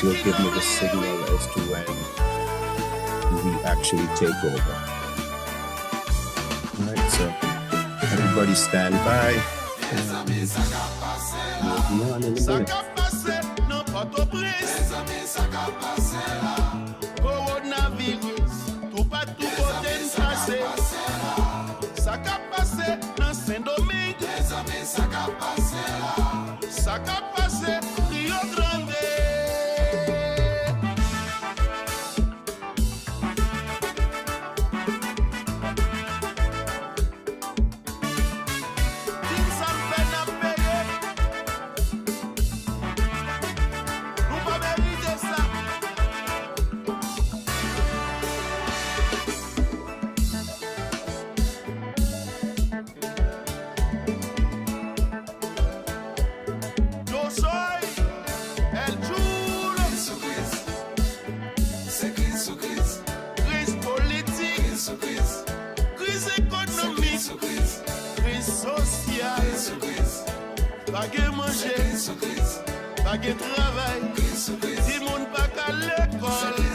you'll give me the signal as to when we actually take over. All right, so everybody stand by. We'll be on in a minute. Bagay travail, di moun pa ka l'école.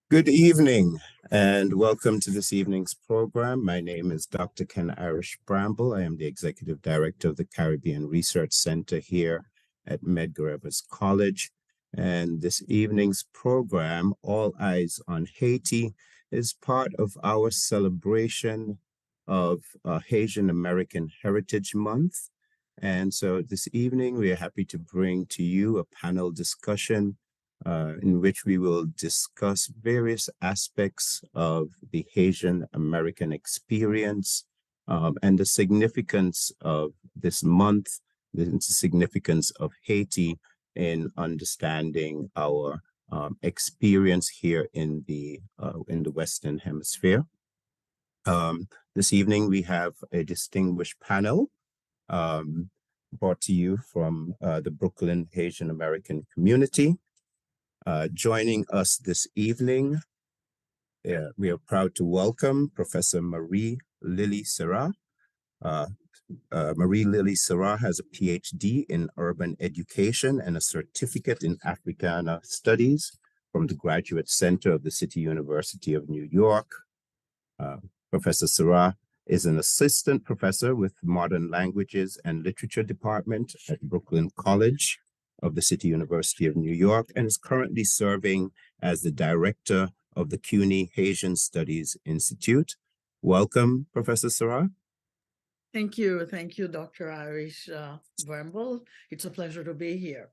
Good evening and welcome to this evening's program. My name is Dr. Ken Irish Bramble. I am the Executive Director of the Caribbean Research Center here at Medgar College. And this evening's program, All Eyes on Haiti, is part of our celebration of Haitian-American Heritage Month. And so this evening, we are happy to bring to you a panel discussion in which we will discuss various aspects of the Haitian American experience and the significance of this month, the significance of Haiti in understanding our experience here in the Western Hemisphere. This evening, we have a distinguished panel brought to you from the Brooklyn Haitian American community. Joining us this evening We are proud to welcome Professor Marie Lily Cerat. Marie Lily Cerat has a PhD in urban education and a certificate in Africana Studies from the Graduate Center of the City University of New York. Professor Cerat is an assistant professor with Modern Languages and Literature Department at Brooklyn College of the City University of New York and is currently serving as the director of the CUNY Haitian Studies Institute. Welcome, Professor Cerat. Thank you, Dr. Irish Bramble. It's a pleasure to be here.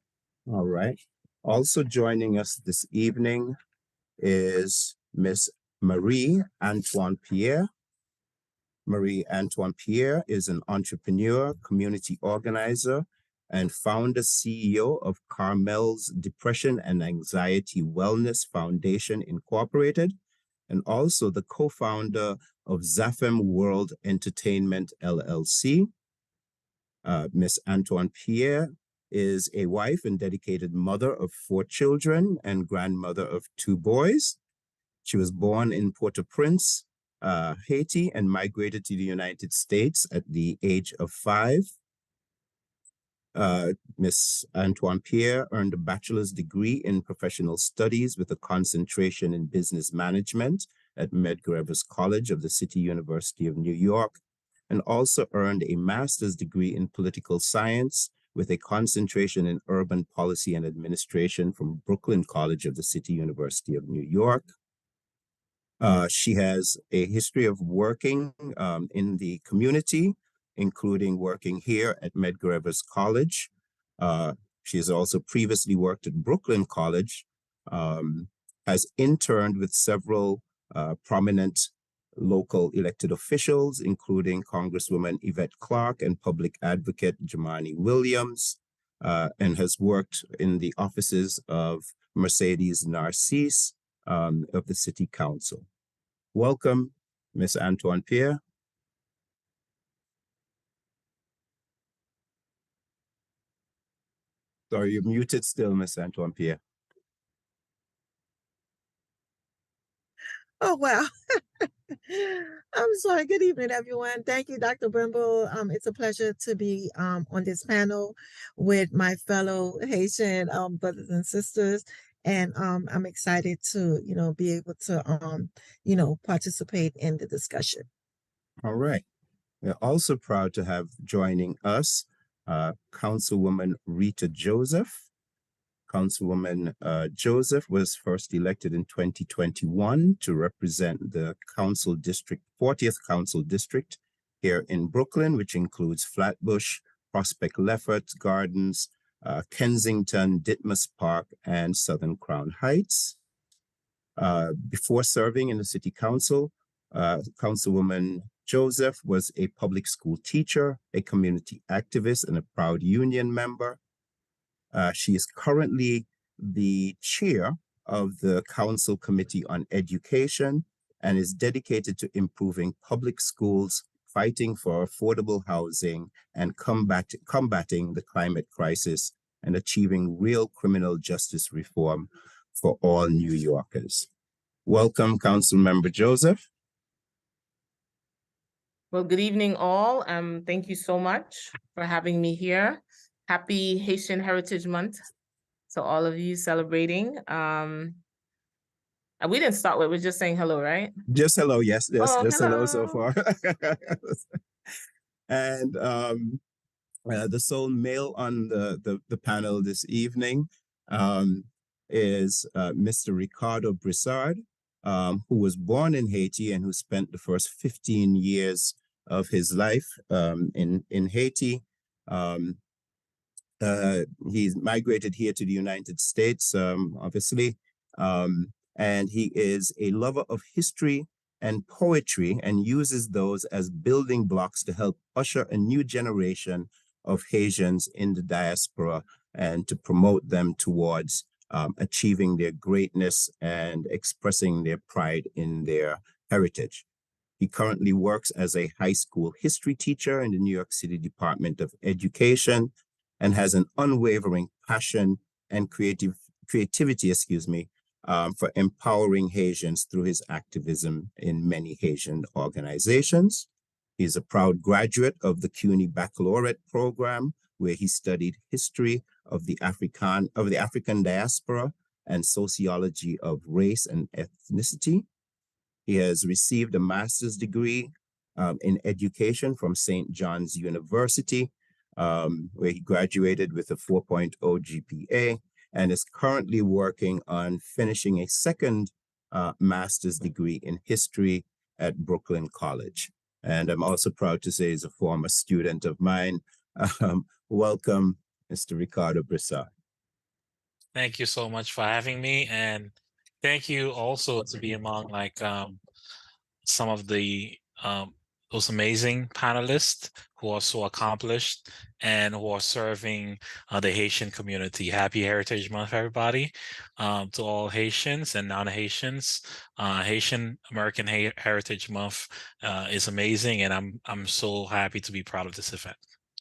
All right. Also joining us this evening is Miss Marie Antoine-Pierre. Marie Antoine-Pierre is an entrepreneur, community organizer, and founder CEO of Carmel's Depression and Anxiety Wellness Foundation Incorporated, and also the co-founder of Zafem World Entertainment, LLC. Miss Antoine-Pierre is a wife and dedicated mother of 4 children and grandmother of 2 boys. She was born in Port-au-Prince, Haiti, and migrated to the United States at the age of 5. Miss Antoine-Pierre earned a bachelor's degree in professional studies with a concentration in business management at Medgar College of the City University of New York, and also earned a master's degree in political science with a concentration in urban policy and administration from Brooklyn College of the City University of New York. She has a history of working in the community, including working here at Medgar College. She has also previously worked at Brooklyn College, has interned with several prominent local elected officials, including Congresswoman Yvette Clarke and Public Advocate Jemani Williams, and has worked in the offices of Mercedes Narcisse of the City Council. Welcome, Ms. Antoine-Pierre. Sorry, you're muted still, Ms. Antoine-Pierre. Oh, wow. I'm sorry. Good evening, everyone. Thank you, Dr. Brimble. It's a pleasure to be on this panel with my fellow Haitian brothers and sisters. And I'm excited to, be able to, participate in the discussion. All right. We're also proud to have joining us Councilwoman Rita Joseph. Councilwoman Joseph was first elected in 2021 to represent the 40th Council District here in Brooklyn, which includes Flatbush, Prospect Lefferts Gardens, Kensington, Ditmas Park, and Southern Crown Heights. Before serving in the City Council, Councilwoman Joseph was a public school teacher, a community activist, and a proud union member. She is currently the chair of the Council Committee on Education and is dedicated to improving public schools, fighting for affordable housing, and combating the climate crisis and achieving real criminal justice reform for all New Yorkers. Welcome, Council Member Joseph. Well, good evening, all. Thank you so much for having me here. Happy Haitian Heritage Month to all of you celebrating. We didn't start with, we're just saying hello, right? Just hello, yes, Oh, just hello so hello. far. And the sole male on the panel this evening is Mr. Ricardo Brisard, who was born in Haiti and who spent the first 15 years of his life in Haiti. He's migrated here to the United States, obviously, and he is a lover of history and poetry and uses those as building blocks to help usher a new generation of Haitians in the diaspora and to promote them towards achieving their greatness and expressing their pride in their heritage. He currently works as a high school history teacher in the New York City Department of Education and has an unwavering passion and creativity, for empowering Haitians through his activism in many Haitian organizations. He's a proud graduate of the CUNY Baccalaureate program, where he studied history of the African diaspora and sociology of race and ethnicity. He has received a master's degree in education from St. John's University, where he graduated with a 4.0 GPA and is currently working on finishing a second master's degree in history at Brooklyn College. And I'm also proud to say he's a former student of mine. Welcome, Mr. Ricardo Brisard. Thank you so much for having me, and thank you also to be among some of the those amazing panelists who are so accomplished and who are serving the Haitian community. Happy Heritage Month, everybody, to all Haitians and non-Haitians. Haitian-American Heritage Month is amazing, and I'm so happy to be part of this event.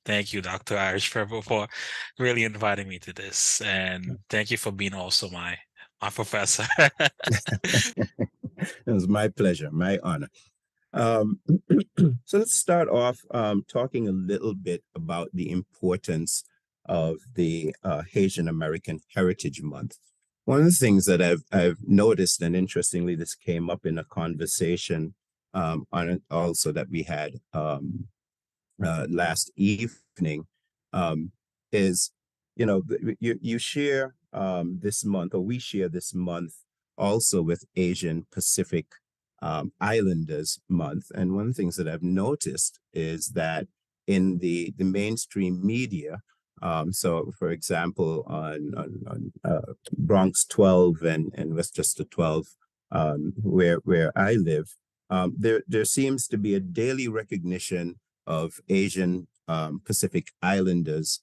Thank you, Dr. Irish Purple, for really inviting me to this, and thank you for being also my professor. It was my pleasure, my honor. So let's start off talking a little bit about the importance of the Haitian American Heritage Month. One of the things that I've noticed, and interestingly, this came up in a conversation on it also that we had last evening, is, you know, you share this month, or we share this month also with Asian Pacific Islanders Month. And one of the things that I've noticed is that in the mainstream media, so for example, on Bronx 12 and Westchester 12, where I live, there seems to be a daily recognition of Asian Pacific Islanders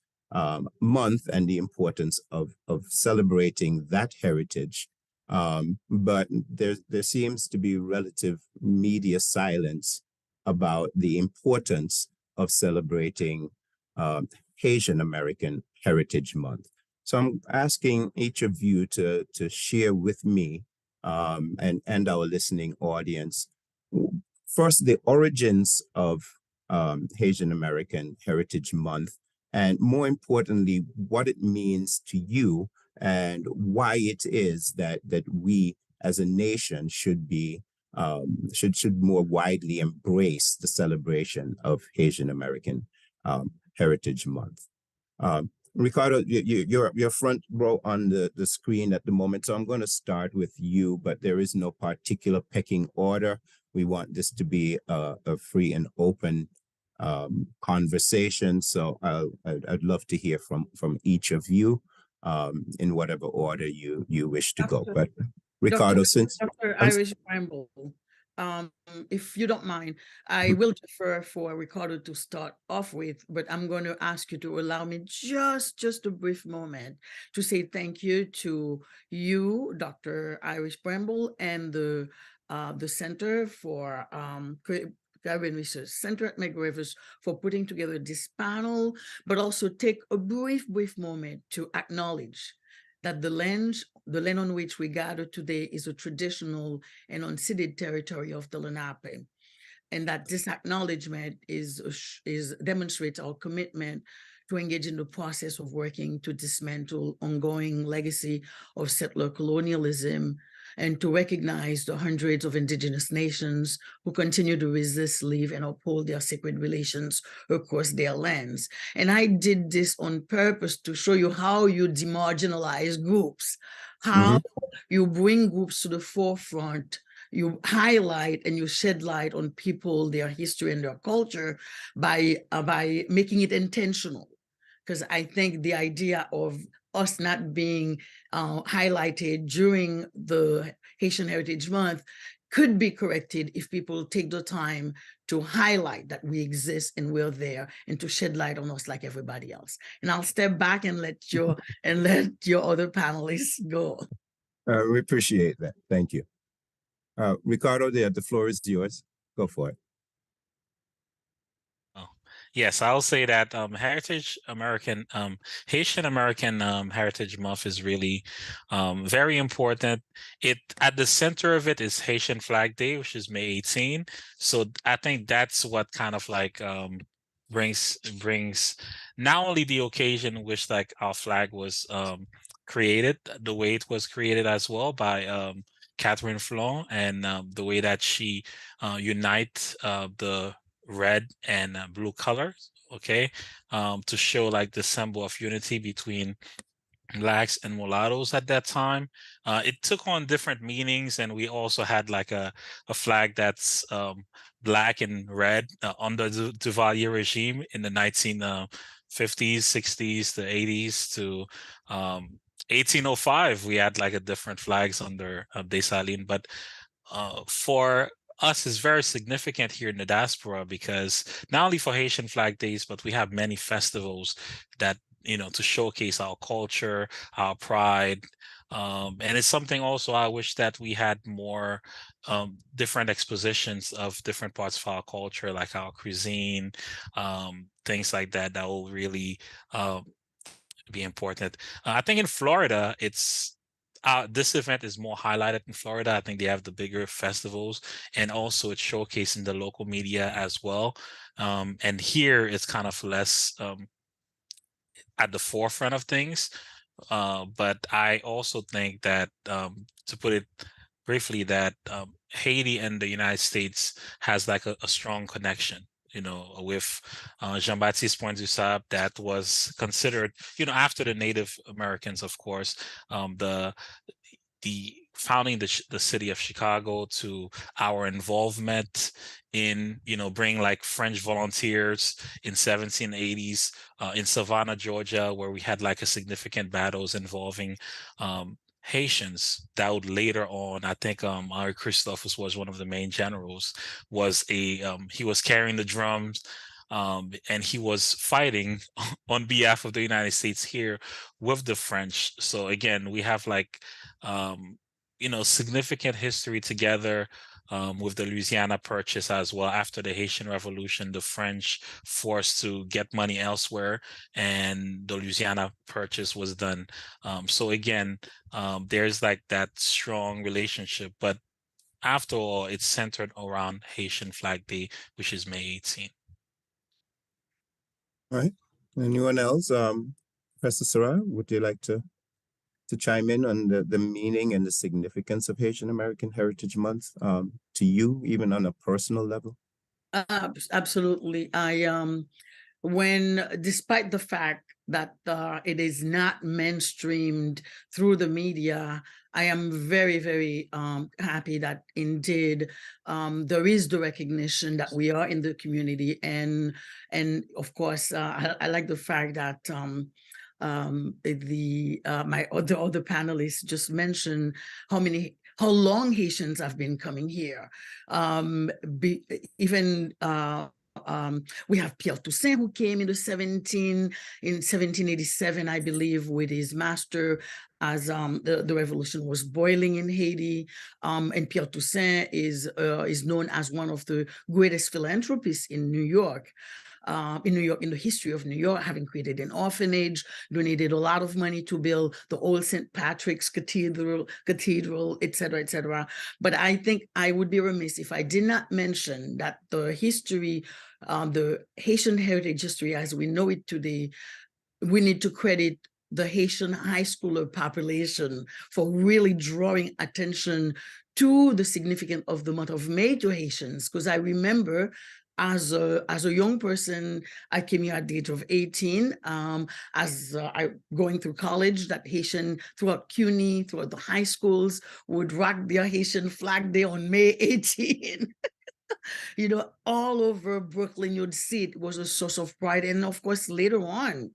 Month and the importance of celebrating that heritage. But there seems to be relative media silence about the importance of celebrating Haitian American Heritage Month. So I'm asking each of you to share with me and our listening audience, first, the origins of Haitian American Heritage Month, and more importantly, what it means to you and why it is that we as a nation should be should more widely embrace the celebration of Haitian American Heritage Month. Ricardo, you're front row on the screen at the moment, so I'm going to start with you, but there is no particular pecking order. We want this to be a free and open conversation, so I'd love to hear from each of you in whatever order you wish to go. But Ricardo, since Dr. Irish Bramble, if you don't mind, I will defer for Ricardo to start off with, but I'm going to ask you to allow me just a brief moment to say thank you to you, Dr. Irish Bramble, and the Center for Caribbean Research Center at Medgar for putting together this panel, but also take a brief moment to acknowledge that the land on which we gather today is a traditional and unceded territory of the Lenape, and that this acknowledgement demonstrates our commitment to engage in the process of working to dismantle ongoing legacy of settler colonialism and to recognize the hundreds of indigenous nations who continue to resist, live, and uphold their sacred relations across their lands. And I did this on purpose to show you how you demarginalize groups, how you bring groups to the forefront, you highlight and you shed light on people, their history and their culture by making it intentional. Because I think the idea of us not being highlighted during the Haitian Heritage Month could be corrected if people take the time to highlight that we exist and we're there, and to shed light on us like everybody else. And I'll step back and let your other panelists go. we appreciate that. Thank you. Ricardo, the floor is yours. Go for it. Oh, Yes, I'll say that Haitian-American Heritage Month is really very important. It at the center of it is Haitian Flag Day, which is May 18. So I think that's what kind of like brings not only the occasion in which like our flag was created, the way it was created as well by Catherine Flon, and the way that she unite the red and blue colors, okay, to show like the symbol of unity between blacks and mulattoes at that time. It took on different meanings, and we also had like a flag that's black and red under the Duvalier regime in the 1950s, 60s, the 80s to 1805. We had like a different flags under Dessalines, but for us is very significant here in the diaspora because not only for Haitian Flag Days, but we have many festivals that, to showcase our culture, our pride. And it's something also I wish that we had more different expositions of different parts of our culture, like our cuisine, things like that, that will really be important. I think in Florida, this event is more highlighted in Florida. I think they have the bigger festivals, and also it's showcasing the local media as well. And here it's kind of less at the forefront of things. But I also think that, to put it briefly, that Haiti and the United States has like a strong connection, with Jean-Baptiste Point du Sable, that was considered, after the Native Americans, of course, the founding the city of Chicago, to our involvement in bringing like French volunteers in 1780s in Savannah, Georgia, where we had like a significant battles involving Haitians. That would later on, I think Henri Christophe was one of the main generals, he was carrying the drums, and he was fighting on behalf of the United States here with the French. So again, we have like significant history together, with the Louisiana Purchase as well. After the Haitian Revolution, the French forced to get money elsewhere, and the Louisiana Purchase was done. So again, there's like that strong relationship, but after all, it's centered around Haitian Flag Day, which is May 18. All right. Anyone else? Professor Cerat, would you like to chime in on the meaning and the significance of Haitian-American Heritage Month to you, even on a personal level? Absolutely. Despite the fact that it is not mainstreamed through the media, I am very, very happy that indeed there is the recognition that we are in the community, and of course I like the fact that my other panelists just mentioned how long Haitians have been coming here. We have Pierre Toussaint, who came in 1787, I believe, with his master as the revolution was boiling in Haiti. And Pierre Toussaint is known as one of the greatest philanthropists in New York. In the history of New York, having created an orphanage, donated a lot of money to build the old St. Patrick's Cathedral, et cetera. But I think I would be remiss if I did not mention that the history, the Haitian heritage history as we know it today, we need to credit the Haitian high schooler population for really drawing attention to the significance of the month of May to Haitians. Because I remember, as a young person, I came here at the age of 18, I going through college, that Haitian, throughout CUNY, throughout the high schools, would rock their Haitian Flag Day on May 18. All over Brooklyn, you'd see it was a source of pride. And of course, later on,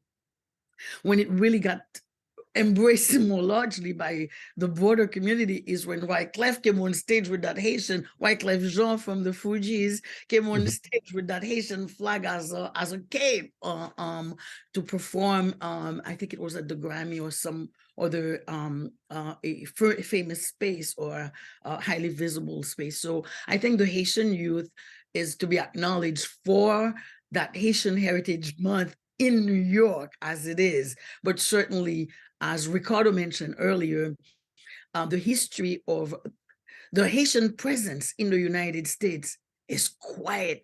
when it really got embraced more largely by the broader community, is when Wyclef came on stage with that Haitian, Wyclef Jean from the Fugees came on stage with that Haitian flag as a cape to perform. I think it was at the Grammy or some other a famous space or a highly visible space. So I think the Haitian youth is to be acknowledged for that Haitian Heritage Month in New York as it is, but certainly, as Ricardo mentioned earlier, the history of the Haitian presence in the United States is quite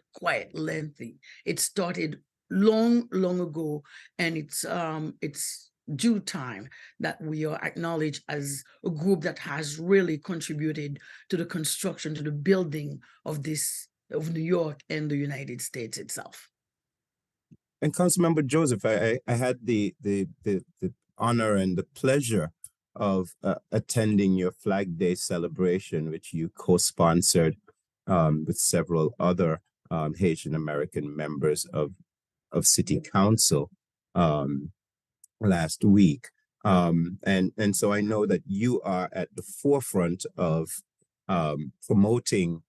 lengthy. It started long ago, and it's due time that we are acknowledged as a group that has really contributed to the construction, to the building of New York and the United States itself. And Councilmember Joseph, I had the honor and the pleasure of attending your Flag Day celebration, which you co-sponsored with several other Haitian American members of City Council last week. And so I know that you are at the forefront of promoting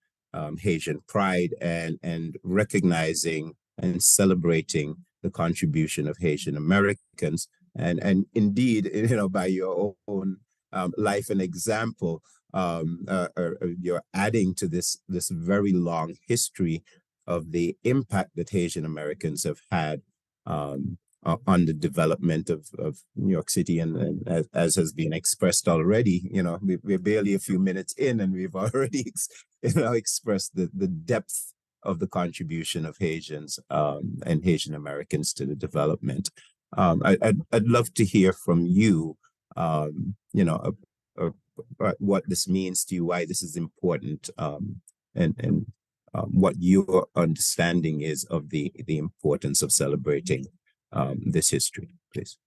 Haitian pride and recognizing and celebrating the contribution of Haitian Americans. And indeed, by your own life and example, you're adding to this very long history of the impact that Haitian Americans have had on the development of New York City. And as has been expressed already, we're barely a few minutes in and we've already expressed the depth of the contribution of Haitians and Haitian Americans to the development. I'd love to hear from you, what this means to you, why this is important, and what your understanding is of the importance of celebrating this history, please.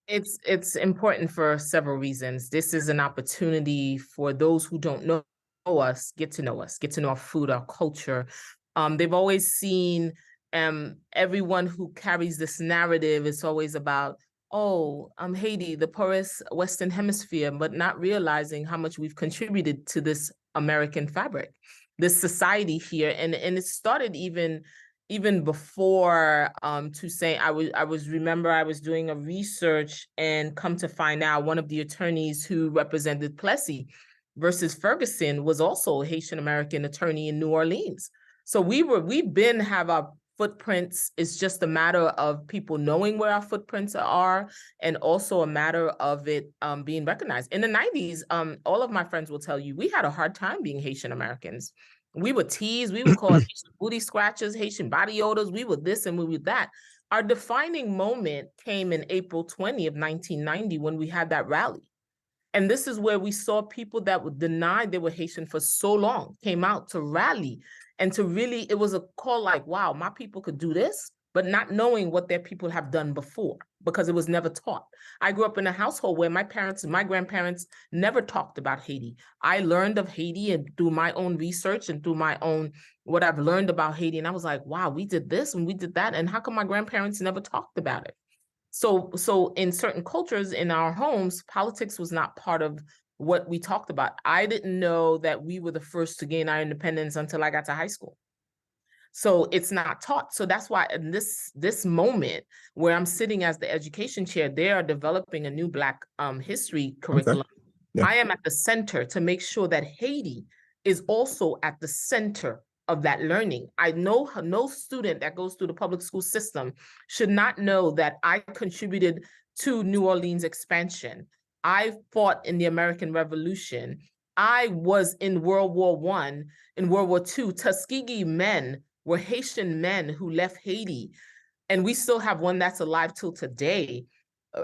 It's important for several reasons. This is an opportunity for those who don't know us, get to know our food, our culture. They've always seen everyone who carries this narrative, it's always about, Haiti, the poorest Western Hemisphere, but not realizing how much we've contributed to this American fabric, this society here. And it started even before Toussaint. I was doing a research and come to find out one of the attorneys who represented Plessy versus Ferguson was also a Haitian American attorney in New Orleans. So we've been have our footprints. It's just a matter of people knowing where our footprints are, and also a matter of it being recognized. In the 90s, all of my friends will tell you, we had a hard time being Haitian Americans. We were teased, we were called Haitian booty scratchers, Haitian body odors, we were this and we were that. Our defining moment came in April 20 of 1990 when we had that rally. And this is where we saw people that would deny they were Haitian for so long, came out to rally and to really, it was a call like, wow, my people could do this, but not knowing what their people have done before, because it was never taught. I grew up in a household where my parents and my grandparents never talked about Haiti. I learned of Haiti and through my own research and through my own, what I've learned about Haiti. And I was like, wow, we did this and we did that. And how come my grandparents never talked about it? So in certain cultures in our homes, politics was not part of what we talked about. I didn't know that we were the first to gain our independence until I got to high school. So it's not taught. So that's why in this moment where I'm sitting as the education chair, they are developing a new Black history curriculum. Okay. Yeah. I am at the center to make sure that Haiti is also at the center of that learning. I know no student that goes through the public school system should not know that I contributed to New Orleans expansion. I fought in the American Revolution. I was in World War I, in World War II. Tuskegee men were Haitian men who left Haiti. And we still have one that's alive till today,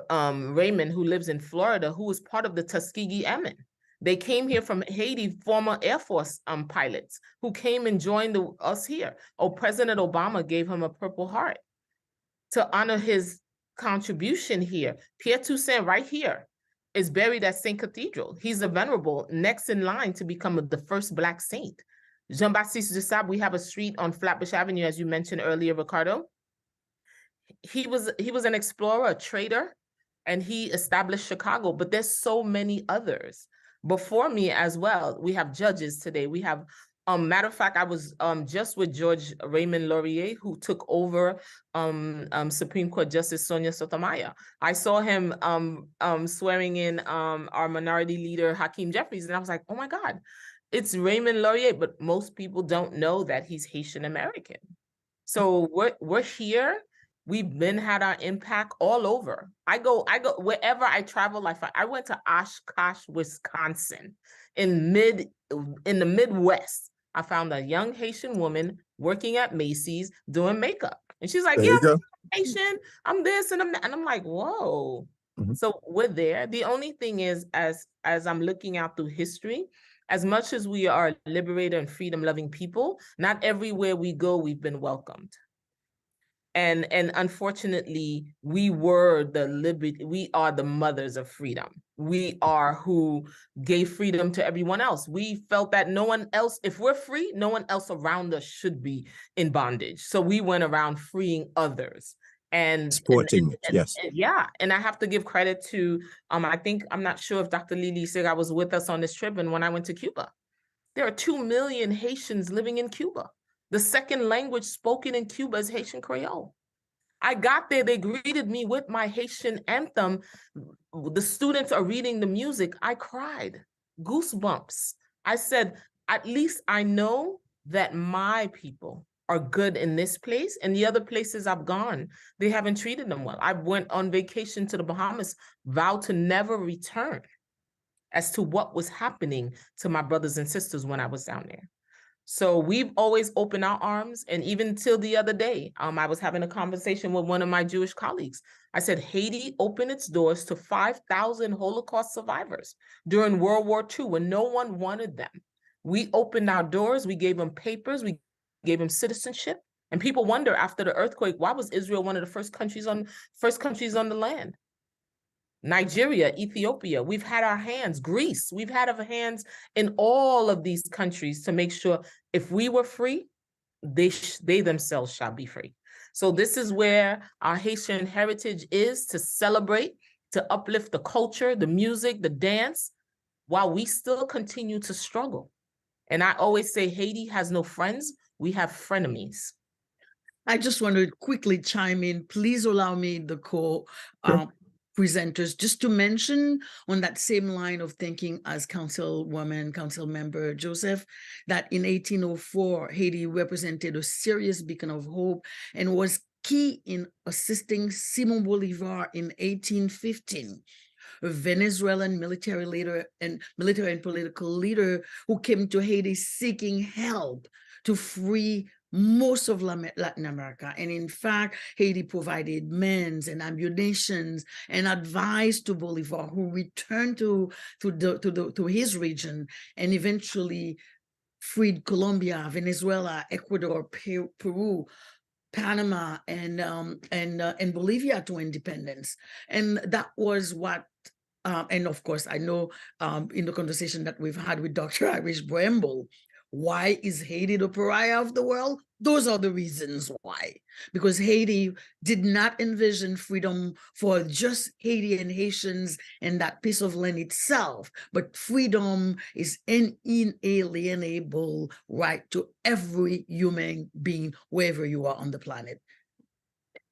Raymond, who lives in Florida, who was part of the Tuskegee Airmen. They came here from Haiti, former Air Force pilots who came and joined us here. President Obama gave him a Purple Heart to honor his contribution here. Pierre Toussaint right here is buried at St. Cathedral. He's a venerable next in line to become the first Black saint. Jean-Baptiste de Sable, we have a street on Flatbush Avenue, as you mentioned earlier, Ricardo. He was an explorer, a trader, and he established Chicago, but there's so many others before me as well. We have judges today. We have, matter of fact, I was just with George Raymond Laurier, who took over Supreme Court Justice Sonia Sotomayor. I saw him swearing in our minority leader, Hakeem Jeffries, and I was like, oh my God, it's Raymond Laurier, but most people don't know that he's Haitian American. So we're here. We've been had our impact all over. I go wherever I travel. I went to Oshkosh, Wisconsin, in the Midwest. I found a young Haitian woman working at Macy's doing makeup, and she's like, There "Yeah, you go. I'm Haitian. I'm this and I'm that," and I'm like, "Whoa." Mhm. So we're there. The only thing is, as I'm looking out through history, as much as we are liberated and freedom-loving people, not everywhere we go, we've been welcomed. And unfortunately, we are the mothers of freedom. We are who gave freedom to everyone else. We felt that no one else, if we're free, no one else around us should be in bondage. So we went around freeing others. Supporting it, yes. Yeah, and I have to give credit to, I'm not sure if Dr. Lili Sig was with us on this trip, and when I went to Cuba, there are 2 million Haitians living in Cuba. The second language spoken in Cuba is Haitian Creole. I got there, they greeted me with my Haitian anthem. The students are reading the music. I cried, goosebumps. I said, at least I know that my people are good in this place, and the other places I've gone, they haven't treated them well. I went on vacation to the Bahamas, vowed to never return as to what was happening to my brothers and sisters when I was down there. So we've always opened our arms. And even till the other day, I was having a conversation with one of my Jewish colleagues. I said, Haiti opened its doors to 5,000 Holocaust survivors during World War II when no one wanted them. We opened our doors, we gave them papers, we gave them citizenship. And people wonder after the earthquake, why was Israel one of the first countries on the land? Nigeria, Ethiopia, we've had our hands, Greece, we've had our hands in all of these countries to make sure if we were free, they themselves shall be free. So this is where our Haitian heritage is, to celebrate, to uplift the culture, the music, the dance, while we still continue to struggle. And I always say Haiti has no friends, we have frenemies. I just want to quickly chime in. Please allow me, the presenters, just to mention on that same line of thinking as Council Member Joseph, that in 1804, Haiti represented a serious beacon of hope and was key in assisting Simon Bolivar in 1815. A Venezuelan military and political leader who came to Haiti seeking help to free most of Latin America. And in fact, Haiti provided men and ammunition and advice to Bolivar, who returned to his region and eventually freed Colombia, Venezuela, Ecuador, Peru, Panama, and Bolivia to independence. And that was what, and of course, I know in the conversation that we've had with Dr. Irish Bramble, why is Haiti the pariah of the world? Those are the reasons why. Because Haiti did not envision freedom for just Haiti and Haitians and that piece of land itself, but freedom is an inalienable right to every human being, wherever you are on the planet.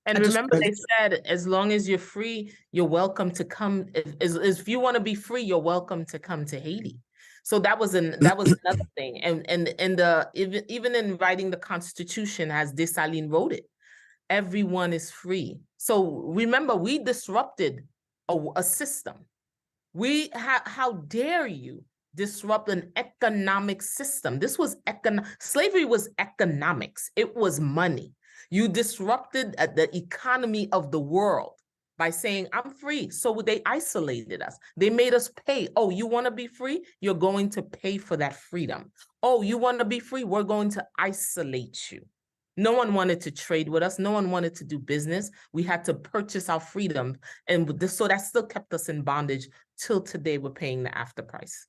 And remember, they said, as long as you're free, you're welcome to come. If you want to be free, you're welcome to come to Haiti. So that was another thing. And even in writing the Constitution, as Dessalines wrote it, everyone is free. So remember, we disrupted a system. How dare you disrupt an economic system? This was slavery was economics. It was money. You disrupted the economy of the world by saying, I'm free. So they isolated us. They made us pay. Oh, you want to be free? You're going to pay for that freedom. Oh, you want to be free? We're going to isolate you. No one wanted to trade with us. No one wanted to do business. We had to purchase our freedom. And so that still kept us in bondage till today. We're paying the after price.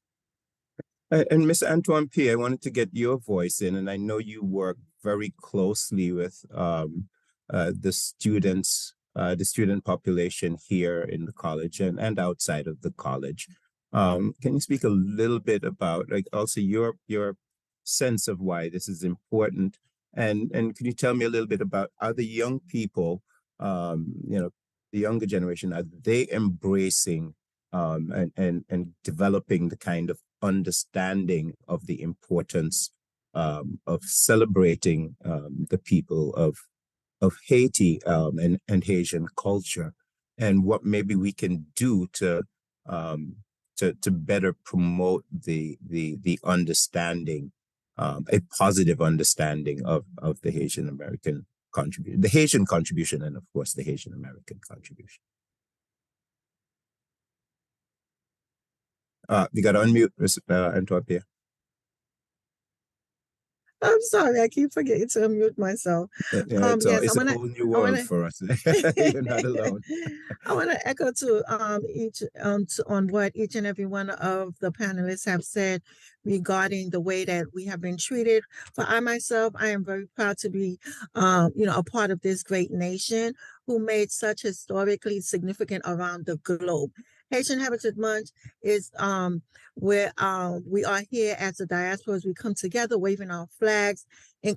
And Ms. Antoine-Pierre, I wanted to get your voice in, and I know you work very closely with the student population here in the college and outside of the college. Can you speak a little bit about, like, also your sense of why this is important, and can you tell me a little bit about other young people, the younger generation, are they embracing and developing the kind of understanding of the importance celebrating the people of Haiti and Haitian culture, and what maybe we can do to better promote the understanding, a positive understanding of the Haitian American contribution, the Haitian contribution, and of course the Haitian American contribution. You got to unmute, Antoine-Pierre. I'm sorry, I keep forgetting to unmute myself. Yeah, Yes, it's a whole new world for us. You're not alone. I want to echo to each on what each and every one of the panelists have said regarding the way that we have been treated. For I myself, I am very proud to be, a part of this great nation who made such historically significant around the globe. Haitian Heritage Month is where we are here as the diaspora as we come together, waving our flags in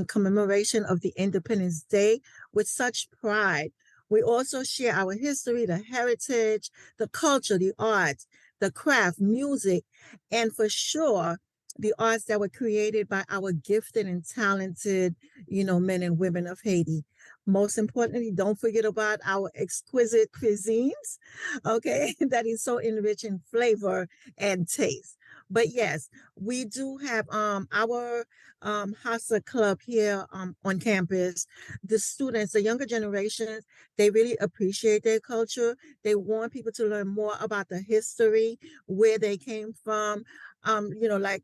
commemoration of the Independence Day with such pride. We also share our history, the heritage, the culture, the arts, the craft, music, and for sure, the arts that were created by our gifted and talented, men and women of Haiti. Most importantly, don't forget about our exquisite cuisines, okay, that is so enriched in flavor and taste. But yes, we do have our Hasa Club here on campus. The students, the younger generations, they really appreciate their culture. They want people to learn more about the history, where they came from. Like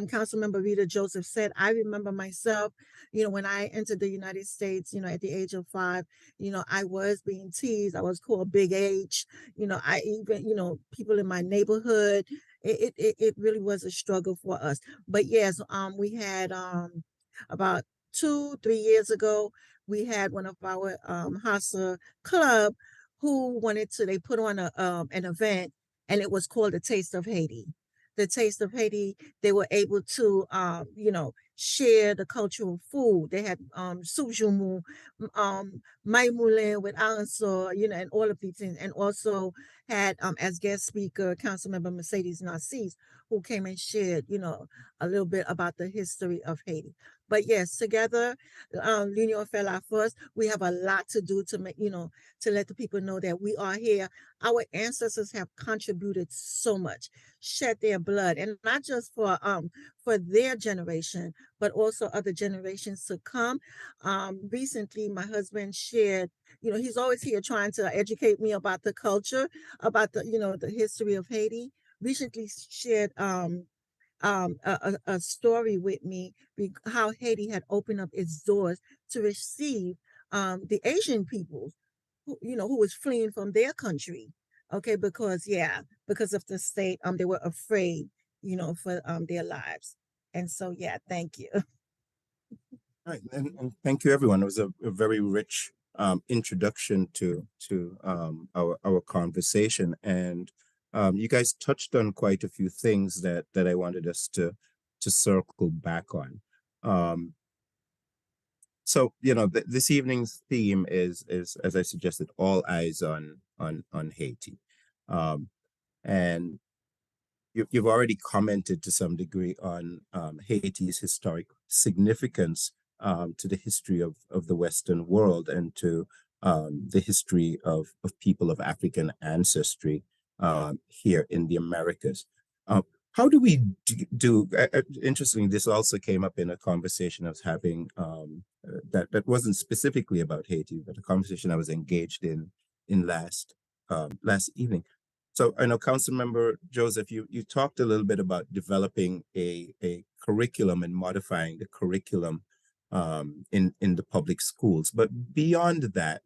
Council Member Rita Joseph said, I remember myself, when I entered the United States, at the age of 5, I was being teased. I was called Big H. I even, people in my neighborhood, it really was a struggle for us. But yes, we had about 2-3 years ago, we had one of our Hasa Club who they put on an event, and it was called the Taste of Haiti. The Taste of Haiti, they were able to, share the cultural food. They had soup jumu, maimoulin with alanso, and all of these things. And also had as guest speaker, Councilmember Mercedes Narcisse, who came and shared, a little bit about the history of Haiti. But yes, together, L'Union fait la force. We have a lot to do to make, to let the people know that we are here. Our ancestors have contributed so much, shed their blood, and not just for their generation, but also other generations to come. Recently, my husband shared, he's always here trying to educate me about the culture, about the history of Haiti. Recently shared a story with me, how Haiti had opened up its doors to receive the Asian people who was fleeing from their country. Okay, because of the state, they were afraid, for their lives. And so, thank you. All right, and thank you, everyone. It was a very rich introduction to our conversation, and you guys touched on quite a few things that I wanted us to circle back on. So this evening's theme is, as I suggested, all eyes on Haiti, and you've already commented to some degree on Haiti's historic significance to the history of the Western world and to the history of people of African ancestry here in the Americas. How do we do? Interestingly, this also came up in a conversation I was having that wasn't specifically about Haiti, but a conversation I was engaged in last evening. So I know Councilmember Joseph, you talked a little bit about developing a curriculum and modifying the curriculum in the public schools. But beyond that,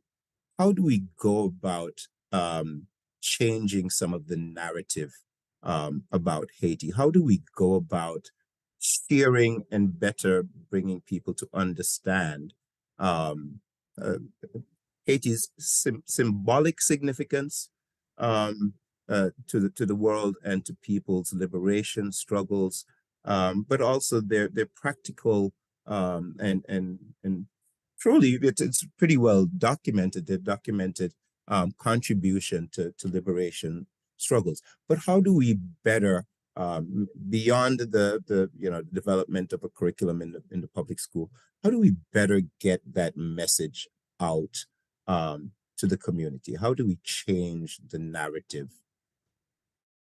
how do we go about changing some of the narrative about Haiti? How do we go about sharing and better bringing people to understand Haiti's symbolic significance to the world and to people's liberation struggles, but also their practical and truly it's pretty well documented. Their documented contribution to liberation struggles. But how do we better beyond the development of a curriculum in the public school, how do we better get that message out to the community? How do we change the narrative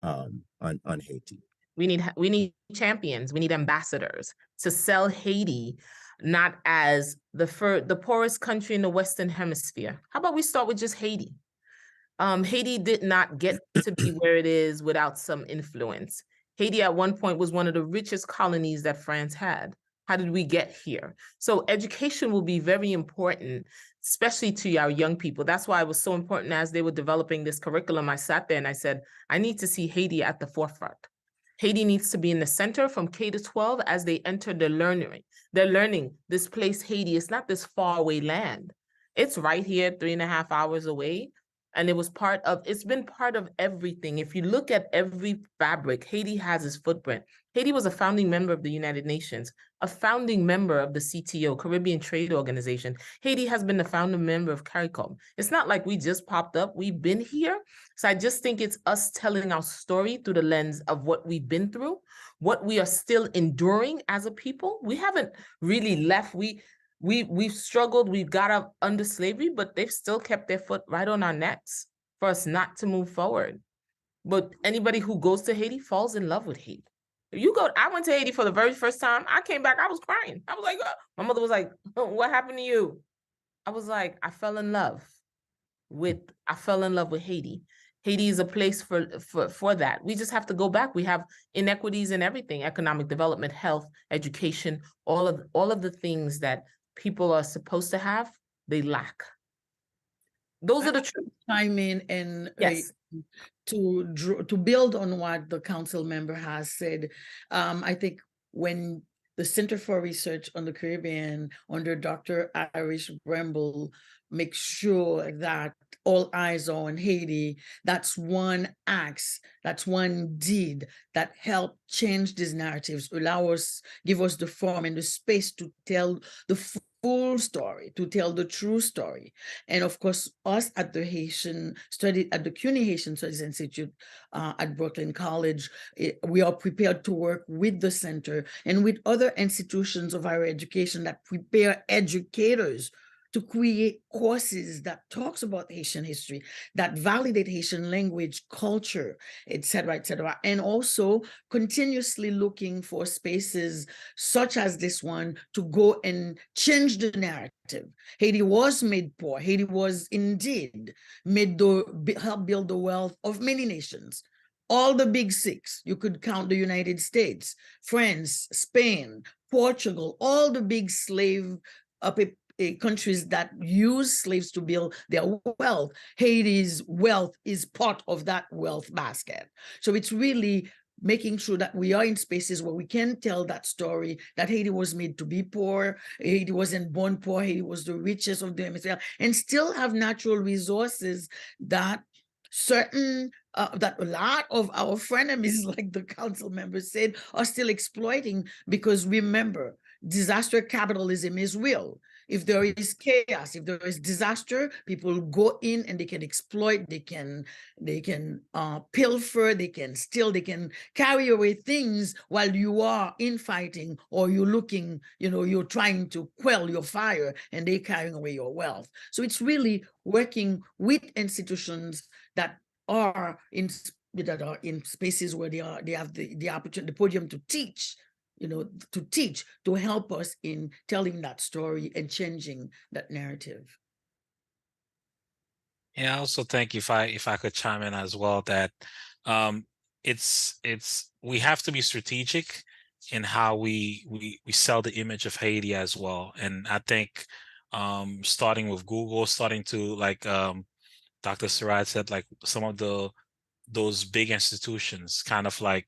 on Haiti? We need champions. We need ambassadors to sell Haiti not as the poorest country in the Western Hemisphere. How about we start with just Haiti? Haiti did not get to be where it is without some influence. Haiti at one point was one of the richest colonies that France had. How did we get here? So education will be very important, especially to our young people. That's why it was so important as they were developing this curriculum. I sat there and I said, I need to see Haiti at the forefront. Haiti needs to be in the center from K to 12 as they enter their learning. They're learning this place, Haiti. It's not this faraway land. It's right here, 3.5 hours away. And it's been part of everything. If you look at every fabric, Haiti has its footprint. Haiti was a founding member of the United Nations, a founding member of the CTO, Caribbean Trade Organization. Haiti has been the founding member of CARICOM. It's not like we just popped up, we've been here. So I just think it's us telling our story through the lens of what we've been through, what we are still enduring as a people. We haven't really left. We've struggled, we've got up under slavery, but they've still kept their foot right on our necks for us not to move forward. But anybody who goes to Haiti falls in love with Haiti. I went to Haiti for the very first time. I came back, I was crying. I was like, my mother was like, oh, what happened to you? I was like, I fell in love with Haiti. Haiti is a place for that. We just have to go back. We have inequities in everything: economic development, health, education, all of the things that people are supposed to have, they lack. Those are the truth. Chime in and yes. To build on what the council member has said, I think when the Center for Research on the Caribbean under Dr. Irish Bramble makes sure that all eyes are on Haiti, that's one act, that's one deed that helped change these narratives, give us the form and the space to tell the full story, to tell the true story. And of course, us at the CUNY Haitian Studies Institute at Brooklyn College, we are prepared to work with the center and with other institutions of higher education that prepare educators to create courses that talks about Haitian history, that validate Haitian language, culture, et cetera, and also continuously looking for spaces such as this one to go and change the narrative. Haiti was made poor. Haiti was indeed made to help build the wealth of many nations. All the big six, you could count the United States, France, Spain, Portugal, all the big slave countries that use slaves to build their wealth. Haiti's wealth is part of that wealth basket. So it's really making sure that we are in spaces where we can tell that story, that Haiti was made to be poor, Haiti wasn't born poor, Haiti was the richest of the hemisphere, and still have natural resources that that a lot of our frenemies, like the council members said, are still exploiting, because remember, disaster capitalism is real. If there is chaos, if there is disaster, people go in and they can exploit, they can pilfer, they can steal, they can carry away things while you are infighting, or you're looking, you're trying to quell your fire and they're carrying away your wealth. So it's really working with institutions that are in spaces where they have the opportunity, the podium to teach, to help us in telling that story and changing that narrative. Yeah, I also think if I could chime in as well, that we have to be strategic in how we sell the image of Haiti as well. And I think starting with Google, starting to, like Dr. Cerat said, like some of those big institutions kind of like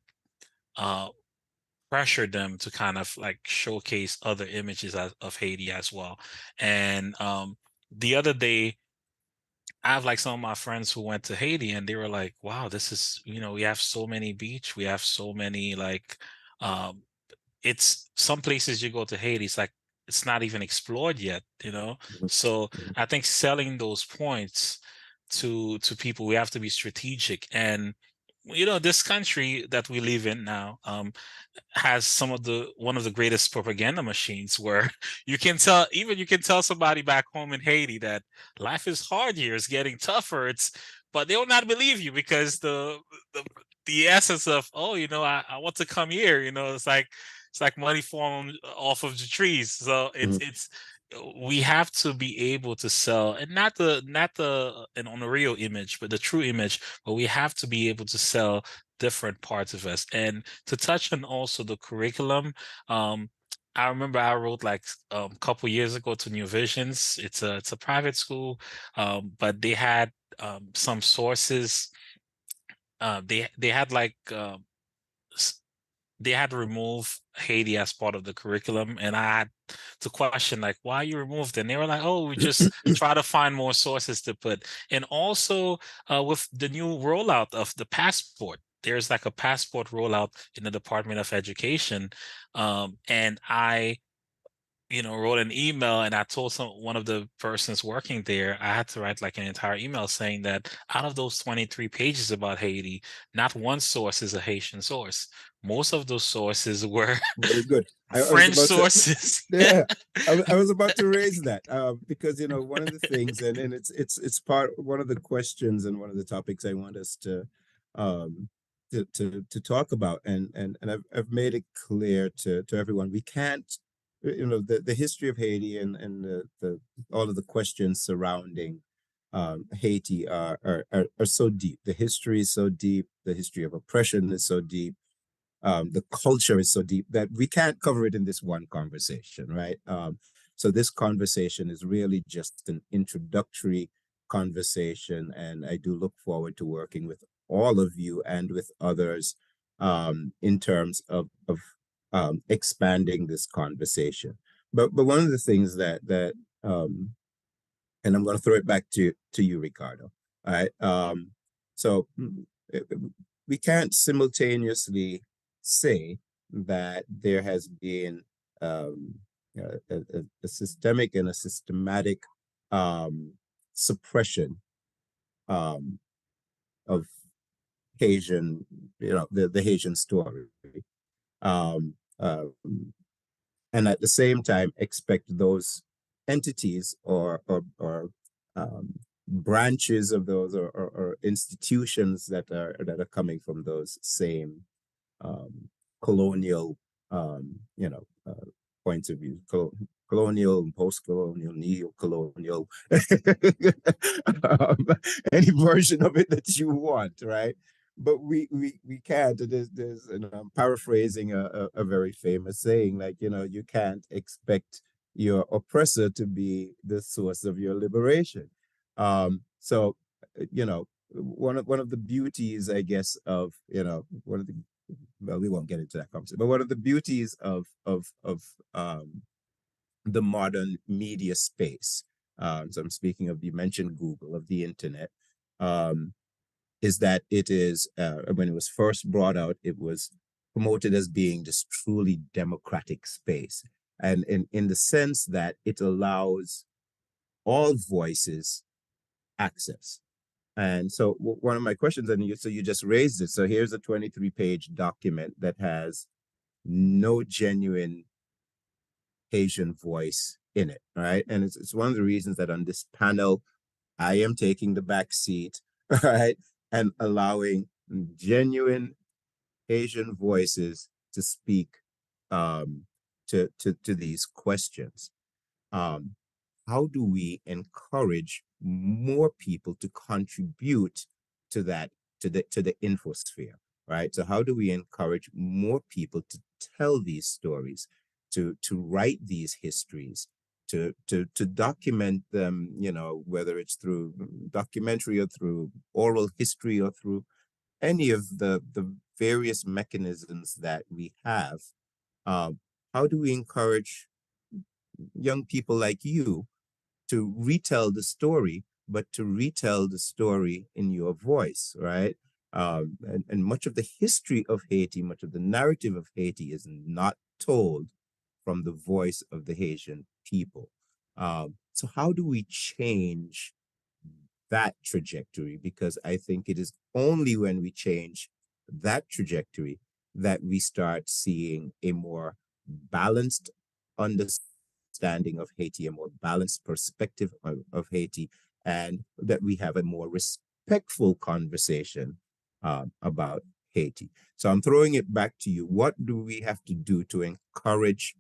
pressure them to kind of like showcase other images of Haiti as well. And the other day, I have like some of my friends who went to Haiti and they were like, wow, this is, we have so many beach, we have so many like, it's some places you go to Haiti, it's like, it's not even explored yet, So I think selling those points to people, we have to be strategic. And this country that we live in now has one of the greatest propaganda machines, where you can tell somebody back home in Haiti that life is hard here, it's getting tougher, but they will not believe you, because the essence of, I want to come here, it's like money falling off of the trees. So it's we have to be able to sell, and not an honorarial image, but the true image. But we have to be able to sell different parts of us. And to touch on also the curriculum, I remember I wrote like a couple years ago to New Visions. It's a private school, but they had some sources. They had like they had to remove Haiti as part of the curriculum, and I had to question, like, why you removed it? And they were like, oh, we just try to find more sources to put. And also with the new rollout of the passport, there's like a passport rollout in the Department of Education, and I wrote an email, and I told one of the persons working there, I had to write like an entire email saying that out of those 23 pages about Haiti, not one source is a Haitian source. Most of those sources were Very good. French sources. I was about to raise that because one of the things, and it's one of the questions and one of the topics I want us to talk about, and I've made it clear to everyone, we can't, the history of Haiti and the all of the questions surrounding Haiti are so deep. The history is so deep. The history of oppression is so deep. The culture is so deep that we can't cover it in this one conversation, right? So this conversation is really just an introductory conversation, and I do look forward to working with all of you and with others in terms of expanding this conversation. But one of the things that and I'm going to throw it back to you, Ricardo. All right. So we can't simultaneously say that there has been a systemic and a systematic suppression of Haitian, the Haitian story, and at the same time expect those entities or branches of those or institutions that are coming from those same colonial points of view, colonial, post-colonial, neo-colonial, any version of it that you want, right? But we can't. There's and I'm paraphrasing a very famous saying, like, you can't expect your oppressor to be the source of your liberation. So one of the beauties, I guess, of well, we won't get into that conversation, but one of the beauties of the modern media space, so I'm speaking of, you mentioned Google, of the internet, is that it is, when it was first brought out, it was promoted as being this truly democratic space. And in the sense that it allows all voices access. And so one of my questions, and you just raised it. So here's a 23-page document that has no genuine Haitian voice in it, right? And it's one of the reasons that on this panel, I am taking the back seat, right? And allowing genuine Haitian voices to speak to these questions. How do we encourage more people to contribute to that, to the infosphere, right? So how do we encourage more people to tell these stories, to write these histories, to document them, whether it's through documentary or through oral history or through any of the various mechanisms that we have? How do we encourage young people like you to retell the story, but to retell the story in your voice, right? And much of the history of Haiti, much of the narrative of Haiti is not told from the voice of the Haitian people. So how do we change that trajectory? Because I think it is only when we change that trajectory that we start seeing a more balanced understanding of Haiti, a more balanced perspective of Haiti, and that we have a more respectful conversation about Haiti. So I'm throwing it back to you. What do we have to do to encourage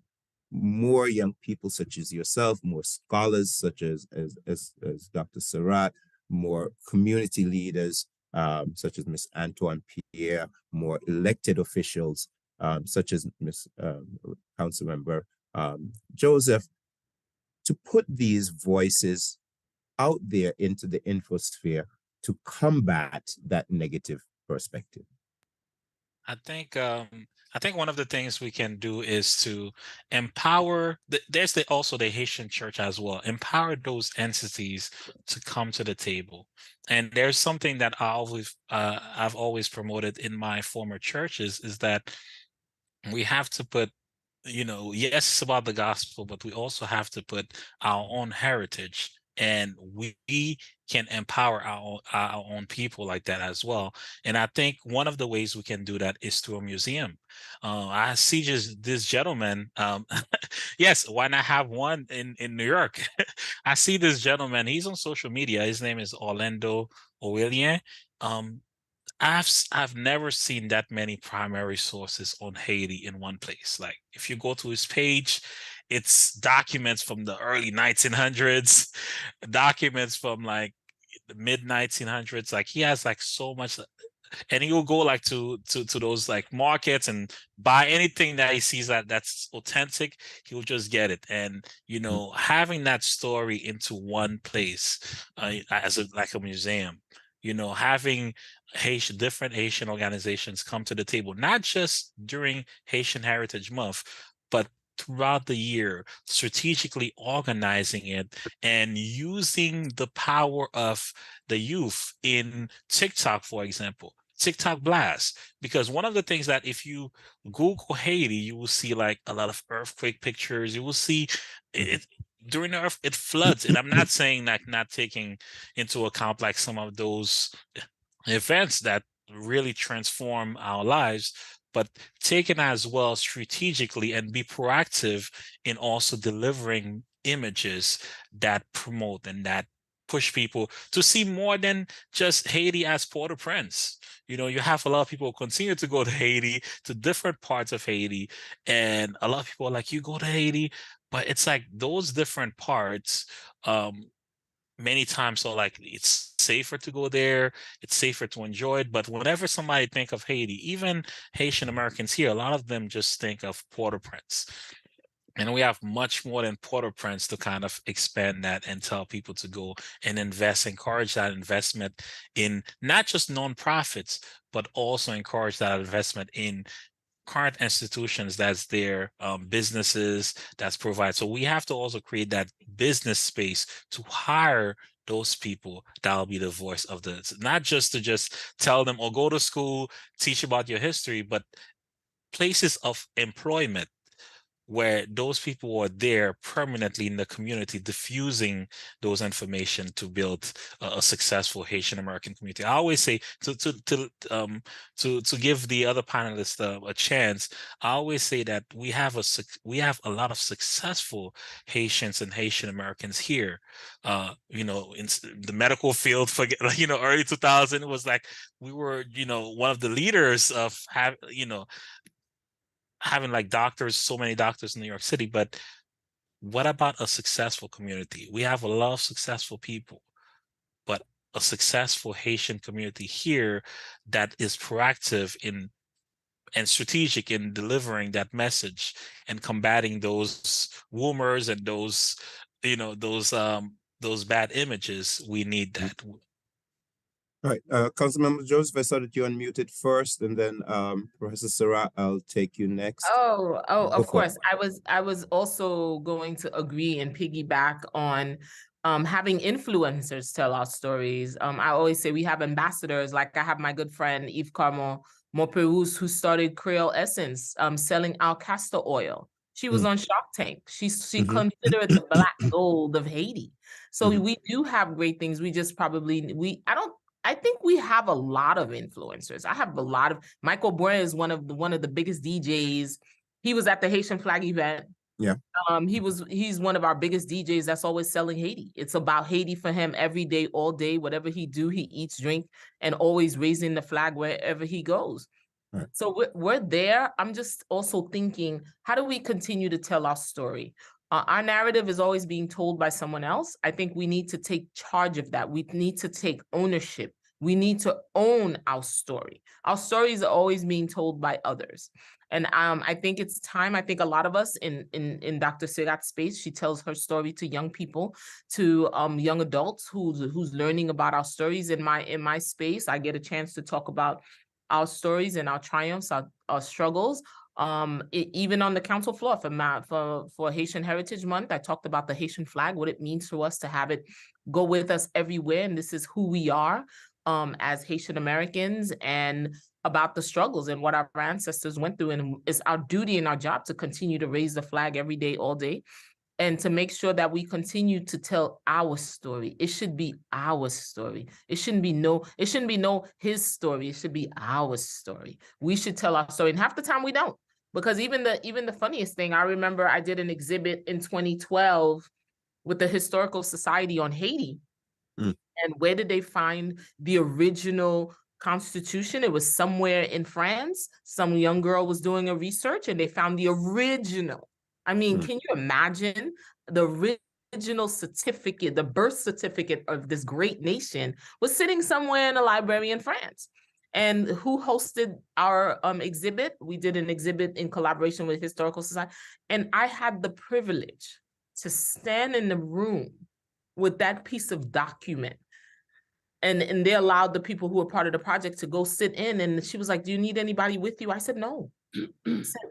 more young people such as yourself, more scholars such as Dr. Cerat, more community leaders such as Ms. Antoine-Pierre, more elected officials such as Ms. Council Member Joseph, to put these voices out there into the infosphere to combat that negative perspective? I think one of the things we can do is to empower. There's also the Haitian church as well. Empower those entities to come to the table. And there's something that I've always promoted in my former churches is that we have to put, yes, it's about the gospel, but we also have to put our own heritage, and we can empower our own people like that as well. And I think one of the ways we can do that is through a museum. I see just this gentleman. Yes, why not have one in New York? I see this gentleman. He's on social media. His name is Orlando Oilien. I've never seen that many primary sources on Haiti in one place. Like if you go to his page, it's documents from the early 1900s, documents from like the mid 1900s. Like he has like so much, and he will go like to those like markets and buy anything that he sees that's authentic. He'll just get it. And having that story into one place as like a museum, having different Haitian organizations come to the table, not just during Haitian Heritage Month, but throughout the year, strategically organizing it and using the power of the youth in TikTok, for example, TikTok blast. Because one of the things that if you Google Haiti, you will see like a lot of earthquake pictures. You will see it during the earth, it floods. And I'm not saying like not taking into account like some of those events that really transform our lives, but taken as well strategically and be proactive in also delivering images that promote and that push people to see more than just Haiti as Port-au-Prince. You have a lot of people continue to go to Haiti, to different parts of Haiti, and a lot of people are like, you go to Haiti, but it's like those different parts, many times so like it's safer to go there, it's safer to enjoy it. But whenever somebody think of Haiti, even Haitian Americans here, a lot of them just think of Port-au-Prince. And we have much more than Port-au-Prince to kind of expand that and tell people to go and invest, encourage that investment in not just nonprofits, but also encourage that investment in current institutions that's their businesses that's provide. So we have to also create that business space to hire those people that'll be the voice of not just to just tell them or go to school, teach about your history, but places of employment where those people are there permanently in the community, diffusing those information to build a successful Haitian American community. I always say to give the other panelists a chance. I always say that we have a lot of successful Haitians and Haitian Americans here. In the medical field, early 2000, it was like we were one of the leaders of having like doctors, so many doctors in New York City. But what about a successful community? We have a lot of successful people, but a successful Haitian community here that is proactive and strategic in delivering that message and combating those rumors and those bad images. We need that. All right, Councilmember Joseph, I saw that you unmuted first, and then Professor Cerat, I'll take you next. Oh, of course. I was also going to agree and piggyback on having influencers tell our stories. I always say we have ambassadors. Like I have my good friend Yves Carmon Moperus, who started Creole Essence, selling our castor oil. She was on Shark Tank. She considered the black gold of Haiti. So we do have great things. We just probably I think we have a lot of influencers. I have a lot of, Michael Boyer is one of the biggest DJs. He was at the Haitian flag event. Yeah. He's one of our biggest DJs that's always selling Haiti. It's about Haiti for him every day, all day, whatever he do, he eats, drink, and always raising the flag wherever he goes. Right. So we're there. I'm just also thinking, how do we continue to tell our story? Our narrative is always being told by someone else. I think we need to take charge of that. We need to take ownership. We need to own our story. Our stories are always being told by others. And I think it's time. I think a lot of us in Dr. Cerat's space, she tells her story to young people, to young adults who's learning about our stories. In my space, I get a chance to talk about our stories and our triumphs, our struggles. Even on the council floor for Haitian Heritage Month, I talked about the Haitian flag, what it means to us to have it go with us everywhere. And this is who we are as Haitian Americans, and about the struggles and what our ancestors went through. And it's our duty and our job to continue to raise the flag every day, all day, and to make sure that we continue to tell our story. It should be our story. It shouldn't be his story. It should be our story. We should tell our story. And half the time we don't. Because even the funniest thing, I remember I did an exhibit in 2012 with the Historical Society on Haiti. And where did they find the original Constitution? It was somewhere in France. Some young girl was doing a research and they found the original. I mean, can you imagine the original certificate, the birth certificate of this great nation was sitting somewhere in a library in France? And who hosted our exhibit? We did an exhibit in collaboration with Historical Society. And I had the privilege to stand in the room with that piece of document. And they allowed the people who were part of the project to go sit in. And she was like, "Do you need anybody with you?" I said, "No."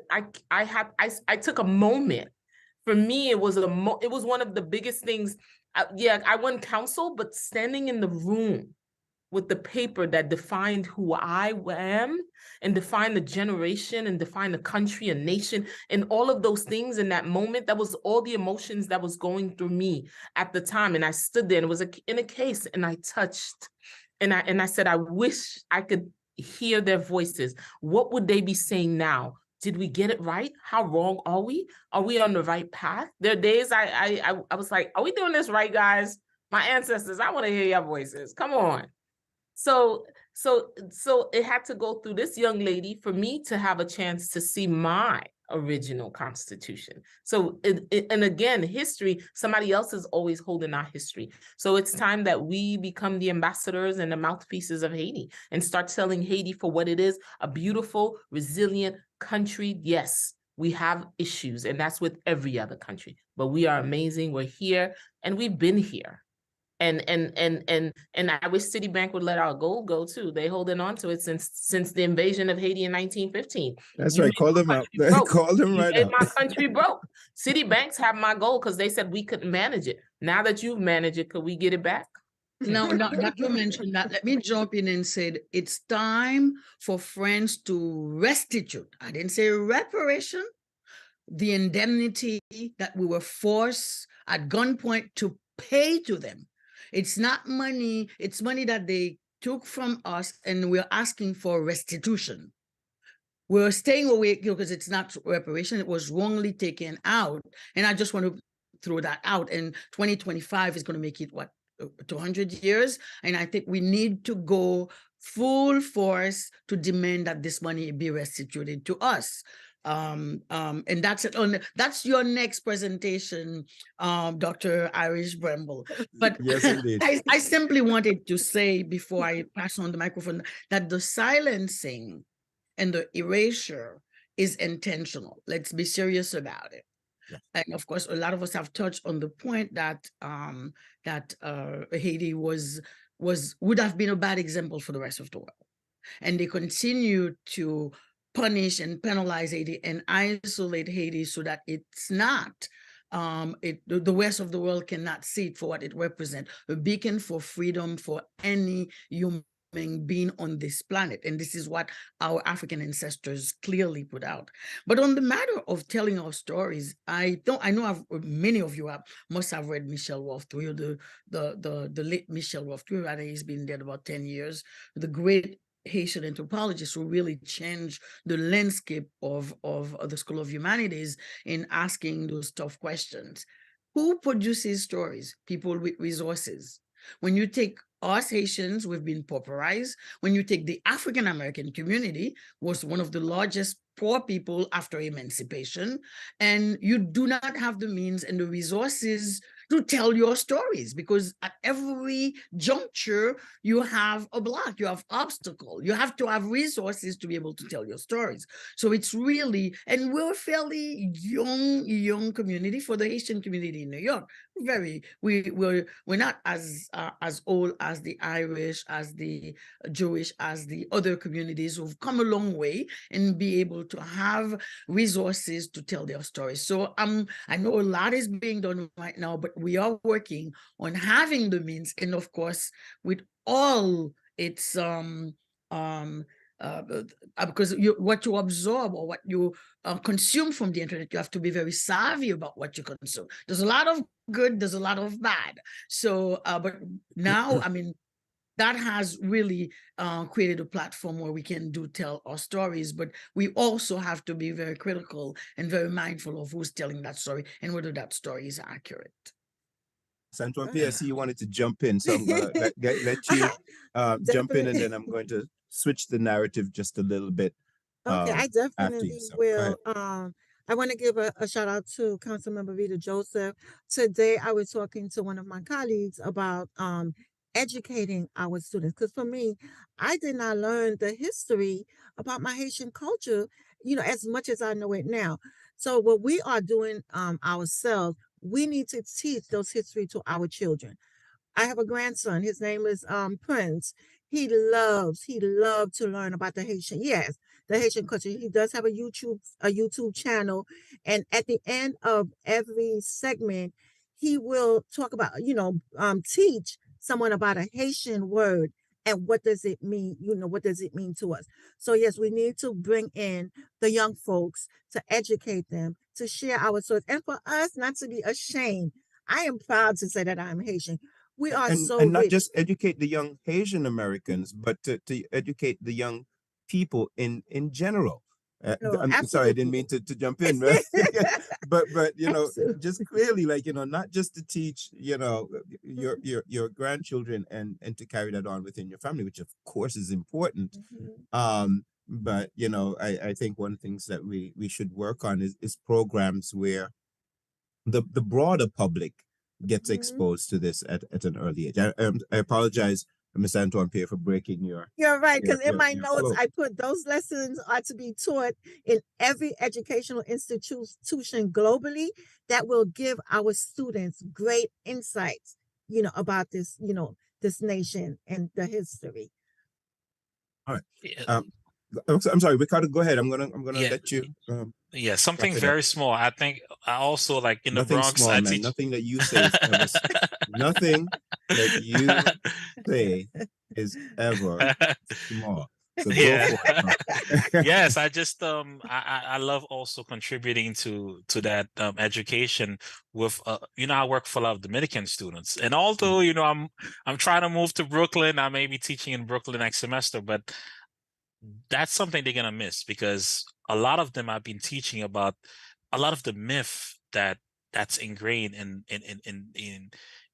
I took a moment. For me, it was one of the biggest things. I won council, but standing in the room with the paper that defined who I am and defined the generation and defined the country and nation and all of those things in that moment, that was all the emotions that was going through me at the time. And I stood there and it was in a case and I touched and I said, I wish I could hear their voices. What would they be saying now? Did we get it right? How wrong are we? Are we on the right path? There are days I was like, are we doing this right, guys? My ancestors, I want to hear your voices. Come on. So it had to go through this young lady for me to have a chance to see my original Constitution. So, and again, history, somebody else is always holding our history. So it's time that we become the ambassadors and the mouthpieces of Haiti and start telling Haiti for what it is, a beautiful, resilient country. Yes, we have issues, and that's with every other country, but we are amazing. We're here, and we've been here. And I wish Citibank would let our gold go too. They holding on to it since the invasion of Haiti in 1915. That's right. Call them out. Call them right out. My country broke. Citibanks have my gold because they said we couldn't manage it. Now that you've managed it, could we get it back? No, not you mentioned that. Let me jump in and say it's time for friends to restitute. I didn't say reparation. The indemnity that we were forced at gunpoint to pay to them. It's not money, it's money that they took from us, and we're asking for restitution. We're staying away because it's not reparation, it was wrongly taken out. And I just want to throw that out. And 2025 is going to make it, what, 200 years? And I think we need to go full force to demand that this money be restituted to us. And that's it. That's your next presentation, Dr. Irish Bramble. But yes, indeed. I simply wanted to say before I pass on the microphone that the silencing and the erasure is intentional. Let's be serious about it. Yeah. And of course, a lot of us have touched on the point that Haiti would have been a bad example for the rest of the world, and they continue to punish and penalize Haiti and isolate Haiti so that it's not, the rest of the world cannot see it for what it represents, a beacon for freedom for any human having been on this planet. And this is what our African ancestors clearly put out. But on the matter of telling our stories, I know many of you must have read Michel Wolfe-Trieu, the late Michel Wolfe-Trieu. He's been dead about 10 years. The great Haitian anthropologist who really changed the landscape of the School of Humanities in asking those tough questions. Who produces stories? People with resources. When you take us Haitians, we've been pauperized. When you take the African American community, was one of the largest poor people after emancipation, and you do not have the means and the resources to tell your stories, because at every juncture you have a block, you have obstacle, you have to have resources to be able to tell your stories. So it's really, and we're a fairly young community for the Haitian community in New York. We're not as old as the Irish, as the Jewish, as the other communities who've come a long way and be able to have resources to tell their stories. So I know a lot is being done right now, but we are working on having the means, and of course, with all its because what you absorb or what you consume from the internet, you have to be very savvy about what you consume. There's a lot of good, there's a lot of bad. So, but now, I mean, that has really created a platform where we can tell our stories, but we also have to be very critical and very mindful of who's telling that story and whether that story is accurate. Antoine-Pierre, I see you wanted to jump in, so I'm going to let you jump in, and then I'm going to switch the narrative just a little bit. Okay, I after definitely you. So, go will. ahead. I want to give a shout out to Council Member Rita Joseph. Today, I was talking to one of my colleagues about educating our students, because for me, I did not learn the history about my Haitian culture, as much as I know it now. So what we are doing ourselves, we need to teach those history to our children. I have a grandson. His name is Prince. He loved to learn about the Haitian. Yes, the Haitian culture. He does have a YouTube channel, and at the end of every segment, he will talk about, teach someone about a Haitian word and what does it mean. What does it mean to us? So yes, we need to bring in the young folks to educate them, to share our stories, and for us not to be ashamed. I am proud to say that I'm Haitian. We are so And not rich. just educate the young Haitian Americans, but to educate the young people in general. No, I'm sorry, I didn't mean to jump in, but Absolutely. just clearly, like, not just to teach, your grandchildren and to carry that on within your family, which of course is important. But I think one of the things that we should work on is programs where the broader public gets exposed to this at an early age. I apologize, Ms. Antoine-Pierre, for breaking your. You're right, because in my your notes, flow. I put those lessons are to be taught in every educational institution globally that will give our students great insights, about this, this nation and the history. All right. Yeah. I'm sorry, Ricardo, go ahead. I'm gonna Yeah. let you. Yeah, something wrap it very up. small. I think I also, like, in the Nothing Bronx, small, I man. teach. Nothing that you say is ever. Nothing that you say is ever small. So go Yeah. for it. Yes, I just I love also contributing to that education with I work for a lot of Dominican students, and although I'm trying to move to Brooklyn, I may be teaching in Brooklyn next semester, but that's something they're gonna miss, because a lot of them I've been teaching about a lot of the myth that's ingrained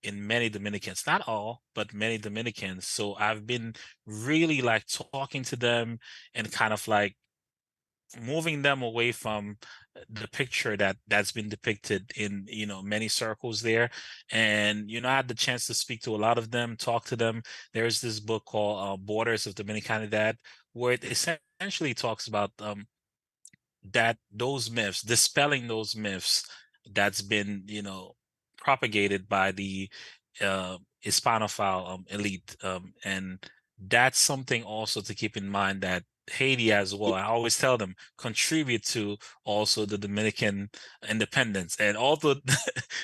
in many Dominicans, not all, but many Dominicans. So I've been really, like, talking to them and kind of like moving them away from the picture that's been depicted in many circles there. And I had the chance to speak to a lot of them, talk to them. There's this book called Borders of Dominicanidad, where it essentially talks about that those myths, dispelling those myths that's been propagated by the Hispanophile elite, and that's something also to keep in mind, that Haiti as well, I always tell them, contribute to also the Dominican independence. And although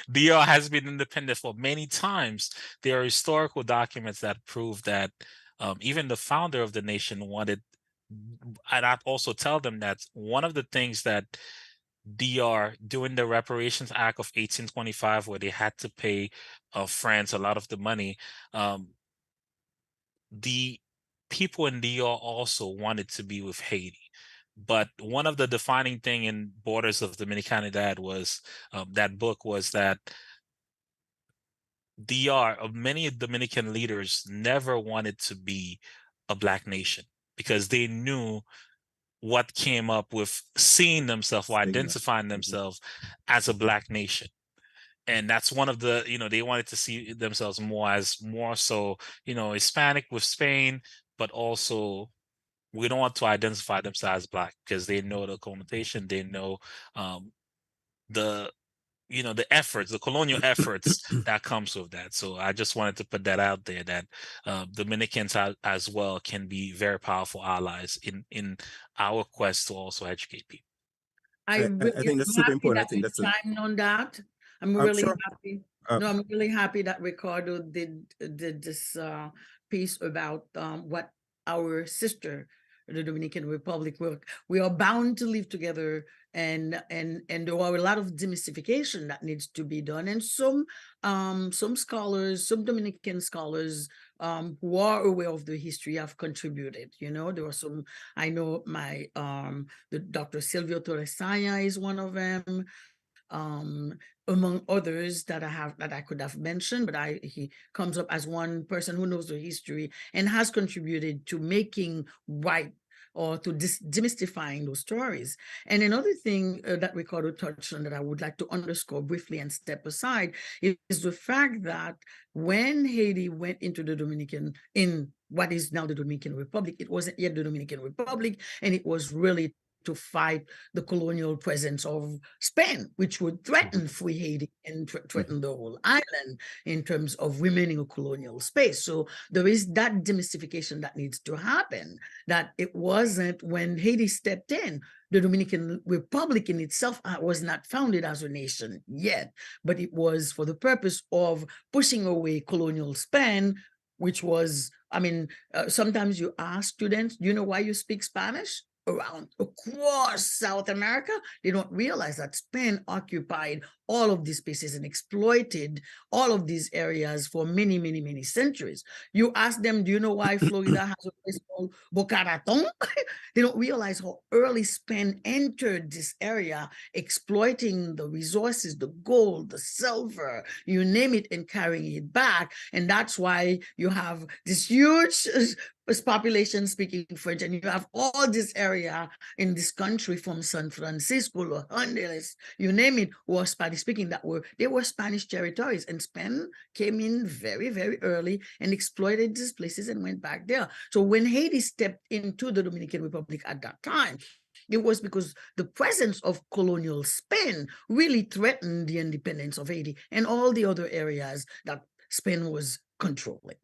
DR has been independent for many times, there are historical documents that prove that even the founder of the nation wanted, and I'd also tell them that one of the things that DR during the Reparations Act of 1825, where they had to pay France a lot of the money, the people in DR also wanted to be with Haiti. But one of the defining thing in Borders of Dominicanidad was that book was that DR, many Dominican leaders never wanted to be a Black nation because they knew what came up with seeing themselves or Stigma. identifying themselves as a Black nation. And that's one of the, they wanted to see themselves more so, Hispanic with Spain, but also we don't want to identify themselves as Black because they know the connotation, they know the efforts, the colonial efforts that comes with that. So I just wanted to put that out there that Dominicans as well can be very powerful allies in our quest to also educate people. I think that's super important. I think that's chimed on that. I'm really sure. happy. No, I'm really happy that Ricardo did this piece about what our sister, the Dominican Republic, we are bound to live together, and there are a lot of demystification that needs to be done. And some scholars, some Dominican scholars who are aware of the history have contributed. There were some, I know the Dr. Silvio Torresaya is one of them, among others that I could have mentioned, but he comes up as one person who knows the history and has contributed to making right or to demystifying those stories. And another thing that Ricardo touched on that I would like to underscore briefly and step aside is the fact that when Haiti went into in what is now the Dominican Republic, it wasn't yet the Dominican Republic, and it was really to fight the colonial presence of Spain, which would threaten free Haiti and threaten the whole island in terms of remaining a colonial space. So there is that demystification that needs to happen, that it wasn't when Haiti stepped in, the Dominican Republic in itself was not founded as a nation yet, but it was for the purpose of pushing away colonial Spain, which was, sometimes you ask students, do you know why you speak Spanish? Across South America, they don't realize that Spain occupied all of these spaces and exploited all of these areas for many, many, many centuries. You ask them, do you know why Florida has a place called Boca Raton? They don't realize how early Spain entered this area, exploiting the resources, the gold, the silver, you name it, and carrying it back. And that's why you have this huge population speaking French, and you have all this area in this country from San Francisco, Los Angeles, you name it, who are Spanish speaking, they were Spanish territories, and Spain came in very, very early and exploited these places and went back there. So when Haiti stepped into the Dominican Republic at that time, it was because the presence of colonial Spain really threatened the independence of Haiti and all the other areas that Spain was controlling.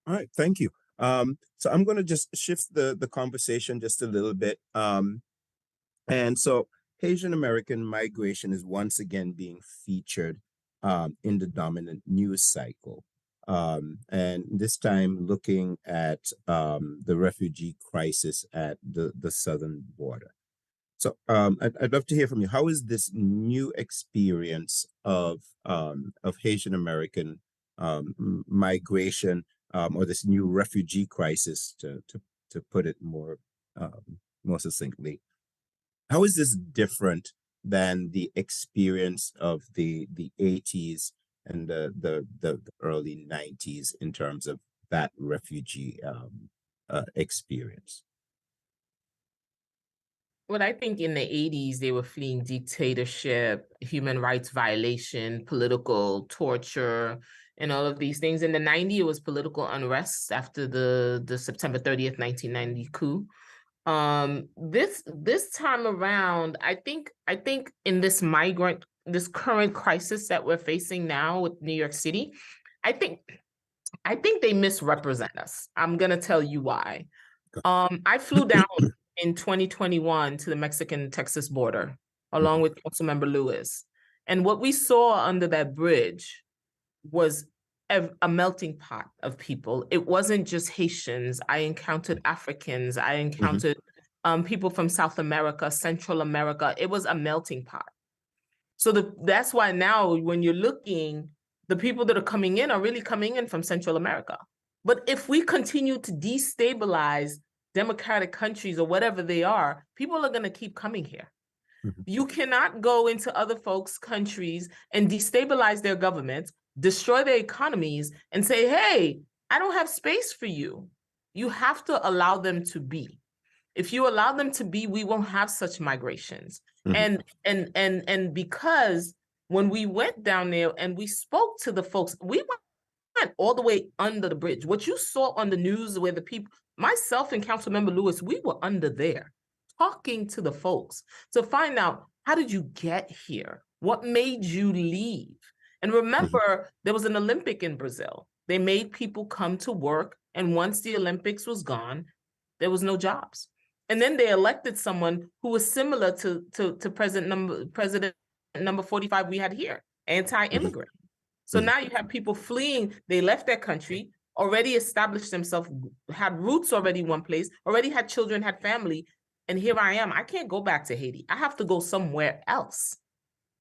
All right, thank you. So I'm going to just shift the conversation just a little bit. And so Haitian American migration is once again being featured in the dominant news cycle. And this time looking at the refugee crisis at the southern border. So I'd love to hear from you. How is this new experience of Haitian American migration or this new refugee crisis, to put it more succinctly, how is this different than the experience of the 80s and the early 90s in terms of that refugee experience? Well, I think in the 80s, they were fleeing dictatorship, human rights violation, political torture, and all of these things. In the 90s, it was political unrest after the September 30th, 1990 coup. This time around, I think in this current crisis that we're facing now with New York City, I think they misrepresent us. I'm gonna tell you why. I flew down in 2021 to the Mexican-Texas border, along with Council Member Lewis. And what we saw under that bridge was a melting pot of people. It wasn't just Haitians. I encountered Africans. I encountered people from South America, Central America. It was a melting pot. So that's why now when you're looking, the people that are coming in are really coming in from Central America. But if we continue to destabilize democratic countries or whatever they are, people are going to keep coming here. You cannot go into other folks' countries and destabilize their governments, destroy their economies, and say, hey, I don't have space for you. You have to allow them to be. If you allow them to be, we won't have such migrations. And because when we went down there and we spoke to the folks, we went all the way under the bridge. What you saw on the news where the people, myself and Council Member Lewis, we were under there talking to the folks to find out, how did you get here? What made you leave? And remember, there was an Olympic in Brazil. They made people come to work. And once the Olympics was gone, there was no jobs. And then they elected someone who was similar to President number 45 we had here, anti-immigrant. So now you have people fleeing. They left their country, already established themselves, had roots already one place, already had children, had family. And here I am. I can't go back to Haiti. I have to go somewhere else.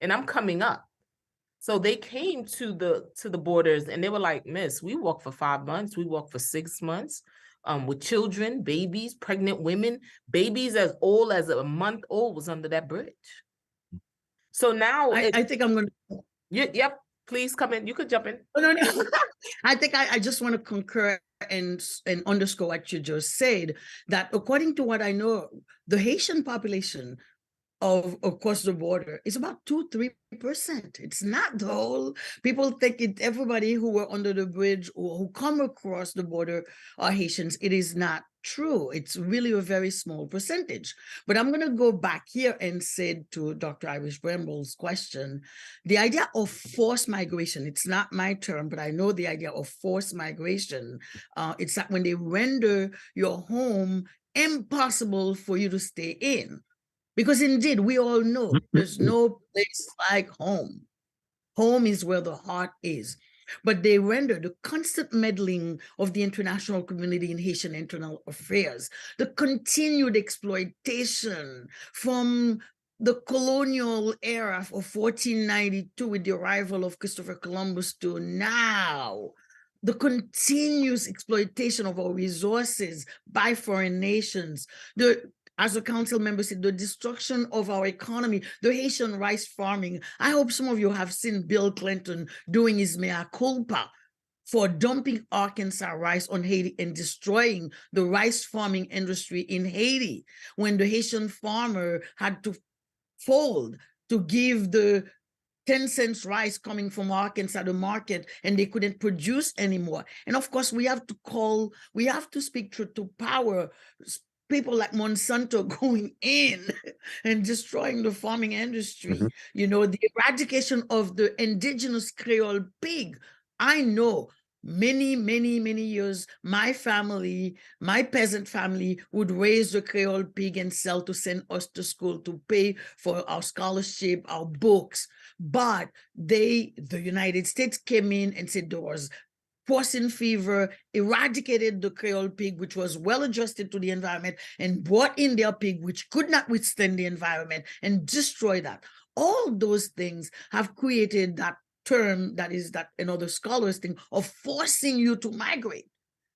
And I'm coming up. So they came to the borders and they were like, Miss, we walked for 5 months. We walked for 6 months with children, babies, pregnant women, babies as old as a month old was under that bridge. So now I think I'm going to. Yep. Please come in. You could jump in. No. I think I just want to concur and underscore what you just said, that according to what I know, the Haitian population across the border is about 2-3%. It's not the whole. People think everybody who were under the bridge or who come across the border are Haitians. It is not true. It's really a very small percentage. But I'm going to go back here and say to Dr. Irish Bramble's question, the idea of forced migration, it's not my term, but I know the idea of forced migration. It's that when they render your home impossible for you to stay in. Because indeed, we all know there's no place like home. Home is where the heart is. But they render the constant meddling of the international community in Haitian internal affairs, the continued exploitation from the colonial era of 1492 with the arrival of Christopher Columbus to now, the continuous exploitation of our resources by foreign nations, as a council member said, the destruction of our economy, the Haitian rice farming. I hope some of you have seen Bill Clinton doing his mea culpa for dumping Arkansas rice on Haiti and destroying the rice farming industry in Haiti, when the Haitian farmer had to fold to give the 10 cents rice coming from Arkansas the market, and they couldn't produce anymore. And of course, we have to speak truth to power. People like Monsanto going in and destroying the farming industry, the eradication of the indigenous Creole pig. I know many years, my family, my peasant family would raise the Creole pig and sell to send us to school to pay for our scholarship, our books. But the United States came in and said there was porcine fever, eradicated the Creole pig, which was well adjusted to the environment, and brought in their pig, which could not withstand the environment, and destroyed that. All those things have created that term that another scholars think of forcing you to migrate.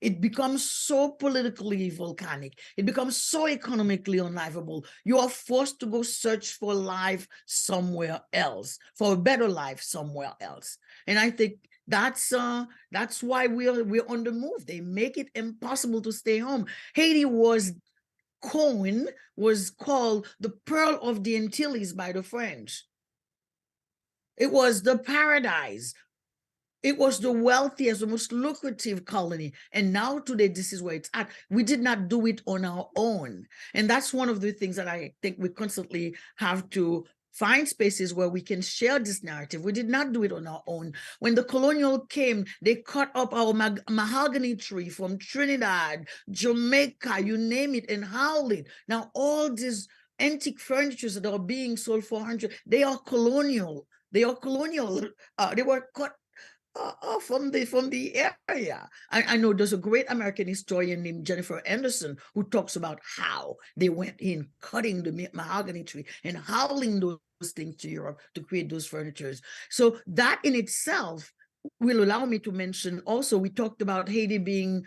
It becomes so politically volcanic. It becomes so economically unlivable. You are forced to go search for life somewhere else, for a better life somewhere else. And I think that's why we're on the move. They make it impossible to stay home. Haiti was called the Pearl of the Antilles by the French. It was the paradise. It was the wealthiest, the most lucrative colony. And now today, this is where it's at. We did not do it on our own. And that's one of the things that I think we constantly have to find spaces where we can share this narrative. We did not do it on our own. When the colonial came, they cut up our mahogany tree from Trinidad, Jamaica, you name it, and hauled it. Now, all these antique furnitures that are being sold for $100, they are colonial. They are colonial. They were cut from the area. I know there's a great American historian named Jennifer Anderson who talks about how they went in cutting the mahogany tree and hauling those things to Europe to create those furnitures. So that in itself will allow me to mention also, we talked about Haiti being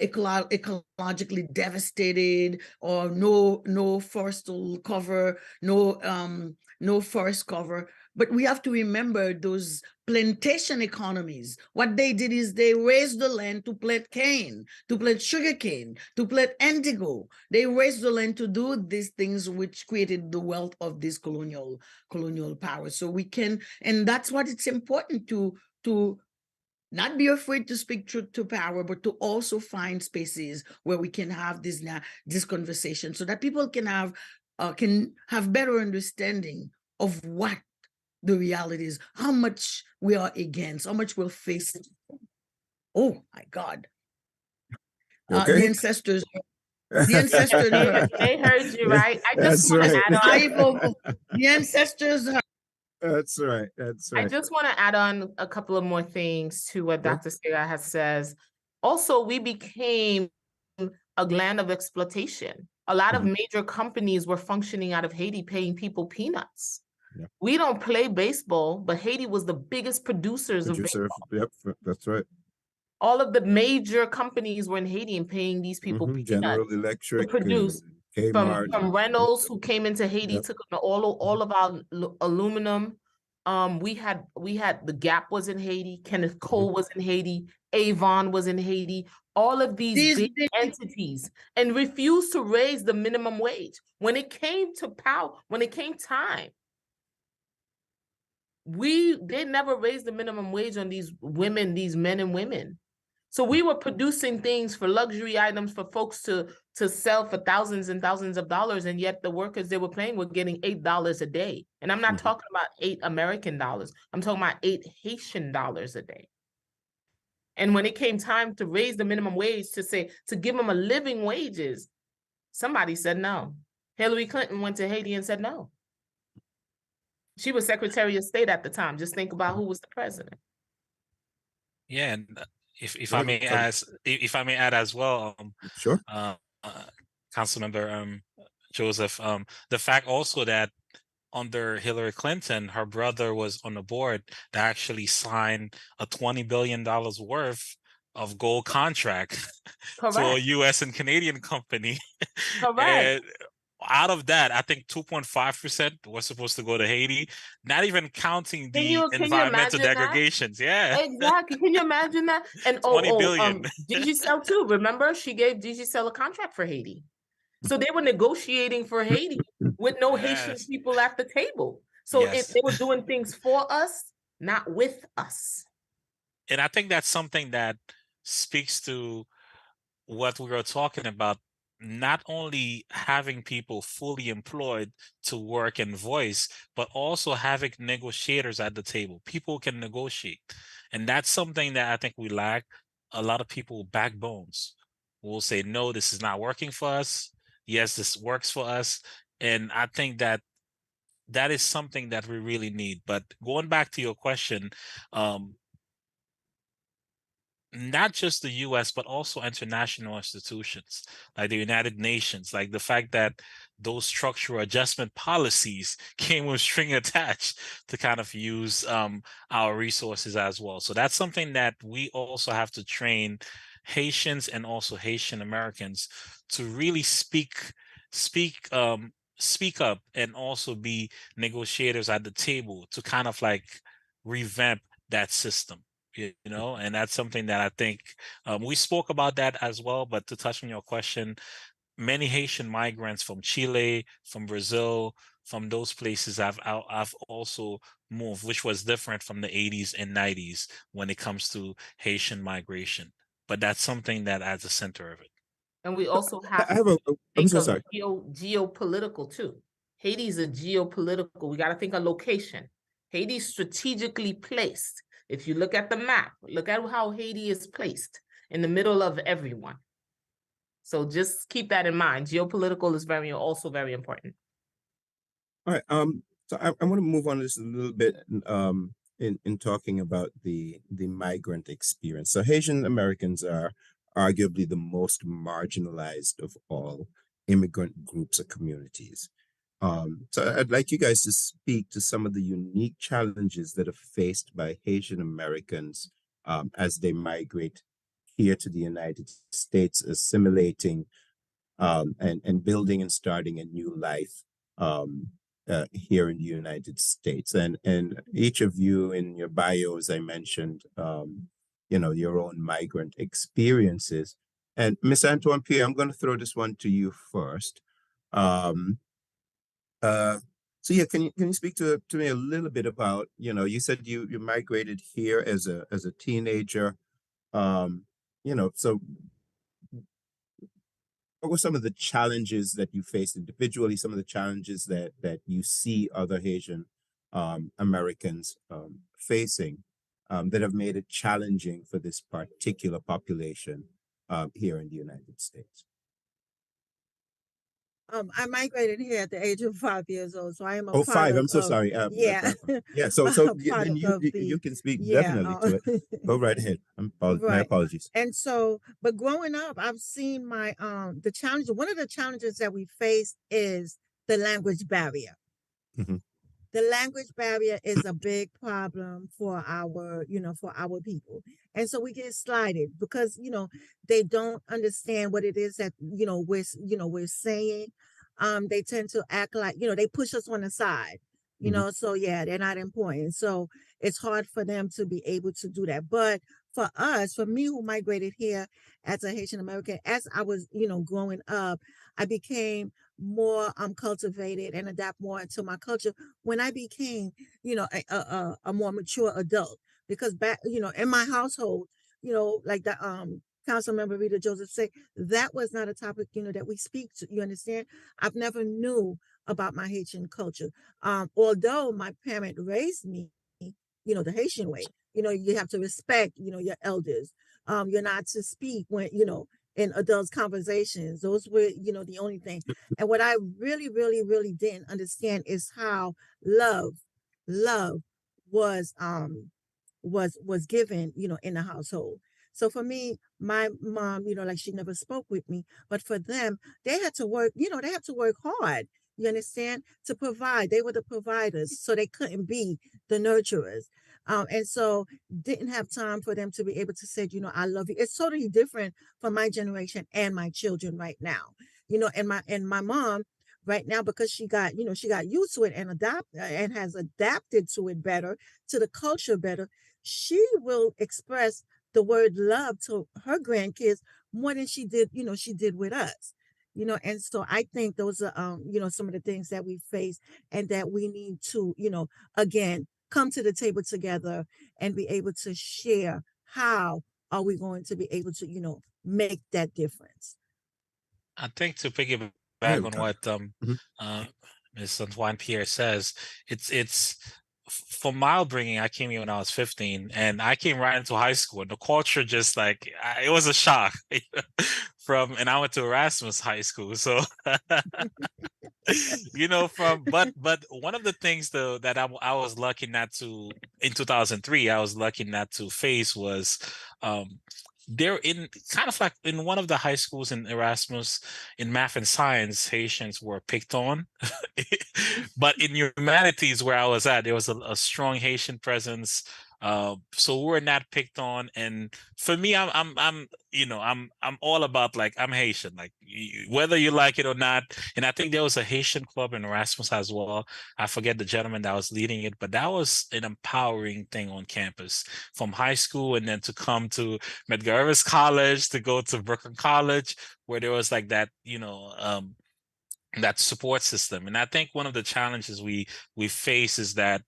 ecologically devastated, or no forestal cover, no forest cover. But we have to remember those plantation economies. What they did is they raised the land to plant cane, to plant sugar cane, to plant indigo. They raised the land to do these things, which created the wealth of this colonial power. So we can, and that's what it's important to not be afraid to speak truth to power, but to also find spaces where we can have this conversation, so that people can have better understanding of what the reality is, how much we are against, how much we'll face. Oh my God. Okay. The ancestors. They heard you, right? I just want to add on. The ancestors. That's right. That's right. I just want to add on a couple of more things to what Dr. Cerat has says. Also, we became a land of exploitation. A lot of major companies were functioning out of Haiti, paying people peanuts. Yeah. We don't play baseball, but Haiti was the biggest producers of baseball. Yep, that's right. All of the major companies were in Haiti and paying these people peanuts. General Electric, to produce. From Reynolds, who came into Haiti, took all of our aluminum. We had the Gap was in Haiti, Kenneth Cole was in Haiti, Avon was in Haiti, all of these big entities, and refused to raise the minimum wage. When it came to power, when it came time, they never raised the minimum wage on these women, these men and women. So we were producing things for luxury items for folks to sell for thousands and thousands of dollars, and yet the workers they were paying were getting $8 a day. And I'm not talking about $8 American dollars. I'm talking about $8 Haitian dollars a day. And when it came time to raise the minimum wage, to give them a living wages, somebody said no. Hillary Clinton went to Haiti and said no. She was Secretary of State at the time. Just think about who was the president. Yeah, and if I may add as well, sure. Council Member Joseph, the fact also that under Hillary Clinton, her brother was on the board that actually signed a $20 billion worth of gold contract to a U.S. and Canadian company. Correct. And out of that, I think 2.5% was supposed to go to Haiti, not even counting the environmental degradations. Yeah, exactly. Can you imagine that? And $20 billion. Digicel too. Remember, she gave Digicel a contract for Haiti, so they were negotiating for Haiti with no Haitian people at the table. So they were doing things for us, not with us. And I think that's something that speaks to what we were talking about. Not only having people fully employed to work and voice, but also having negotiators at the table. People can negotiate. And that's something that I think we lack. A lot of people backbones will say, no, this is not working for us. Yes, this works for us. And I think that is something that we really need. But going back to your question, not just the US, but also international institutions like the United Nations, like the fact that those structural adjustment policies came with string attached to kind of use our resources as well. So that's something that we also have to train Haitians and also Haitian Americans to really speak up and also be negotiators at the table to kind of like revamp that system. And that's something that I think we spoke about that as well. But to touch on your question, many Haitian migrants from Chile, from Brazil, from those places have also moved, which was different from the 80s and 90s when it comes to Haitian migration. But that's something that at the center of it. And we also have geopolitical too. Haiti's a geopolitical. We got to think of location. Haiti's strategically placed. If you look at the map, look at how Haiti is placed in the middle of everyone. So just keep that in mind. Geopolitical is also very important. All right. So I want to move on to this a little bit. in talking about the migrant experience. So Haitian Americans are arguably the most marginalized of all immigrant groups or communities. So I'd like you guys to speak to some of the unique challenges that are faced by Haitian Americans as they migrate here to the United States, assimilating and building and starting a new life here in the United States. And each of you in your bios, I mentioned, your own migrant experiences. And Miss Antoine-Pierre, I'm going to throw this one to you first. So yeah, can you speak to me a little bit about, you said you migrated here as a teenager. So what were some of the challenges that you faced individually, some of the challenges that you see other Haitian Americans facing that have made it challenging for this particular population here in the United States? I migrated here at the age of 5 years old, so I am a Oh, five. I'm product so of, sorry. yeah, Yeah. So a yeah, then product you of you the, can speak yeah, definitely to it. Go right ahead. My right. apologies. And so, but growing up, I've seen the challenge. One of the challenges that we face is the language barrier. Mhm. The language barrier is a big problem for our people. And so we get slighted because, they don't understand what it is that, we're saying. They tend to act like, they push us on the side, Mhm. so yeah, they're not important. So it's hard for them to be able to do that. But for me who migrated here as a Haitian American, as I was, growing up, I became more cultivated and adapt more into my culture when I became, a more mature adult. Because back, in my household, like the Council Member Rita Joseph said, that was not a topic, that we speak to. You understand? I've never knew about my Haitian culture. Although my parent raised me, the Haitian way. You have to respect, your elders. You're not to speak when, in adults conversations. Those were, the only thing. And what I really, really, really didn't understand is how love was given, in the household. So for me, my mom, like she never spoke with me, but for them, they had to work, they had to work hard. You understand? To provide. They were the providers, so they couldn't be the nurturers. And so didn't have time for them to be able to say, I love you. It's totally different from my generation and my children right now. And my mom right now, because she got used to it and has adapted to it better, to the culture better, she will express the word love to her grandkids more than she did with us. And so I think those are some of the things that we face, and that we need to, again, come to the table together and be able to share how are we going to be able to, make that difference. I think to piggyback Hey, on Ricardo. what Mhm. Ms. Antoine-Pierre says, it's for mile bringing. I came here when I was 15, and I came right into high school, and the culture just like it was a shock. And I went to Erasmus High School, so but one of the things though that I was lucky not to in 2003, I was lucky not to face was they're in kind of like in one of the high schools in Erasmus in math and science, Haitians were picked on. But in humanities where I was at, there was a strong Haitian presence. So we're not picked on. And for me, I'm all about like I'm Haitian, like whether you like it or not. And I think there was a Haitian club in Erasmus as well. I forget the gentleman that was leading it, but that was an empowering thing on campus from high school, and then to come to Medgar College, to go to Brooklyn College, where there was like that, that support system. And I think one of the challenges we face is that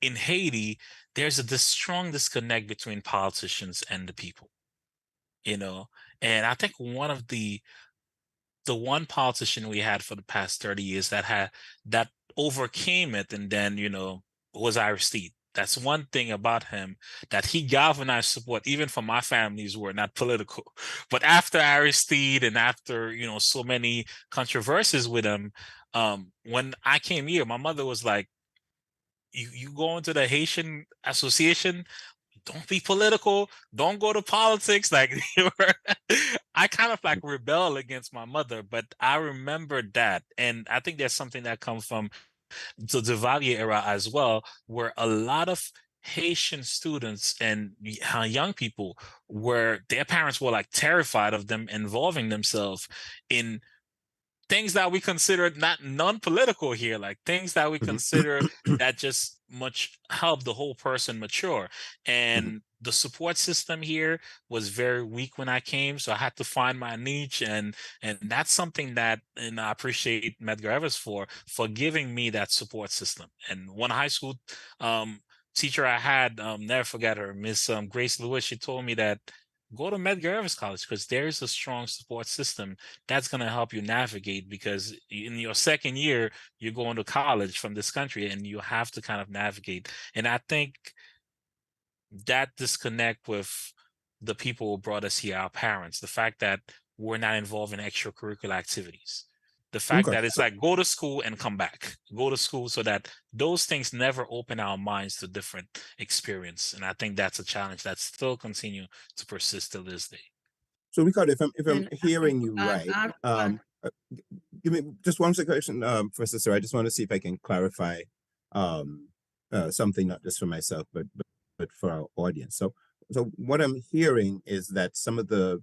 in Haiti, there's this strong disconnect between politicians and the people, you know. And I think the one politician we had for the past 30 years that overcame it, and then was Aristide. That's one thing about him, that he galvanized support even from my families who were not political. But after Aristide and after so many controversies with him, when I came here, my mother was like, you go into the Haitian Association, don't be political, don't go to politics. Like I kind of like rebel against my mother, but I remember that. And I think there's something that comes from the Duvalier era as well, where a lot of Haitian students and young people were, their parents were like terrified of them involving themselves in things that we consider not non-political here, like things that we consider that just much help the whole person mature. And the support system here was very weak when I came, so I had to find my niche, and that's something that, and I appreciate Medgar Evers for giving me that support system. And one high school teacher I had, never forget her, Miss Grace Lewis, she told me that go to Medgar Evers College because there is a strong support system that's going to help you navigate, because in your second year, you're going to college from this country and you have to kind of navigate. And I think that disconnect with the people who brought us here, our parents, the fact that we're not involved in extracurricular activities, the fact that it's like go to school and come back, go to school, so that those things never open our minds to different experience. And I think that's a challenge that still continue to persist till this day. So Ricardo, if I'm And hearing you right, give me just one second, Professor Cerat. I just want to see if I can clarify something, not just for myself, but for our audience. So what I'm hearing is that some of there's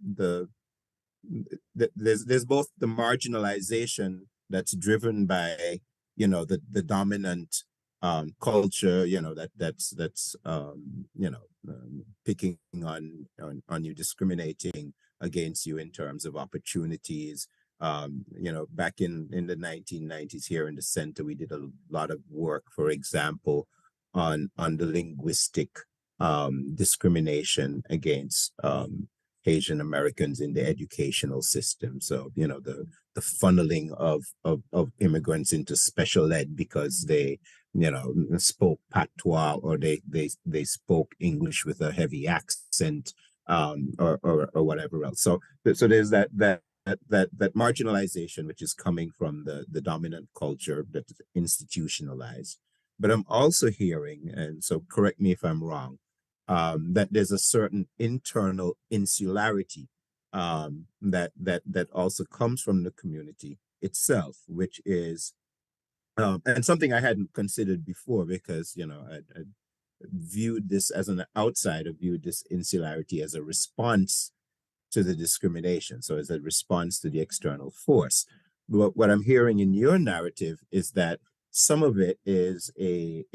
both the marginalization that's driven by, you know, the dominant culture, you know, that's you know, picking on you, discriminating against you in terms of opportunities. You know, back in the 1990s here in the center, we did a lot of work, for example, on the linguistic discrimination against Haitian Americans in the educational system. So, you know, the funneling of immigrants into special ed because they, you know, spoke patois, or they spoke English with a heavy accent, or whatever else. So there's that marginalization, which is coming from the dominant culture that's institutionalized. But I'm also hearing, and so correct me if I'm wrong, that there's a certain internal insularity that also comes from the community itself, which is, and something I hadn't considered before, because, you know, I viewed this as an outsider, viewed this insularity as a response to the discrimination, so as a response to the external force. But what I'm hearing in your narrative is that some of it is a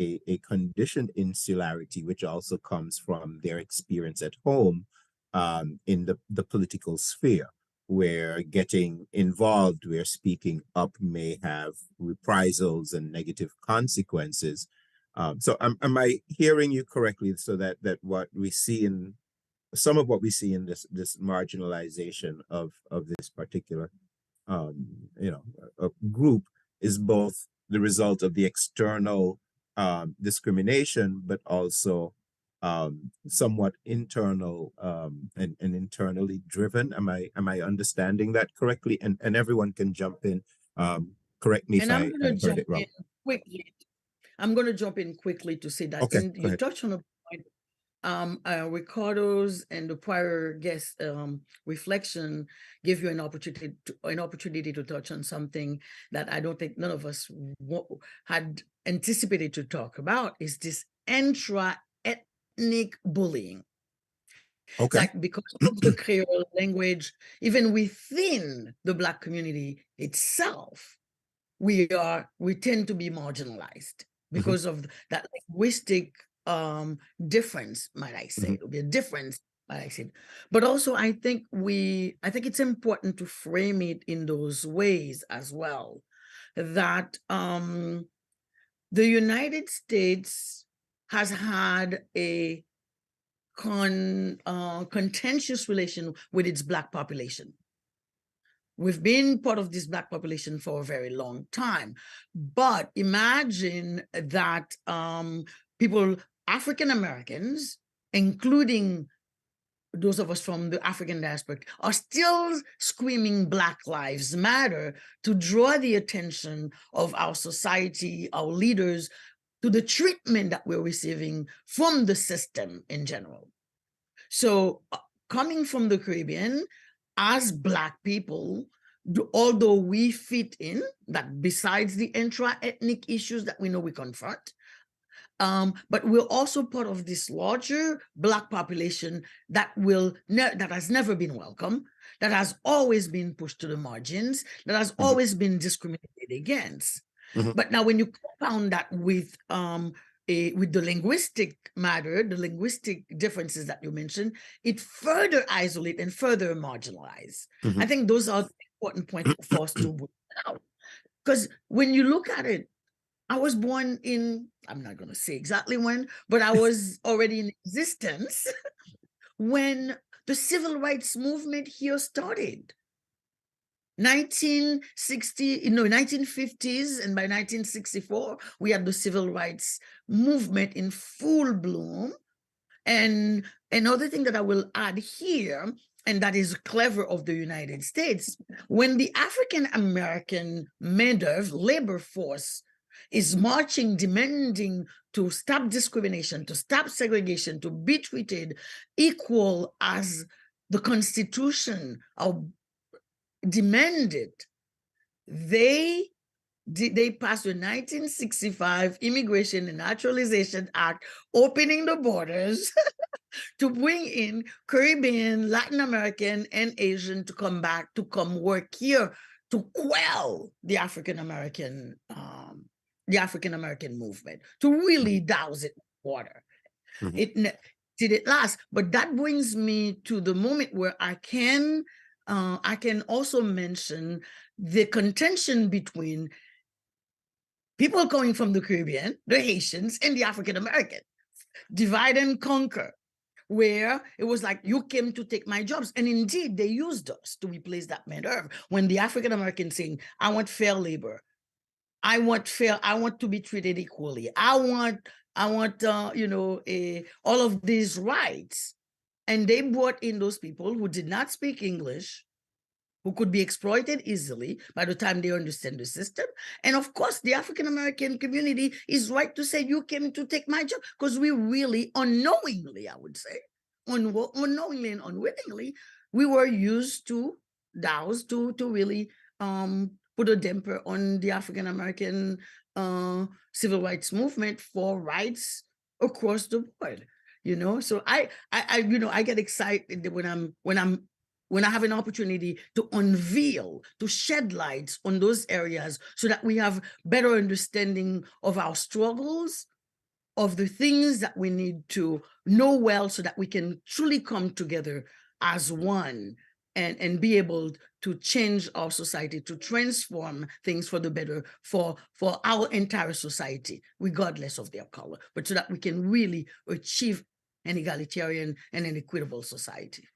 conditioned insularity, which also comes from their experience at home in the political sphere, where getting involved, where speaking up may have reprisals and negative consequences. So am I hearing you correctly? So that what we see in some of what we see in this marginalization of this particular you know, group is both the result of the external discrimination, but also somewhat internal and internally driven. Am I understanding that correctly? And everyone can jump in. Correct me if I heard it wrong. Quickly. I'm going to jump in quickly to say that. Okay, You touched on a point. Ricardo's and the prior guest reflection give you an opportunity to touch on something that I don't think none of us had anticipated to talk about, is this intra-ethnic bullying. Okay. Like, because of the Creole language, even within the Black community itself, we tend to be marginalized because of that linguistic difference, might I say. It'll be a difference, might I say. But also I think it's important to frame it in those ways as well, that the United States has had a contentious relation with its Black population. We've been part of this Black population for a very long time. But imagine that people, African Americans, including those of us from the African diaspora, are still screaming Black Lives Matter to draw the attention of our society, our leaders, to the treatment that we're receiving from the system in general. So coming from the Caribbean, as Black people, although we fit in, that besides the intra-ethnic issues that we know we confront, but we're also part of this larger Black population that has never been welcome, that has always been pushed to the margins, that has always been discriminated against. But now when you compound that with the linguistic matter, the linguistic differences that you mentioned, it further isolate and further marginalize. I think those are important points for us to bring out. Because when you look at it, I was born in, I'm not going to say exactly when, but I was already in existence when the civil rights movement here started. 1950s, and by 1964, we had the civil rights movement in full bloom. And another thing that I will add here, and that is clever of the United States, when the African-American Medgar labor force is marching, demanding to stop discrimination, to stop segregation, to be treated equal as the Constitution demanded, they passed the 1965 Immigration and Naturalization Act, opening the borders to bring in Caribbean, Latin American, and Asian to come work here to quell the African-American movement, to really douse it in water. Did it last? But that brings me to the moment where I can also mention the contention between people coming from the Caribbean, the Haitians, and the African-American. Divide and conquer, where it was like, you came to take my jobs. And indeed, they used us to replace that Medgar. When the African-American saying, I want fair labor, I want to be treated equally, I want all of these rights. And they brought in those people who did not speak English, who could be exploited easily by the time they understand the system. And of course, the African-American community is right to say, you came to take my job, because we really unknowingly, I would say, unknowingly and unwittingly, we were used to douse, to really put a damper on the African-American civil rights movement for rights across the board. So I get excited when I have an opportunity to unveil, to shed lights on those areas, so that we have better understanding of our struggles, of the things that we need to know well, so that we can truly come together as one and be able to change our society, to transform things for the better for our entire society, regardless of their color, but so that we can really achieve an egalitarian and an equitable society.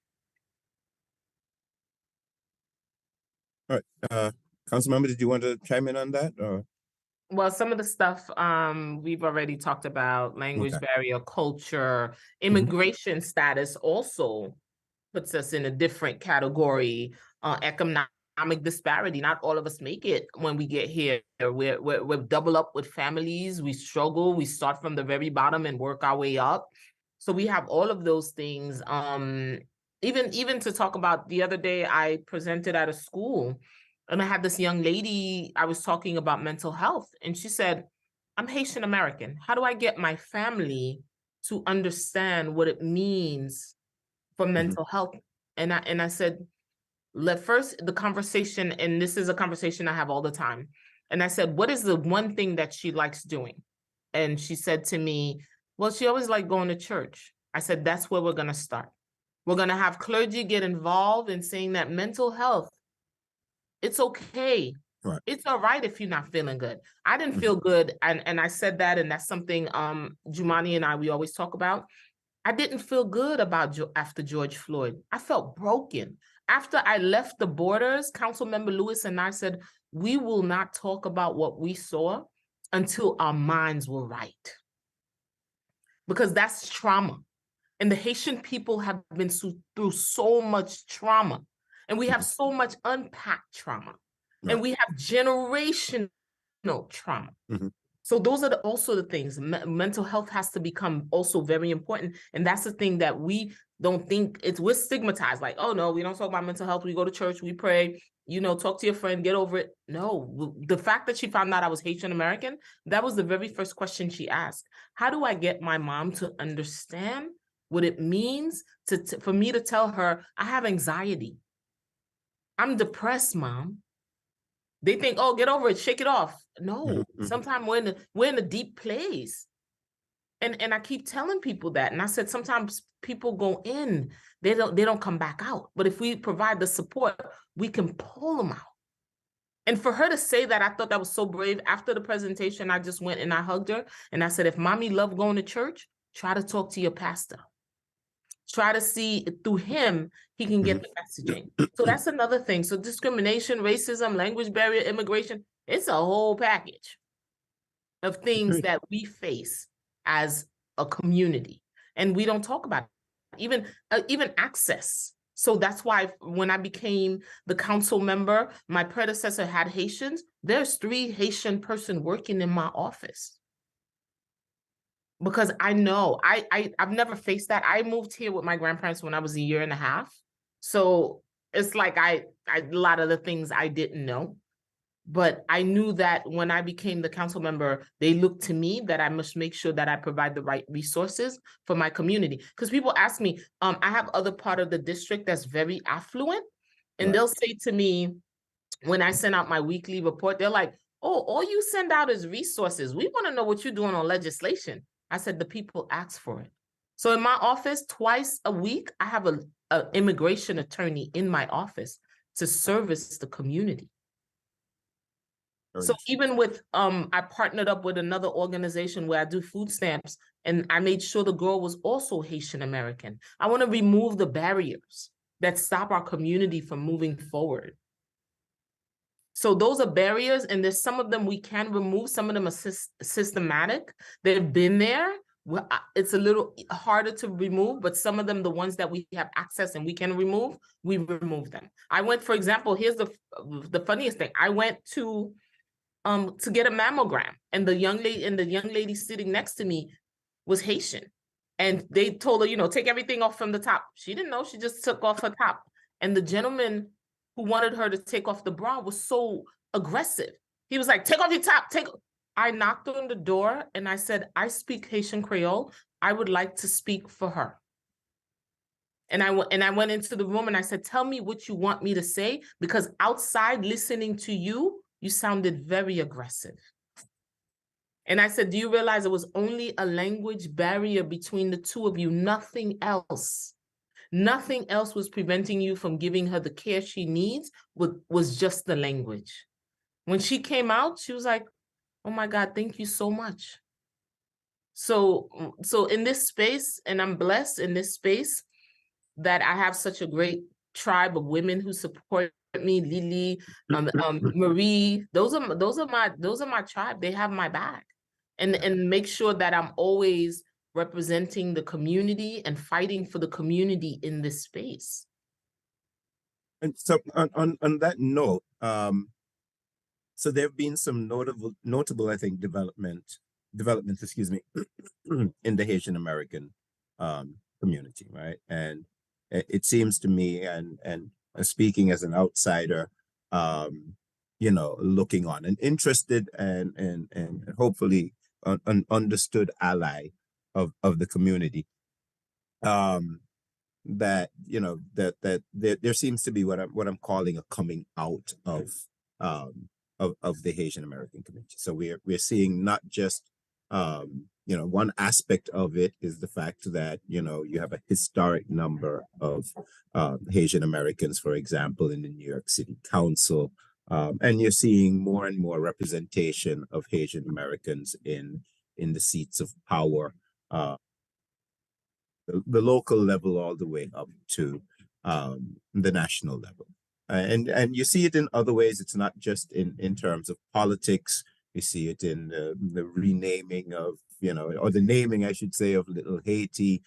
All right, Council Member, did you want to chime in on that? Or? Well, some of the stuff we've already talked about: language barrier, culture, immigration status also puts us in a different category. Economic disparity. Not all of us make it when we get here. We're double up with families. We struggle. We start from the very bottom and work our way up. So we have all of those things. Even to talk about, the other day I presented at a school, and I had this young lady, I was talking about mental health, and she said, I'm Haitian American. How do I get my family to understand what it means for mental health? And I said, first the conversation, and this is a conversation I have all the time. And I said, what is the one thing that she likes doing? And she said to me, well, she always liked going to church. I said, that's where we're going to start. We're going to have clergy get involved in saying that mental health, it's okay. Right. It's all right if you're not feeling good. I didn't feel good. And I said that, and that's something Jumani and we always talk about. I didn't feel good after George Floyd. I felt broken. After I left the borders, Council Member Lewis and I said, we will not talk about what we saw until our minds were right. Because that's trauma. And the Haitian people have been through so much trauma. And we have so much unpacked trauma. Right. And we have generational trauma. So those are also the things. Mental health has to become also very important. And that's the thing that we don't think we're stigmatized. Like, oh no, we don't talk about mental health. We go to church, we pray, talk to your friend, get over it. No, the fact that she found out I was Haitian American, that was the very first question she asked. How do I get my mom to understand what it means for me to tell her I have anxiety? I'm depressed, Mom. They think, oh, get over it, shake it off. No, sometimes we're in a deep place. And I keep telling people that. And I said, sometimes people go in, they don't come back out. But if we provide the support, we can pull them out. And for her to say that, I thought that was so brave. After the presentation, I just went and I hugged her. And I said, if mommy loved going to church, try to talk to your pastor. Try to see through him, he can get the messaging. So that's another thing. So discrimination, racism, language barrier, immigration, it's a whole package of things that we face as a community. And we don't talk about it. Even access. So that's why when I became the council member, my predecessor had Haitians. There's 3 Haitian person working in my office. Because I know I've never faced that. I moved here with my grandparents when I was 1.5 years. So it's like a lot of the things I didn't know. But I knew that when I became the council member, they looked to me that I must make sure that I provide the right resources for my community. Because people ask me, I have other part of the district that's very affluent. And they'll say to me, when I send out my weekly report, they're like, oh, all you send out is resources. We want to know what you're doing on legislation. I said, the people ask for it. So in my office, twice a week, I have an immigration attorney in my office to service the community. So even with, I partnered up with another organization where I do food stamps, and I made sure the girl was also Haitian American. I want to remove the barriers that stop our community from moving forward. So those are barriers, and there's some of them we can remove. Some of them are systematic. They've been there. It's a little harder to remove, but some of them, the ones that we have access and we can remove, we remove them. I went, for example, here's the funniest thing. I went to get a mammogram, and the young lady sitting next to me was Haitian. And they told her, take everything off from the top. She didn't know, she just took off her top. And the gentleman who wanted her to take off the bra was so aggressive. He was like, take off your top, I knocked on the door and I said, I speak Haitian Creole. I would like to speak for her. And I went into the room and I said, tell me what you want me to say, because outside listening to you, you sounded very aggressive. And I said, do you realize it was only a language barrier between the two of you, nothing else? Nothing else was preventing you from giving her the care she needs, was just the language. When she came out, she was like, oh my God, thank you so much. So in this space, and I'm blessed in this space that I have such a great tribe of women who support me, Lily, Marie, those are my tribe. They have my back, and make sure that I'm always representing the community and fighting for the community in this space. And so on that note, so there have been some notable, I think, development, excuse me, in the Haitian American community, right? And it seems to me, and speaking as an outsider, looking on, and interested and hopefully an understood ally of the community, that there seems to be what I'm calling a coming out of the Haitian American community. So we're seeing not just one aspect of it is the fact that you have a historic number of Haitian Americans, for example, in the New York City Council, and you're seeing more and more representation of Haitian Americans in the seats of power, the local level all the way up to the national level. And you see it in other ways. It's not just in terms of politics. We see it in the renaming of, or the naming, I should say, of Little Haiti.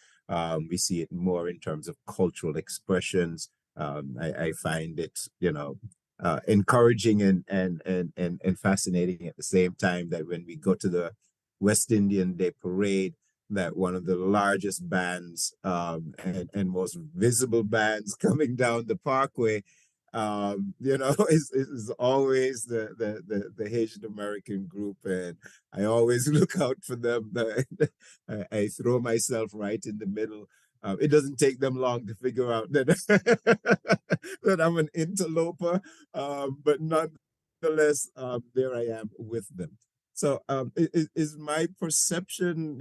We see it more in terms of cultural expressions. I find it, encouraging and fascinating at the same time that when we go to the West Indian Day Parade, that one of the largest bands and most visible bands coming down the parkway, is always the Haitian American group, and I always look out for them. I throw myself right in the middle. It doesn't take them long to figure out that that I'm an interloper, but nonetheless, there I am with them. So is my perception,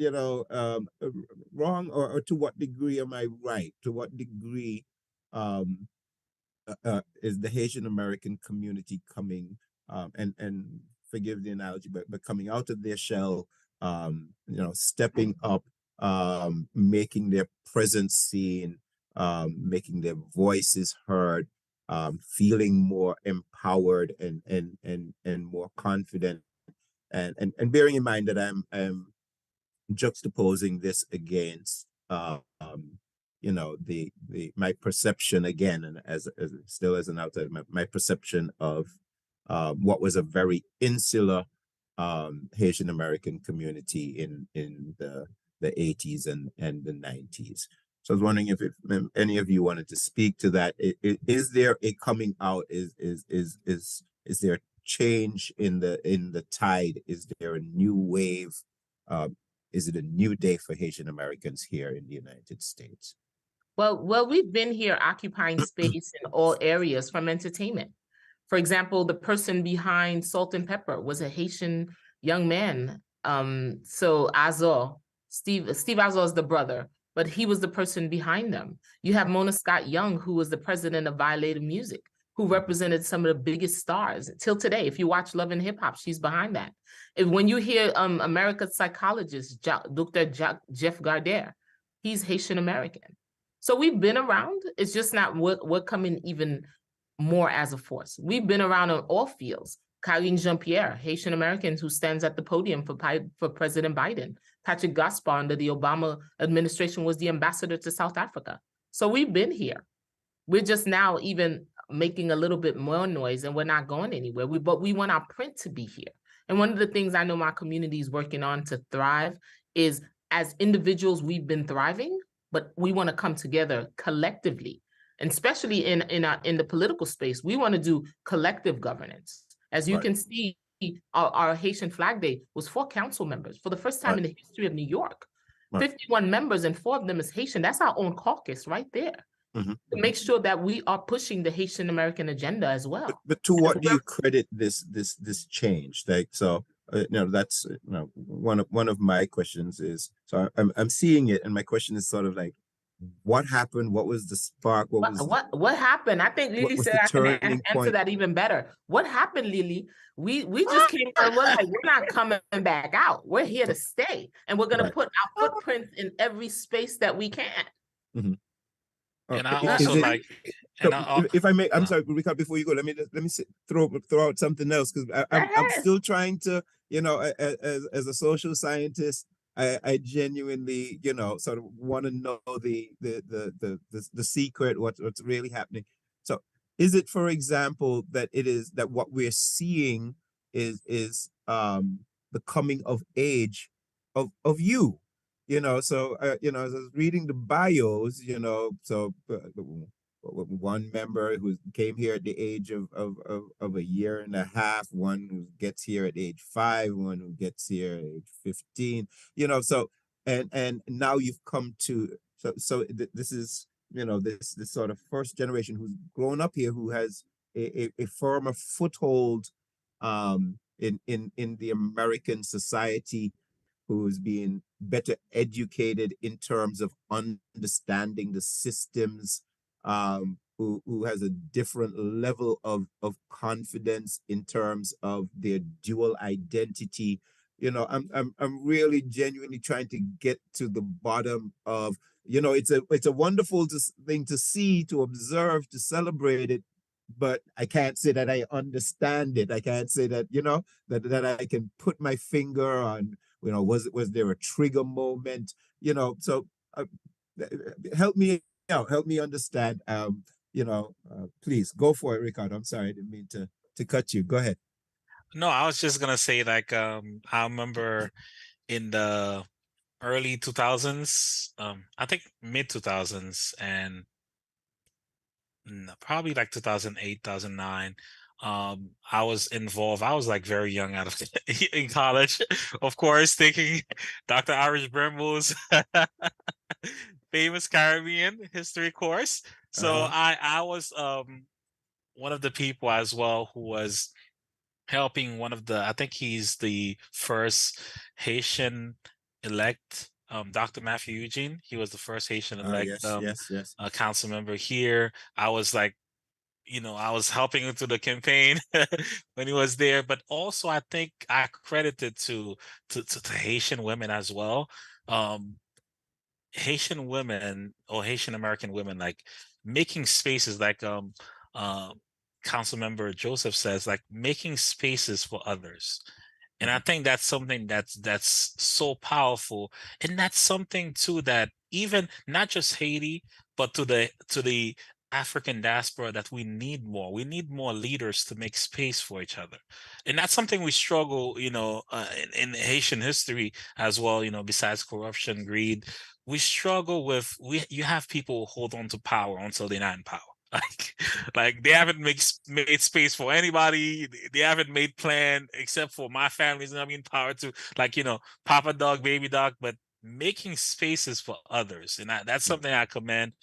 wrong, or to what degree am I right? To what degree is the Haitian American community coming, and forgive the analogy, but coming out of their shell, stepping up, making their presence seen, making their voices heard, feeling more empowered and more confident, and bearing in mind that I'm juxtaposing this against my perception again, and as still as an outsider, my perception of what was a very insular Haitian American community in the 80s and the 90s. So I was wondering if any of you wanted to speak to that. Is there a coming out? Is there a change in the tide? Is there a new wave? Is it a new day for Haitian Americans here in the United States? Well, we've been here occupying space in all areas from entertainment. For example, the person behind Salt and Pepper was a Haitian young man. So Azor, Steve Azor is the brother, but he was the person behind them. You have Mona Scott Young, who was the president of Violated Music, who represented some of the biggest stars till today. If you watch Love and Hip Hop, she's behind that. When you hear America's psychologist, Dr. Jeff Gardere, he's Haitian American. So we've been around. It's just not we're coming even more as a force. We've been around on all fields. Karine Jean-Pierre, Haitian Americans who stands at the podium for President Biden. Patrick Gaspar under the Obama administration was the ambassador to South Africa. So we've been here. We're just now even making a little bit more noise, and we're not going anywhere. But we want our print to be here. And one of the things I know my community is working on to thrive is, as individuals, we've been thriving, but we want to come together collectively, and especially in the political space. We want to do collective governance. As you can see, our Haitian Flag Day was 4 council members for the first time in the history of New York. 51 members, and 4 of them is Haitian. That's our own caucus right there. To make sure that we are pushing the Haitian American agenda as well. But to what do you credit this change? Like, so that's one of my questions is, so I'm seeing it, and my question is sort of like, what happened? What was the spark? What happened? I think Lily said I can answer that even better. What happened, Lily? We just came and we're like, we're not coming back out. We're here to stay, and we're gonna put our footprints in every space that we can. And I also if I may, I'm sorry, Ricardo, before you go, let me throw out something else, because I'm still trying to, as a social scientist, I genuinely, sort of want to know the secret, what's really happening. So is it, for example, that what we're seeing is the coming of age of you? So as I was reading the bios, so one member who came here at the age of a year and a half, one who gets here at age 5, one who gets here at age 15, so and now you've come to this is this sort of first generation who's grown up here, who has a firmer foothold in the American society, who's being better educated in terms of understanding the systems, who has a different level of confidence in terms of their dual identity. I'm really genuinely trying to get to the bottom of, it's a wonderful thing to see, to observe, to celebrate it, but I can't say that I understand it. I can't say that, that I can put my finger on, was there a trigger moment? So help me out, help me understand please go for it, Ricardo. I'm sorry, I didn't mean to cut you. Go ahead. No, I was just gonna say like I remember in the early 2000s, I think mid 2000s, and probably like 2008, 2009. I was involved. I was like very young out of in college, of course, taking Dr. Irish Brimble's famous Caribbean history course. So I was one of the people as well who was helping one of the, I think he's the first Haitian elect, Dr. Matthew Eugene. He was the first Haitian elect yes. council member here. I was like, I was helping him through the campaign when he was there, but also I think I credited to Haitian women as well. Haitian women or Haitian-American women, like making spaces like Council Member Joseph says, like making spaces for others. And I think that's something that's so powerful. And that's something too that even not just Haiti, but to the African diaspora, that we need more. We need more leaders to make space for each other. And that's something we struggle, in Haitian history as well, besides corruption, greed. We struggle with, you have people who hold on to power until they're not in power. Like they haven't made space for anybody. They haven't made plan except for my family's not being power to, like, Papa dog, baby dog, but making spaces for others. And that's something I commend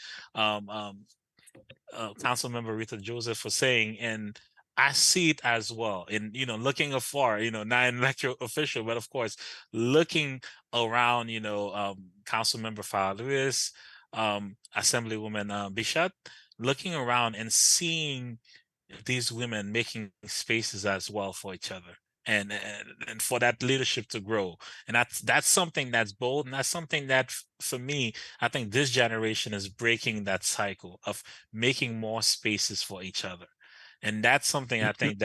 Council Member Rita Joseph for saying. And I see it as well in, looking afar, not an elected official, but of course, looking around, Council Member Farah Lewis, Assemblywoman Bichat, looking around and seeing these women making spaces as well for each other and for that leadership to grow. And that's something that's bold, and that's something that for me, I think this generation is breaking that cycle of making more spaces for each other. And that's something I think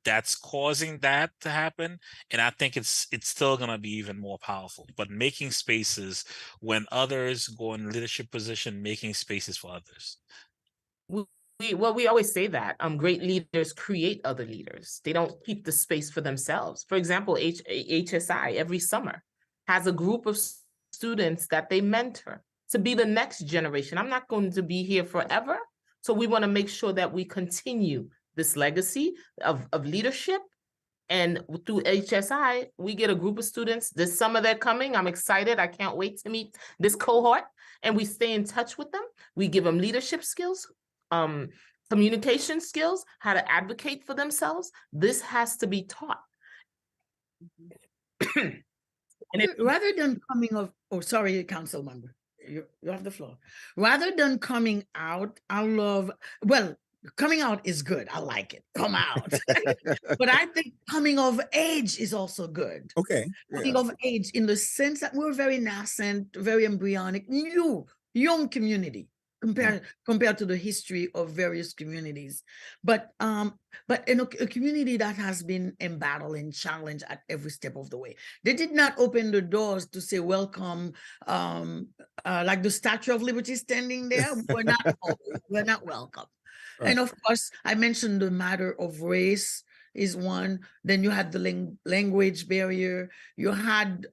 that's causing that to happen. And I think it's still going to be even more powerful, but making spaces when others go in leadership position, making spaces for others. We always say that great leaders create other leaders. They don't keep the space for themselves. For example, HSI every summer has a group of students that they mentor to be the next generation. I'm not going to be here forever. So we want to make sure that we continue this legacy of leadership. And through HSI, we get a group of students. This summer they're coming. I'm excited. I can't wait to meet this cohort. And we stay in touch with them. We give them leadership skills, communication skills, how to advocate for themselves. This has to be taught. And rather than coming of, sorry, Council Member, you have the floor. Rather than coming out, coming out is good. I like it. Come out. But I think coming of age is also good. Okay. Coming of age in the sense that we're very nascent, very embryonic, young community compared to the history of various communities. But in a community that has been embattled and challenged at every step of the way. They did not open the doors to say welcome, like the Statue of Liberty standing there. We're not welcome. Right. And of course, I mentioned the matter of race is one. Then you had the language barrier. You had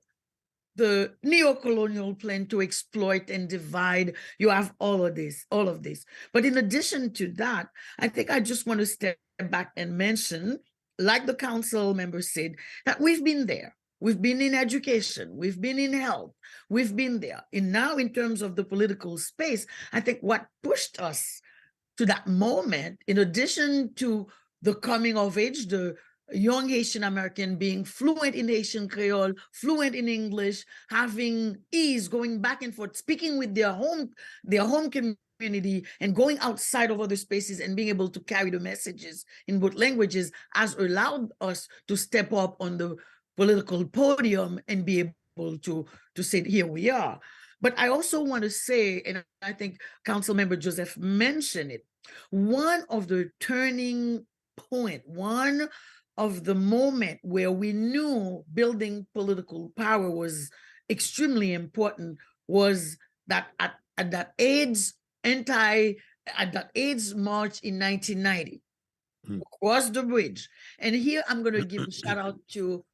the neo-colonial plan to exploit and divide. You have all of this. But in addition to that, I think I just want to step back and mention, like the council member said, that we've been there. We've been in education. We've been in health. We've been there. And now in terms of the political space, I think what pushed us to that moment, in addition to the coming of age, the young Haitian American being fluent in Haitian Creole, fluent in English, having ease, going back and forth, speaking with their home community and going outside of other spaces and being able to carry the messages in both languages has allowed us to step up on the political podium and be able to say, here we are. But I also want to say, and I think Council Member Joseph mentioned it, one of the turning point, one of the moment where we knew building political power was extremely important was that at that AIDS at that AIDS march in 1990, Mm. across the bridge. And here I'm going to give a shout out to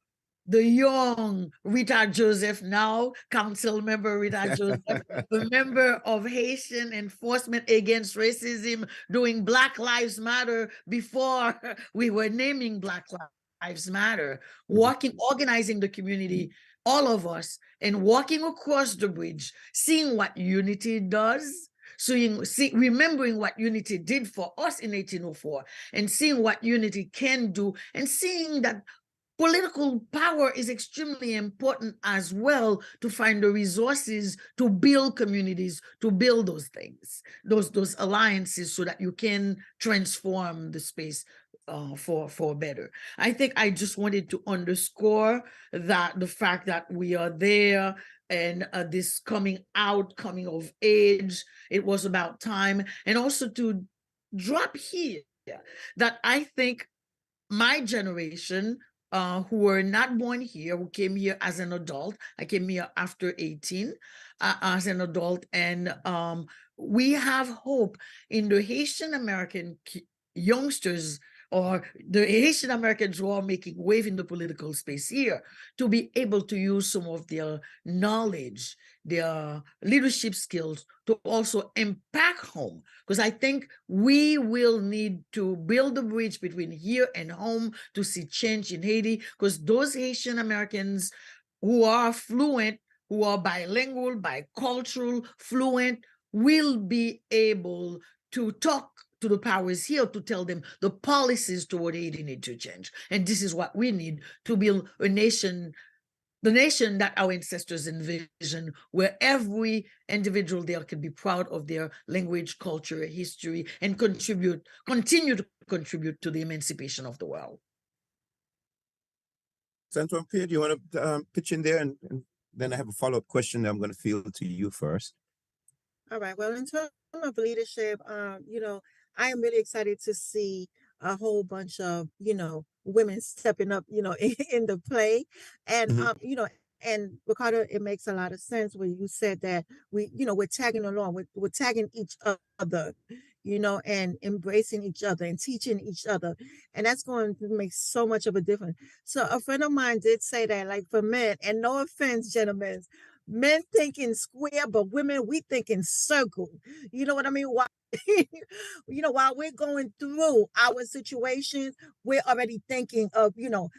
the young Rita Joseph, now Council Member Rita Joseph, a member of Haitian Enforcement Against Racism, doing Black Lives Matter before we were naming Black Lives Matter, organizing the community, all of us, and walking across the bridge, seeing what unity does, remembering what unity did for us in 1804, and seeing what unity can do, and seeing that political power is extremely important as well, to find the resources to build communities, to build those things, those alliances, so that you can transform the space for better. I think I just wanted to underscore that the fact that we are there, and this coming of age, it was about time. And also to drop here that I think my generation, who were not born here, who came here as an adult. I came here after 18 as an adult, and we have hope in the Haitian-American youngsters, or the Haitian Americans who are making wave in the political space here, to be able to use some of their knowledge, their leadership skills, to also impact home. Because I think we will need to build the bridge between here and home to see change in Haiti, because those Haitian Americans who are fluent, who are bilingual, bicultural, fluent, will be able to talk to the powers here to tell them the policies toward Haiti need to change. And this is what we need to build a nation, the nation that our ancestors envisioned, where every individual there can be proud of their language, culture, history, and continue to contribute to the emancipation of the world. Antoine-Pierre, do you want to pitch in there? And then I have a follow-up question that I'm going to field to you first. All right. Well, in terms of leadership, I am really excited to see a whole bunch of, women stepping up, in the play. And, and Ricardo, it makes a lot of sense when you said that we're tagging along, we're tagging each other, and embracing each other and teaching each other. And that's going to make so much of a difference. So a friend of mine did say that, like, for men, and no offense, gentlemen, men thinking square, but women, we think in circle. You know what I mean? While we're going through our situations, we're already thinking of,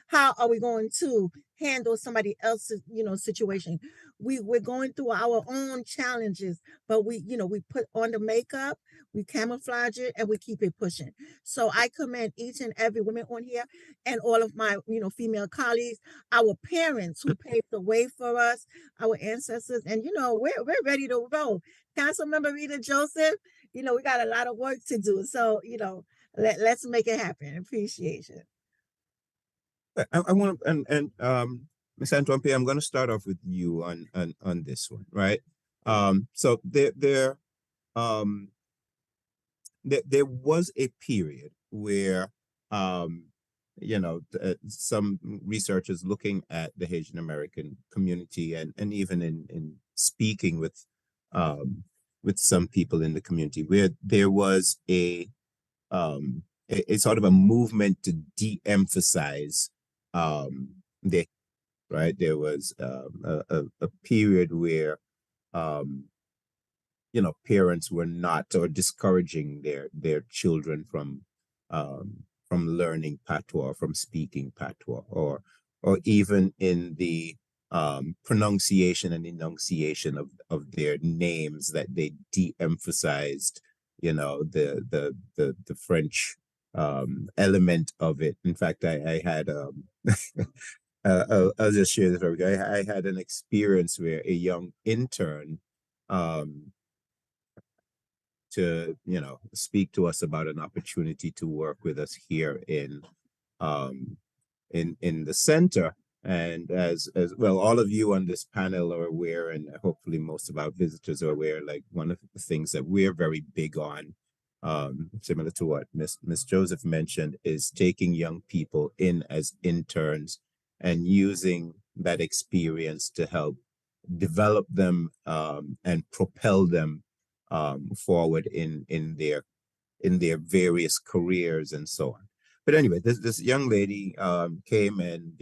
how are we going to handle somebody else's, situation. We're going through our own challenges, but we put on the makeup, we camouflage it, and we keep it pushing. So I commend each and every woman on here, and all of my, female colleagues, our parents who paved the way for us, our ancestors, and we're ready to roll. Council Member Rita Joseph, we got a lot of work to do. So, let's make it happen. Appreciation. I want to, and Ms. Antoine-Pierre, I'm going to start off with you on this one, right? So there was a period where some researchers looking at the Haitian American community, and even in speaking with some people in the community, where there was a sort of a movement to de-emphasize right. There was a period where parents were not, or discouraging their children from learning patois, from speaking patois, or even in the pronunciation and enunciation of their names, that they de-emphasized the French element of it. In fact, I had I'll just share this with you. I had an experience where a young intern to speak to us about an opportunity to work with us here in the center. And as well, all of you on this panel are aware, and hopefully most of our visitors are aware, like, one of the things that we're very big on, similar to what Miss Joseph mentioned, is taking young people in as interns and using that experience to help develop them and propel them forward in their various careers and so on. But anyway, this young lady came and,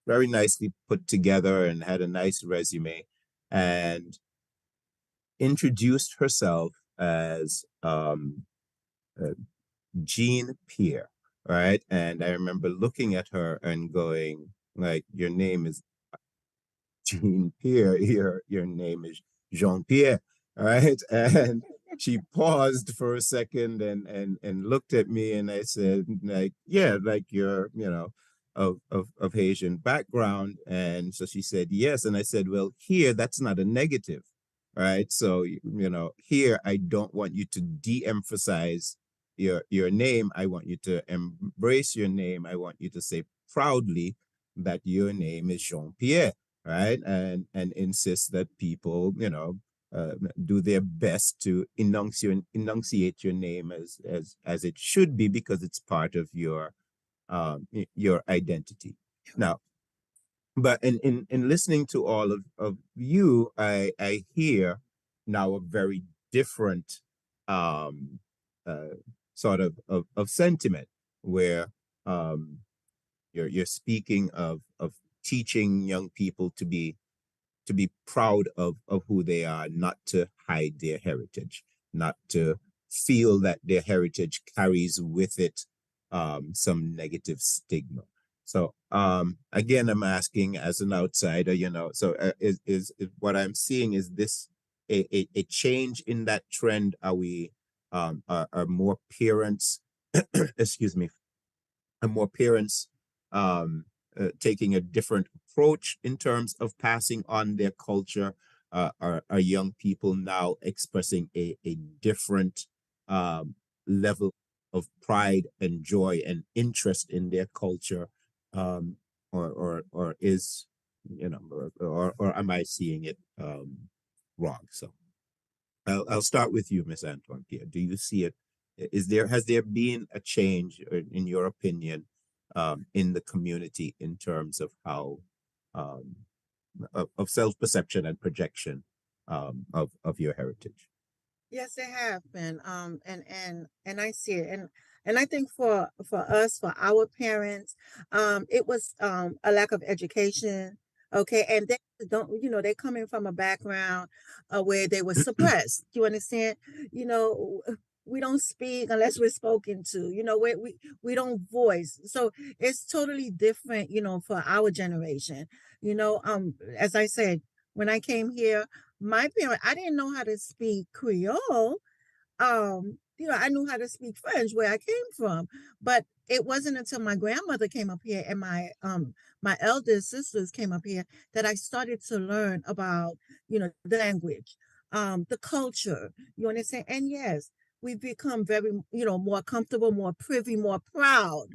very nicely put together and had a nice resume and introduced herself as Jean-Pierre, right? And I remember looking at her and going, like, your name is Jean-Pierre, your name is Jean-Pierre, right? And she paused for a second and looked at me, and I said, like, yeah, like you're, of Haitian background. And so she said, yes. And I said, well, here, that's not a negative, right? So, here, I don't want you to de-emphasize your name. I want you to embrace your name. I want you to say proudly that your name is Jean-Pierre, right? And insist that people, do their best to enunciate your name as it should be, because it's part of your identity. Now, but in listening to all of you, I hear now a very different sort of sentiment, where you're speaking of teaching young people to be proud of who they are, not to hide their heritage, not to feel that their heritage carries with it some negative stigma. So again, I'm asking as an outsider, so is what I'm seeing, is this a change in that trend? Are we are more parents excuse me, are more parents taking a different approach in terms of passing on their culture? Are young people now expressing a different level of pride and joy and interest in their culture, or is, or am I seeing it wrong? So I'll start with you, Ms. Antoine-Pierre. Do you see it? Has there been a change, in your opinion, in the community in terms of how of self-perception and projection of your heritage? Yes, they have been. And I see it. And I think for us, for our parents, it was a lack of education. Okay. And they don't, they're coming from a background where they were suppressed. You understand? We don't speak unless we're spoken to, we don't voice. So it's totally different, for our generation. As I said, when I came here, my parents, I didn't know how to speak Creole. I knew how to speak French where I came from, but it wasn't until my grandmother came up here and my eldest sisters came up here that I started to learn about, the language, the culture, you understand? And yes, we've become very, more comfortable, more privy, more proud,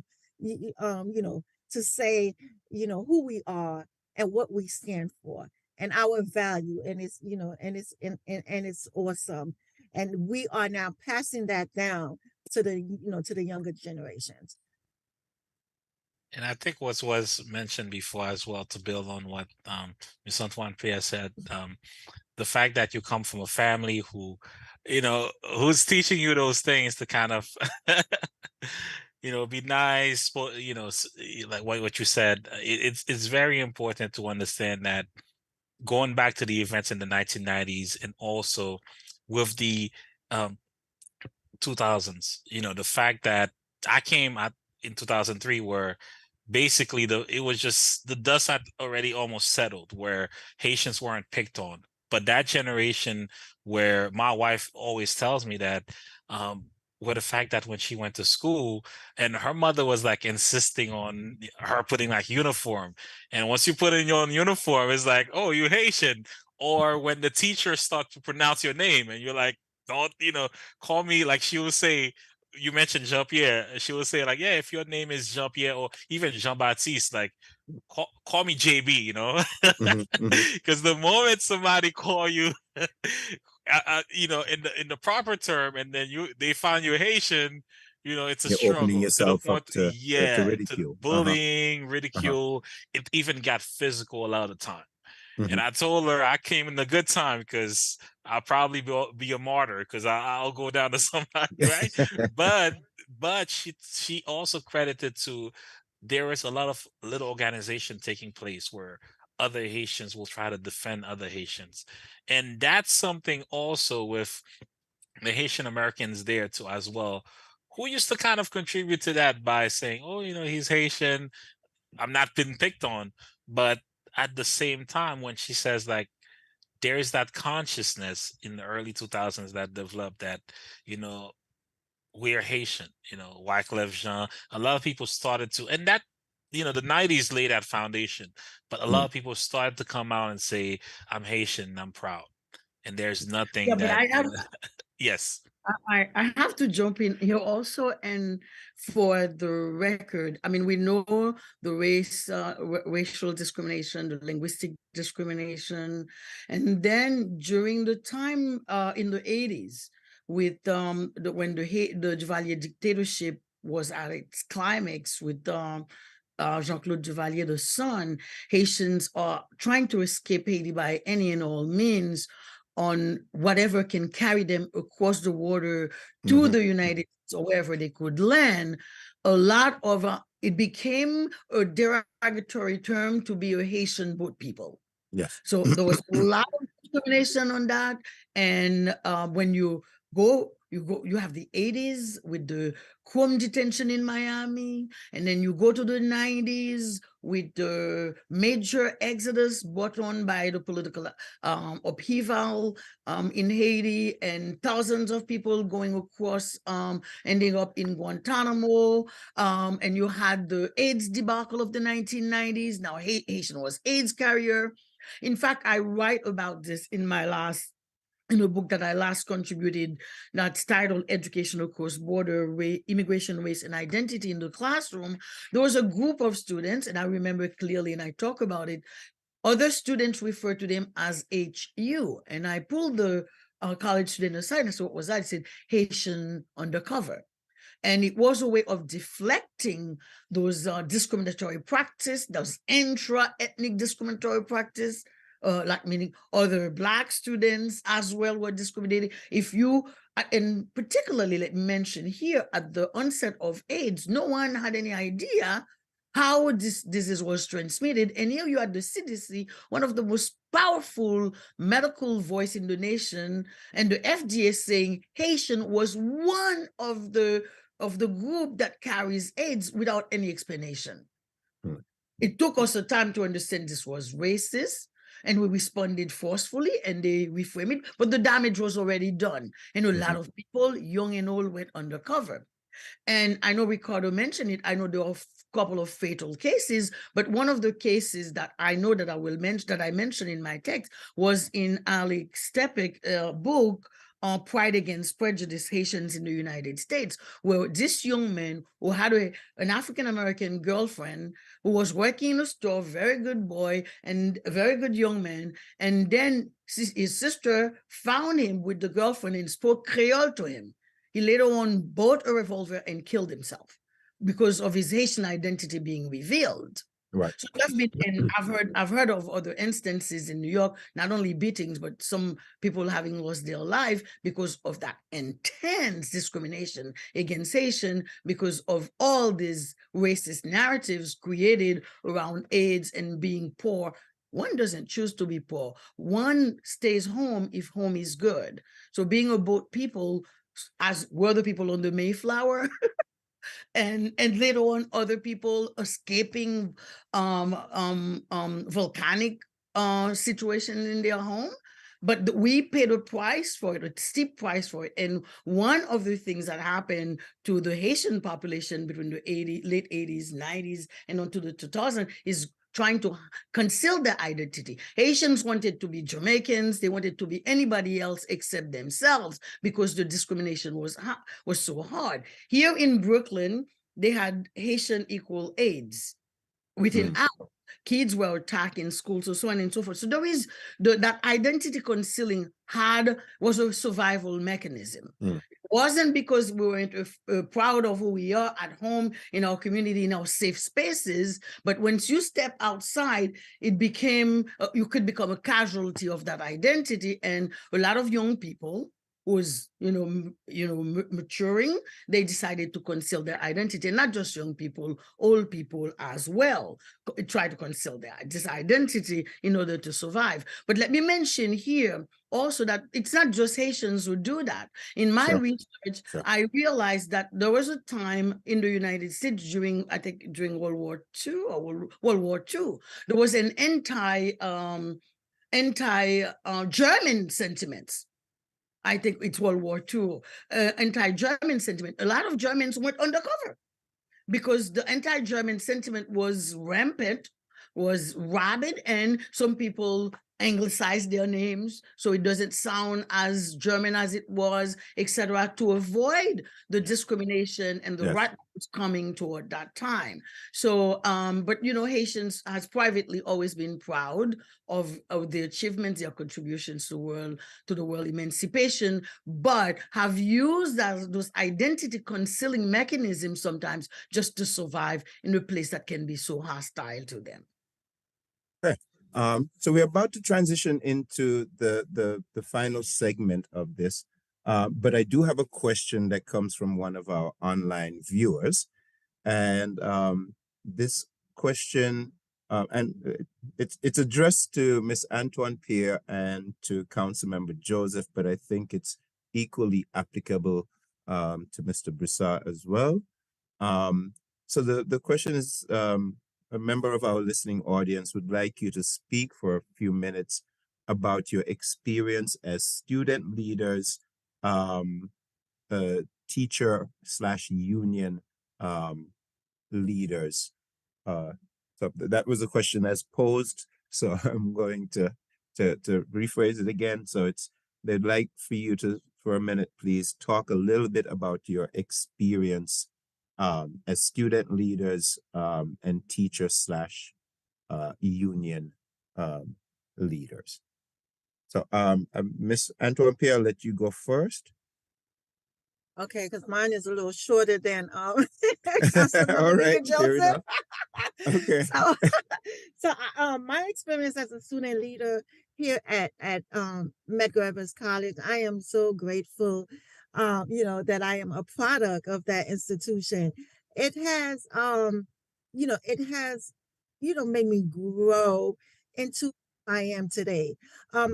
to say, who we are and what we stand for and our value. And it's, and it's awesome. And we are now passing that down to the younger generations. And I think what was mentioned before as well, to build on what Ms. Antoine-Pierre said, the fact that you come from a family who, who's teaching you those things to kind of, be nice, like what you said, it's very important to understand that going back to the events in the 1990s and also with the 2000s, the fact that I came out in 2003 where basically it was just the dust had already almost settled, where Haitians weren't picked on. But that generation, where my wife always tells me that with the fact that when she went to school and her mother was like insisting on her putting like uniform, and once you put in your own uniform, it's like, oh, you Haitian. Or when the teachers start to pronounce your name and you're like, don't, call me, like she will say, you mentioned Jean-Pierre, she will say like, yeah, if your name is Jean-Pierre or even Jean-Baptiste, like call me JB, because the moment somebody call you in the proper term, and then they find you Haitian, it's a You're opening struggle to the yourself up point, to to ridicule. bullying, ridicule. It even got physical a lot of the time. Mhm. And I told her I came in a good time, because I'll probably be a martyr because I'll go down to somebody, right? But she also credited to there is a lot of little organization taking place where other Haitians will try to defend other Haitians. And that's something also with the Haitian Americans there too as well, who used to kind of contribute to that by saying, oh, he's Haitian, I'm not being picked on. But at the same time, when she says like, there is that consciousness in the early 2000s that developed that, we're Haitian, Wyclef Jean, a lot of people started to, and that, the 90s laid that foundation, but a lot of people started to come out and say, I'm Haitian and I'm proud. And there's nothing Yeah, but that, I have yes. I have to jump in here also, and for the record, I mean, we know the racial discrimination, the linguistic discrimination, and then during the time in the 80s, with when the Duvalier dictatorship was at its climax with Jean-Claude Duvalier, the son, Haitians are trying to escape Haiti by any and all means on whatever can carry them across the water to the United States or wherever they could land. A lot of it became a derogatory term to be a Haitian boat people. Yes. So there was a lot of discrimination on that. And when you have the 80s with the Chrome detention in Miami, and then you go to the 90s with the major exodus brought on by the political upheaval in Haiti, and thousands of people going across, ending up in Guantanamo, and you had the AIDS debacle of the 1990s. Now Haitian was AIDS carrier. In fact, I write about this in a book that I last contributed that's titled Educational Cross-Border Immigration, Race, and Identity in the Classroom. There was a group of students, and I remember clearly, and I talk about it, other students refer to them as HU, and I pulled the college student aside and said, what was that? I said, Haitian undercover. And it was a way of deflecting those discriminatory practice, those intra-ethnic discriminatory practice, like meaning other Black students as well were discriminated. If you, and particularly let me mention here, at the onset of AIDS, no one had any idea how this disease was transmitted. And here you had the CDC, one of the most powerful medical voice in the nation, and the FDA saying Haitian was one of the group that carries AIDS without any explanation. It took us a time to understand this was racist, and we responded forcefully, and they reframed it, but the damage was already done. And a lot of people, young and old, went undercover. And I know Ricardo mentioned it. I know there are a couple of fatal cases, but one of the cases that I know that I mentioned in my text was in Alex Stepek's book, Pride Against Prejudice, Haitians in the United States, where this young man who had an African-American girlfriend who was working in a store, very good boy and a very good young man, and then his sister found him with the girlfriend and spoke Creole to him. He later on bought a revolver and killed himself because of his Haitian identity being revealed. Right. So and I've heard of other instances in New York, not only beatings, but some people having lost their life because of that intense discrimination against Haitian, because of all these racist narratives created around AIDS and being poor. One doesn't choose to be poor. One stays home if home is good. So being a boat people, as were the people on the Mayflower, and later on other people escaping volcanic situation in their home. But we paid a price for it, a steep price for it. And one of the things that happened to the Haitian population between the late 80s, 90s, and onto the 2000s is trying to conceal their identity. Haitians wanted to be Jamaicans. They wanted to be anybody else except themselves because the discrimination was so hard. Here in Brooklyn, they had Haitian equal AIDS written out. kids were attacked in schools, so on and so forth. So there is that identity concealing was a survival mechanism. It wasn't because we weren't proud of who we are at home, in our community, in our safe spaces, but once you step outside, it became, you could become a casualty of that identity. And a lot of young people was, maturing, they decided to conceal their identity. And not just young people, old people as well try to conceal this identity in order to survive. But let me mention here also that it's not just Haitians who do that. In my research, I realized that there was a time in the United States during World War II or World War II, there was an anti-German sentiments. I think it's World War II, anti-German sentiment. A lot of Germans went undercover because the anti-German sentiment was rampant, was rabid, and some people anglicized their names so it doesn't sound as German as it was, etc., to avoid the discrimination and the right coming toward that time. So, but Haitians has privately always been proud of their achievements, their contributions to the world emancipation, but have used those identity concealing mechanisms sometimes just to survive in a place that can be so hostile to them. Okay. So we're about to transition into the final segment of this, but I do have a question that comes from one of our online viewers, and this question, and it's addressed to Ms. Antoine-Pierre and to Council Member Joseph, but I think it's equally applicable to Mr. Brisard as well. So the question is, a member of our listening audience would like you to speak for a few minutes about your experience as student leaders, teacher/union leaders. So that was a question as posed. So I'm going to rephrase it again. So they'd like for you to, for a minute, please talk a little bit about your experience as student leaders and teacher/union leaders. So Miss Antoine-Pierre, I'll let you go first. Okay, because mine is a little shorter than All right, Joseph. Okay. So my experience as a student leader here at Medgar College, I am so grateful, that I am a product of that institution. It has, made me grow into who I am today.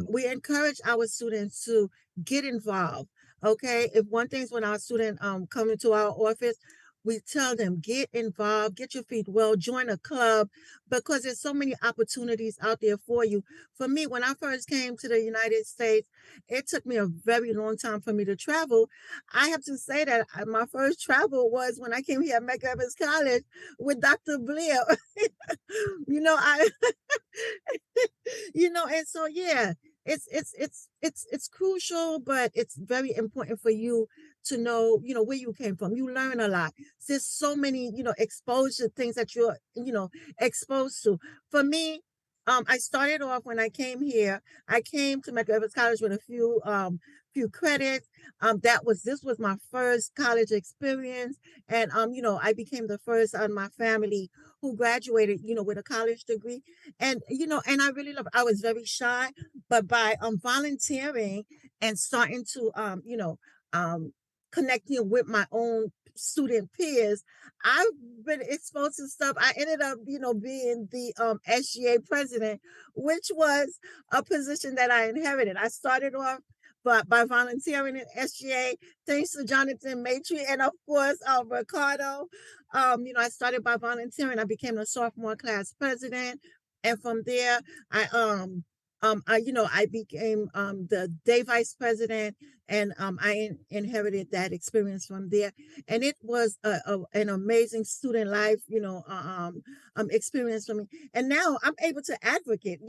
We encourage our students to get involved. Okay, if one thing's when our student come into our office, we tell them get involved, get your feet well, join a club, because there's so many opportunities out there for you. For me, when I first came to the United States, it took me a very long time for me to travel. I have to say that my first travel was when I came here at Medgar College with Dr. Blair. And so yeah, it's crucial, but it's very important for you to know, where you came from. You learn a lot. There's so many, exposure things that you're, exposed to. For me, I started off when I came here. I came to Medgar College with a few credits. This was my first college experience, and I became the first in my family who graduated, with a college degree, and and I really love. I was very shy, but by volunteering and starting to connecting with my own student peers, I've been exposed to stuff. I ended up, being the SGA president, which was a position that I inherited. I started off by volunteering in SGA, thanks to Jonathan Matry and of course Ricardo. I started by volunteering. I became a sophomore class president, and from there, I became the day vice president, and I inherited that experience from there, and it was an amazing student life, experience for me. And now I'm able to advocate.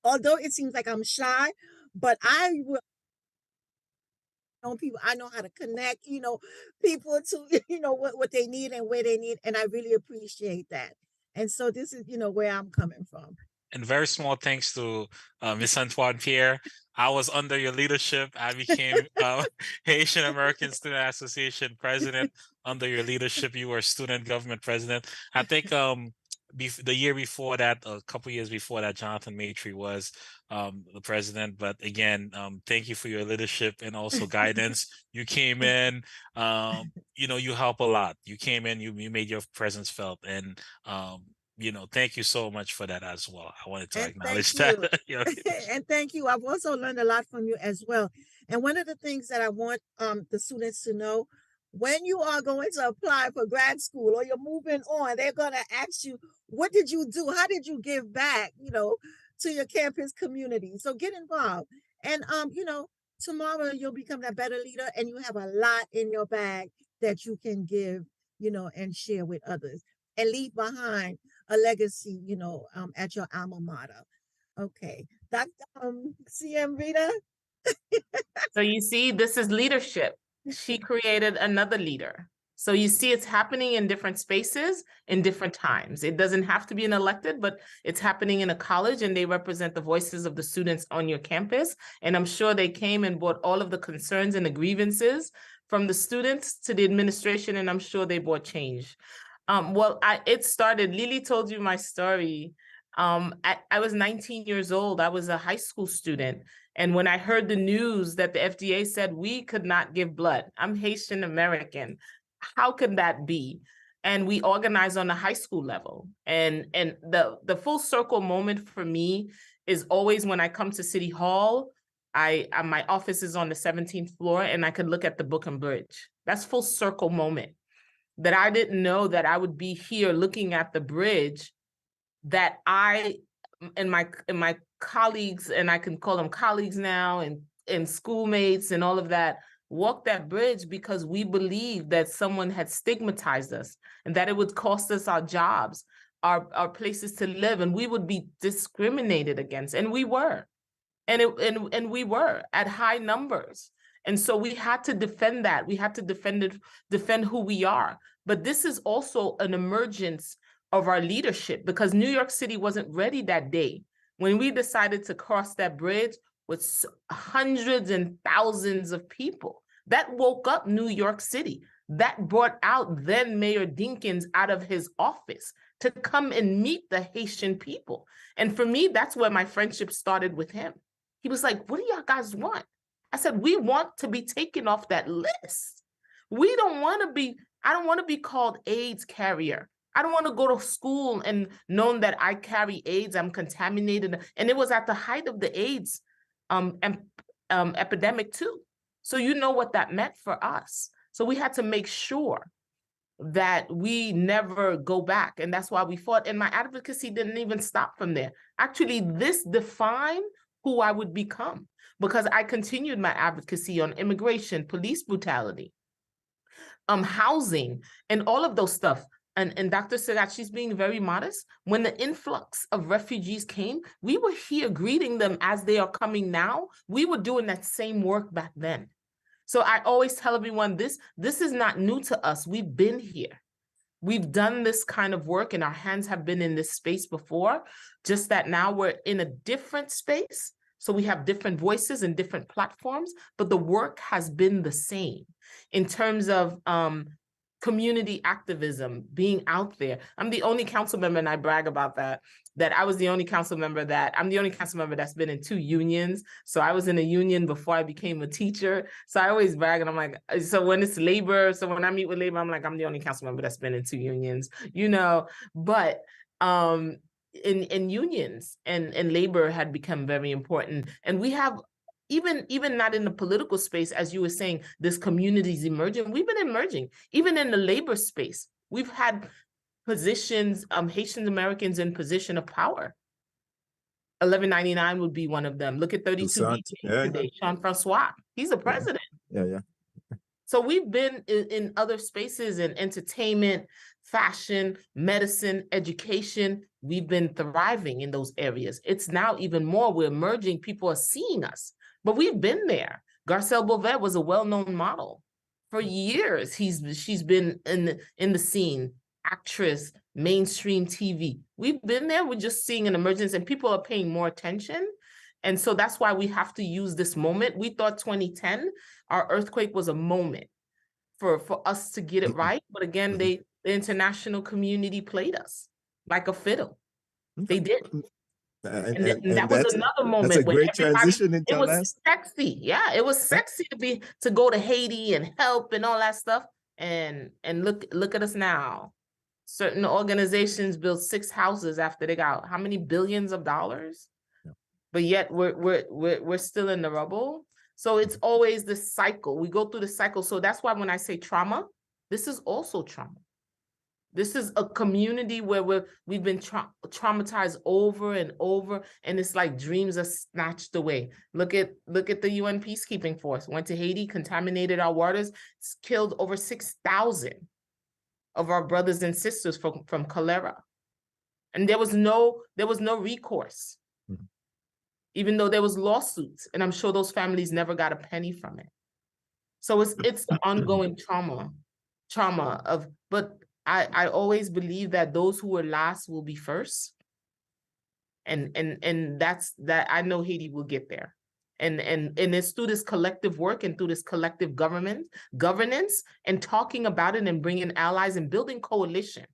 Although it seems like I'm shy, but I will people. I know how to connect, people to what they need and where they need, and I really appreciate that. And so this is, where I'm coming from. And very small thanks to Miss Antoine-Pierre. I was under your leadership. I became Haitian-American Student Association president. Under your leadership, you were student government president. I think the year before that, a couple years before that, Jonathan Maitre was the president. But again, thank you for your leadership and also guidance. You came in, you help a lot. You came in, you made your presence felt, and thank you so much for that as well. I wanted to acknowledge that. And thank you. I've also learned a lot from you as well. And one of the things that I want the students to know, when you are going to apply for grad school or you're moving on, they're going to ask you, what did you do? How did you give back, to your campus community? So get involved. And, tomorrow you'll become that better leader, and you have a lot in your bag that you can give, and share with others, and leave behind a legacy, at your alma mater. Okay. Dr. CM Rita. So you see, this is leadership. She created another leader. So you see, it's happening in different spaces in different times. It doesn't have to be an elected, but it's happening in a college, and they represent the voices of the students on your campus. And I'm sure they came and brought all of the concerns and the grievances from the students to the administration, and I'm sure they brought change. It started, Lily told you my story. I was 19 years old. I was a high school student. And when I heard the news that the FDA said we could not give blood, I'm Haitian American. How could that be? And we organized on the high school level. And the full circle moment for me is always when I come to City Hall. My office is on the 17th floor, and I could look at the Brooklyn Bridge. That's full circle moment. That I didn't know that I would be here looking at the bridge, that I and my colleagues, and I can call them colleagues now, and schoolmates and all of that, walked that bridge because we believed that someone had stigmatized us and that it would cost us our jobs, our places to live, and we would be discriminated against. And we were. And we were at high numbers. And so we had to defend that. We had to defend who we are. But this is also an emergence of our leadership, because New York City wasn't ready that day when we decided to cross that bridge with hundreds and thousands of people. That woke up New York City. That brought out then Mayor Dinkins out of his office to come and meet the Haitian people. And for me, that's where my friendship started with him. He was like, what do y'all guys want? I said, we want to be taken off that list. I don't want to be called AIDS carrier. I don't want to go to school and known that I carry AIDS, I'm contaminated. And it was at the height of the AIDS epidemic too. So you know what that meant for us. So we had to make sure that we never go back. And that's why we fought. And my advocacy didn't even stop from there. Actually, this defined who I would become, because I continued my advocacy on immigration, police brutality, housing, and all of those stuff. And Dr. Cerat, she's being very modest. When the influx of refugees came, we were here greeting them as they are coming now. We were doing that same work back then. So I always tell everyone, this is not new to us. We've been here. We've done this kind of work, and our hands have been in this space before, just that now we're in a different space. So we have different voices and different platforms, but the work has been the same in terms of community activism, being out there. I'm the only council member, and I brag about that I was the only council member that's been in 2 unions. So I was in a union before I became a teacher. So I always brag, and I'm like, so when it's labor, so when I meet with labor, I'm like, I'm the only council member that's been in 2 unions, but in unions and labor had become very important. And we have, even not in the political space, as you were saying, this community's emerging. We've been emerging. Even in the labor space, we've had positions, Haitian Americans in position of power. 1199 would be one of them. Look at 32 today, Jean-Francois. He's a president. Yeah. So we've been in other spaces, in entertainment, fashion, medicine, education. We've been thriving in those areas. It's now even more, we're emerging, people are seeing us. But we've been there. Garcelle Beauvais was a well-known model. For years, she's been in the scene, actress, mainstream TV. We've been there, we're just seeing an emergence and people are paying more attention. And so that's why we have to use this moment. We thought 2010, our earthquake was a moment for us to get it right. But again, the international community played us like a fiddle. They did. And that was another moment. That's a when great transition into it was sexy. Yeah, it was sexy to go to Haiti and help and all that stuff. And look at us now. Certain organizations built 6 houses after they got how many billions of dollars? Yeah. But yet we're still in the rubble. So it's always this cycle. We go through the cycle. So that's why when I say trauma, this is also trauma. This is a community where we've been traumatized over and over, and it's like dreams are snatched away. Look at the UN peacekeeping force. Went to Haiti, contaminated our waters, killed over 6,000 of our brothers and sisters from cholera, and there was no recourse, even though there was lawsuits, and I'm sure those families never got a penny from it. So it's the ongoing trauma of, but I always believe that those who are last will be first. And that's that. I know Haiti will get there. And it's through this collective work and through this collective governance and talking about it and bringing allies and building coalition.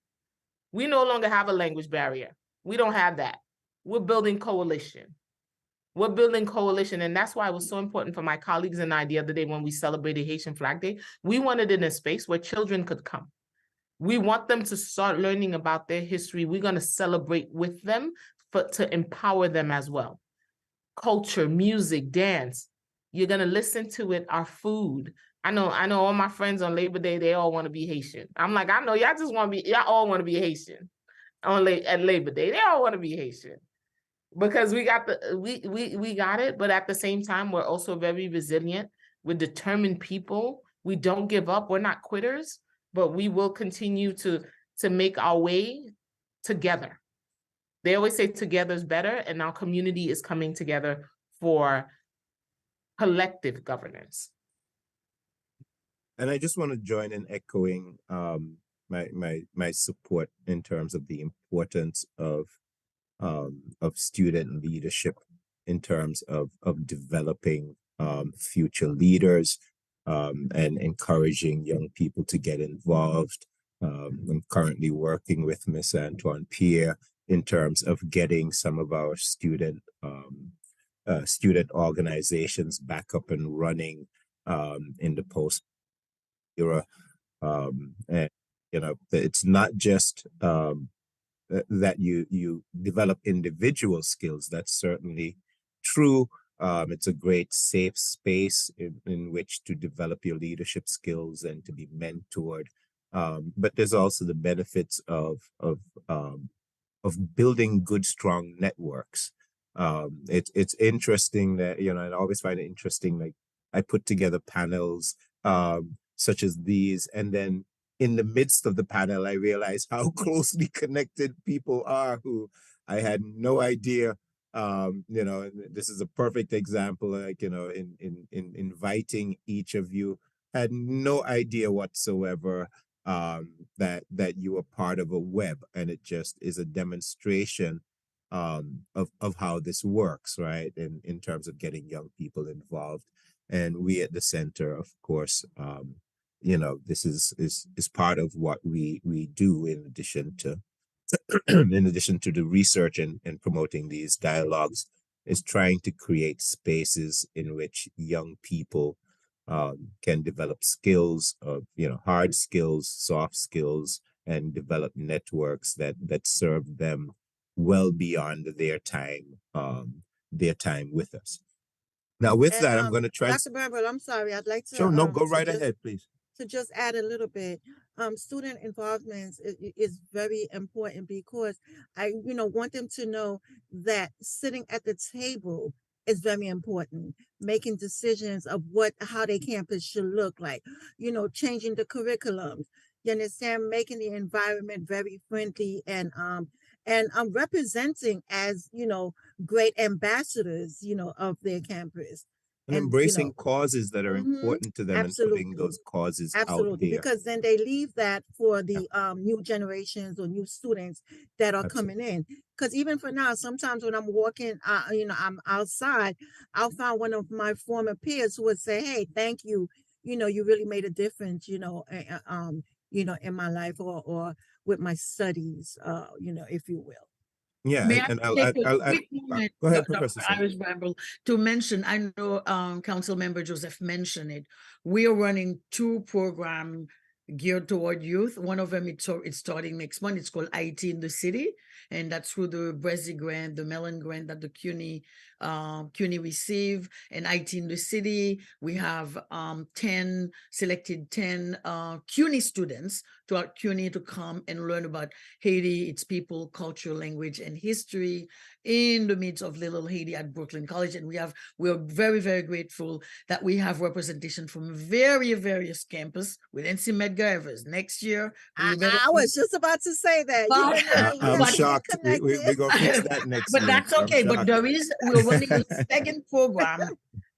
We no longer have a language barrier. We don't have that. We're building coalition. We're building coalition. And that's why it was so important for my colleagues and I the other day when we celebrated Haitian Flag Day. We wanted in a space where children could come. We want them to start learning about their history. We're going to celebrate with them to empower them as well. Culture, music, dance. You're going to listen to it, our food. I know all my friends on Labor Day, they all want to be Haitian. I'm like, I know y'all all want to be Haitian at Labor Day. They all want to be Haitian because we got it. But at the same time, we're also very resilient. We're determined people. We don't give up. We're not quitters. But we will continue to make our way together. They always say together is better, and our community is coming together for collective governance. And I just want to join in echoing my support in terms of the importance of student leadership in terms of developing future leaders. And encouraging young people to get involved. I'm currently working with Miss Antoine-Pierre in terms of getting some of our student organizations back up and running in the post era. And it's not just that you develop individual skills. That's certainly true. It's a great safe space in which to develop your leadership skills and to be mentored. But there's also the benefits of building good, strong networks. It's interesting that, I always find it interesting, like I put together panels such as these, and then in the midst of the panel, I realized how closely connected people are who I had no idea. This is a perfect example, like, in inviting each of you, had no idea whatsoever that you were part of a web, and it just is a demonstration of how this works, right? In terms of getting young people involved. And we at the center, of course, this is part of what we do in addition to the research and promoting these dialogues, is trying to create spaces in which young people can develop skills of, hard skills, soft skills, and develop networks that serve them well beyond their time with us. Now, with that, I'm going to try. Dr. Bramble, I'm sorry. I'd like to. Sure, no, go right ahead, please. To just add a little bit, student involvement is very important because I, want them to know that sitting at the table is very important. Making decisions of how their campus should look like, changing the curriculum. You understand? Making the environment very friendly and representing as, great ambassadors, of their campus. And And, you embracing know, causes that are mhm, important to them and putting those causes out absolutely, there. because then they leave that for Yeah, the new generations or new students that are coming absolutely. in. Because even for now, sometimes when I'm walking, you know, I'm outside, I'll find one of my former peers who would say, "Hey, thank you. You know, you really made a difference. You know, in my life or with my studies. You know, if you will." Yeah, May I and take a I'll add, quick moment, go ahead, Dr. Professor Sam. Iris Bramble, to mention, I know Council Member Joseph mentioned it. We are running two programs geared toward youth. One of them, it's starting next month. It's called IT in the City, and that's through the Brisard grant, the Mellon grant that the CUNY receive. And IT in the City, we have 10 CUNY students to our CUNY to come and learn about Haiti, its people, culture, language, and history in the midst of little Haiti at Brooklyn College. And we're very, very grateful that we have representation from various campus. We didn't see Medgar Evers next year. I, I was just about to say that. You and I, we I'm have to get shocked. connected. We're gonna fix that next but year. that's I'm okay. But shocked. we're running a second program,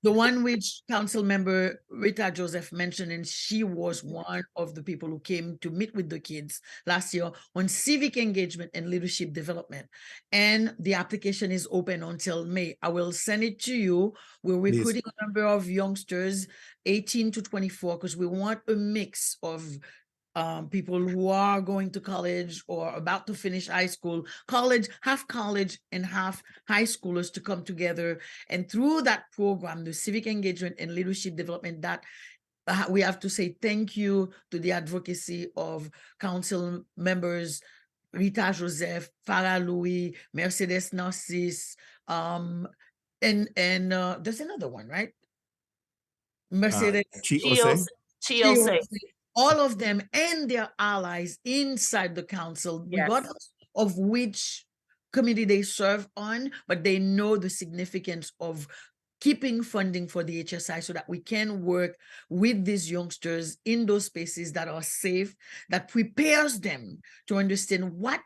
the one which Council Member Rita Joseph mentioned, and she was one of the people who came to meet with the kids last year on civic engagement and leadership development. And the application is open until May. I will send it to you. We're Please. recruiting a number of youngsters, 18 to 24, because we want a mix of people who are going to college or about to finish high school, half college and half high schoolers to come together. And through that program, the civic engagement and leadership development, that we have to say thank you to the advocacy of council members, Rita Joseph, Farah Louis, Mercedes Narcisse, and there's another one, right? Mercedes. Chiose? All of them and their allies inside the council, Yes. regardless of which committee they serve on, but they know the significance of keeping funding for the HSI so that we can work with these youngsters in those spaces that are safe, that prepares them to understand what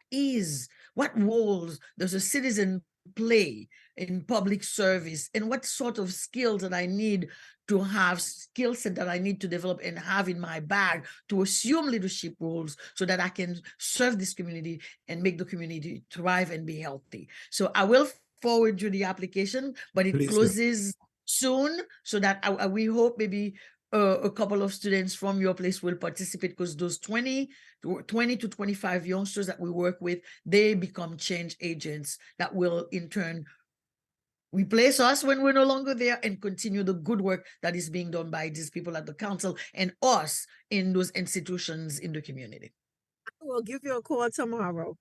roles does a citizen play in public service, and what sort of skills that I need to have, skill set that I need to develop and have in my bag to assume leadership roles so that I can serve this community and make the community thrive and be healthy. So I will forward you the application, but it Please do. closes soon, so that we hope maybe a couple of students from your place will participate, because those 20 to 25 youngsters that we work with, they become change agents that will in turn replace us when we're no longer there and continue the good work that is being done by these people at the council and us in those institutions in the community. I will give you a call tomorrow.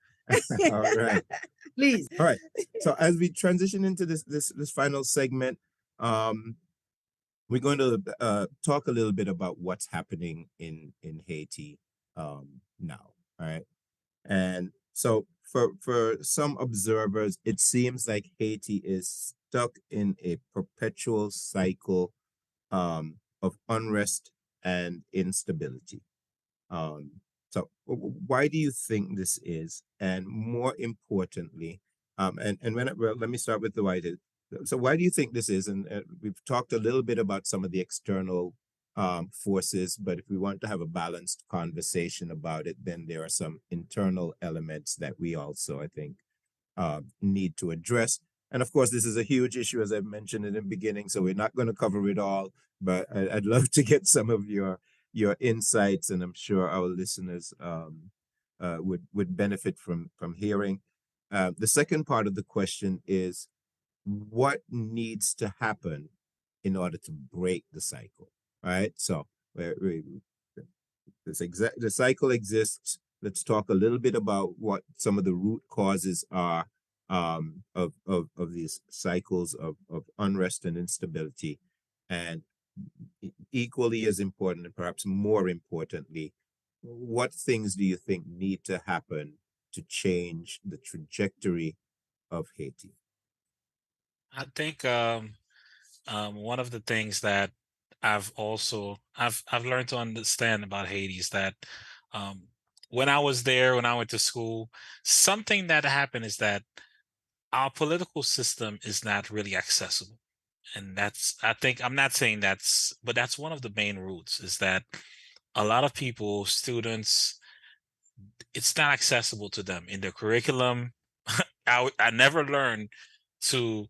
All right. Please. All right. So as we transition into this final segment, we're going to talk a little bit about what's happening in Haiti now. All right. And so for some observers, it seems like Haiti is stuck in a perpetual cycle of unrest and instability. So why do you think this is? And more importantly, let me start with the why. So why do you think this is? And we've talked a little bit about some of the external forces, but if we want to have a balanced conversation about it, then there are some internal elements that we also, I think, need to address. And of course, this is a huge issue, as I mentioned in the beginning, so we're not going to cover it all, but I'd love to get some of your insights, and I'm sure our listeners would benefit from hearing. The second part of the question is, what needs to happen in order to break the cycle, right? So the cycle exists. Let's talk a little bit about what some of the root causes are of these cycles of unrest and instability. And equally as important, and perhaps more importantly, what things do you think need to happen to change the trajectory of Haiti? I think one of the things that I've learned to understand about Haiti is that when I was there, when I went to school, something that happened is that our political system is not really accessible. And that's, I think, I'm not saying that's, but that's one of the main roots, is that a lot of people, students, it's not accessible to them in their curriculum. I never learned to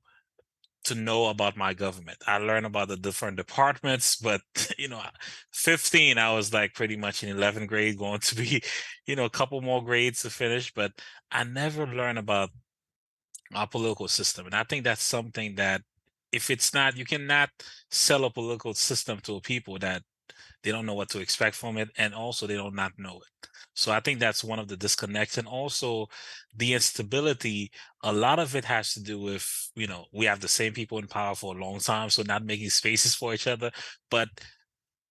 know about my government. I learned about the different departments, but 15, I was like pretty much in 11th grade, going to be, a couple more grades to finish, but I never learned about our political system. And I think that's something that, if it's not, you cannot sell a political system to people that they don't know what to expect from it, and also they don't not know it. So I think that's one of the disconnects. And also the instability, a lot of it has to do with, we have the same people in power for a long time, so not making spaces for each other. But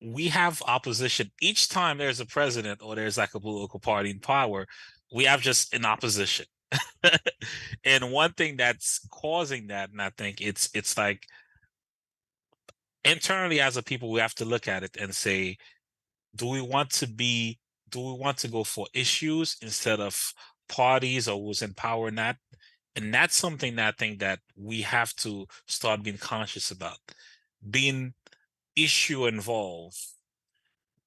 we have opposition each time there's a president or there's like a political party in power. We have just an opposition. And one thing that's causing that, and I think it's like, internally as a people, we have to look at it and say, do we want to go for issues instead of parties, or who's in power or not? And that's something that I think that we have to start being conscious about, being issue involved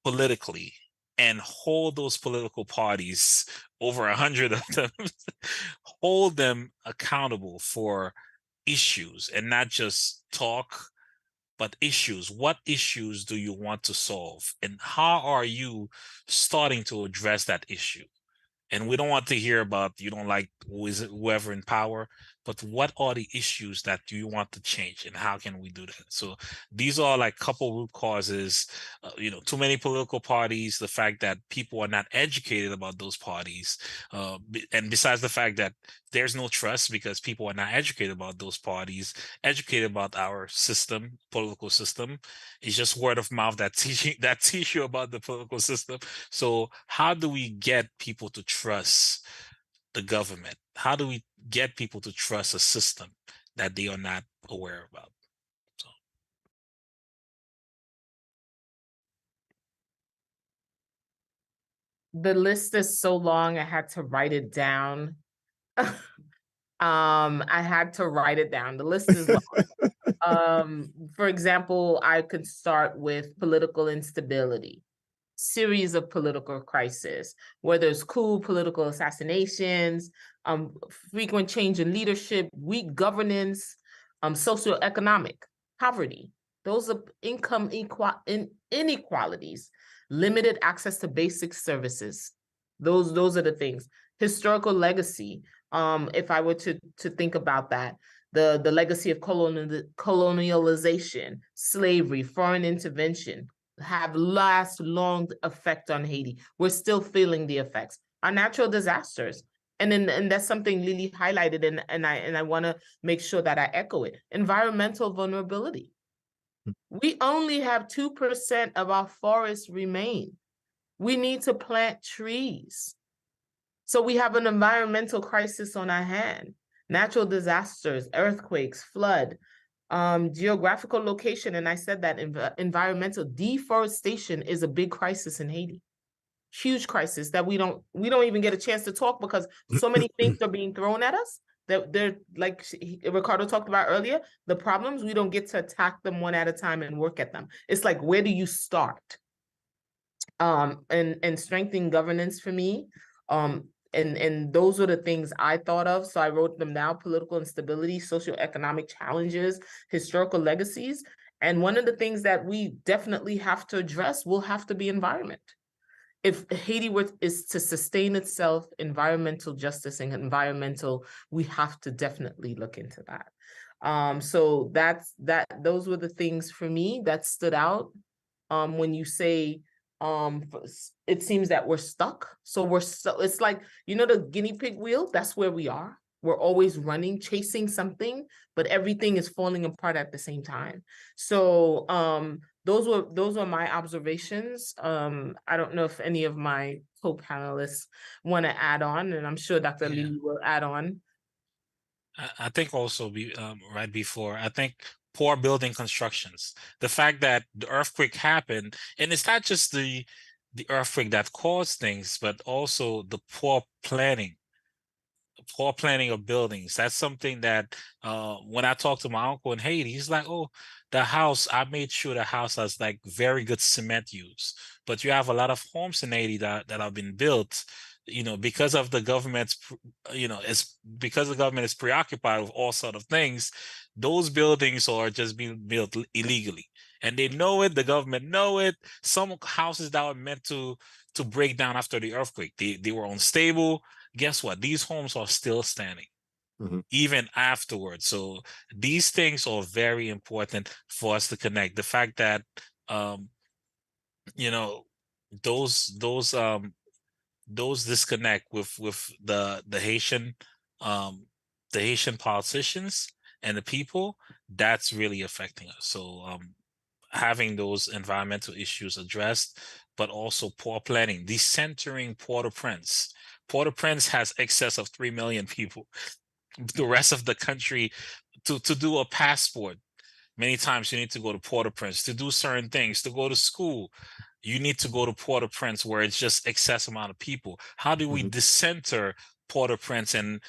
politically, and hold those political parties, over 100 of them, hold them accountable for issues, and not just talk, but issues. What issues do you want to solve? And how are you starting to address that issue? And we don't want to hear about, you don't like whoever in power, but what are the issues that you want to change, and how can we do that? So these are like couple root causes, too many political parties, the fact that people are not educated about those parties, and besides the fact that there's no trust because people are not educated about those parties, educated about our system, political system. It's just word of mouth that teach you about the political system. So how do we get people to trust the government? How do we get people to trust a system that they are not aware about? So. The list is so long, I had to write it down. I had to write it down. The list is long. For example, I could start with political instability, series of political crises, whether it's coup, political assassinations, frequent change in leadership, weak governance, socioeconomic poverty. Those are income inequalities, limited access to basic services. Those are the things. Historical legacy. If I were to think about that, the legacy of colonialization, slavery, foreign intervention have long effect on Haiti. We're still feeling the effects. Our natural disasters. And that's something Lily highlighted, and I want to make sure that I echo it. Environmental vulnerability. We only have 2% of our forests remain. We need to plant trees. So we have an environmental crisis on our hand. Natural disasters, earthquakes, flood, geographical location, and I said that environmental deforestation is a big crisis in Haiti. Huge crisis that we don't even get a chance to talk, because so many things are being thrown at us that they're, like Ricardo talked about earlier, the problems, we don't get to attack them one at a time and work at them. It's like, where do you start? And strengthening governance for me. And those are the things I thought of. So I wrote them down: political instability, socioeconomic challenges, historical legacies. And one of the things that we definitely have to address will have to be environment. If Haiti is to sustain itself, environmental justice and environmental, we have to definitely look into that. So those were the things for me that stood out. When you say, it seems that we're stuck. So it's like, the guinea pig wheel, that's where we are. We're always running, chasing something, but everything is falling apart at the same time. So those were my observations. I don't know if any of my co-panelists want to add on, and I'm sure Dr. Lee will add on. I think also right before, I think poor building constructions, the fact that the earthquake happened, and it's not just the earthquake that caused things, but also the poor planning poor planning of buildings. That's something that when I talked to my uncle in Haiti, he's like, oh, the house, I made sure the house has like very good cement use. But you have a lot of homes in Haiti that have been built, because of the government's, it's because the government is preoccupied with all sort of things. Those buildings are just being built illegally, and they know it. The government know it. Some houses that were meant to break down after the earthquake, they were unstable. Guess what? These homes are still standing even afterwards. So these things are very important for us to connect. The fact that those disconnect with the Haitian politicians and the people, that's really affecting us. So having those environmental issues addressed, but also poor planning, decentering Port-au-Prince. Port-au-Prince has excess of 3 million people. The rest of the country, to do a passport, many times you need to go to Port-au-Prince. To do certain things, to go to school, you need to go to Port-au-Prince, where it's just excess amount of people. How do we decenter Port-au-Prince and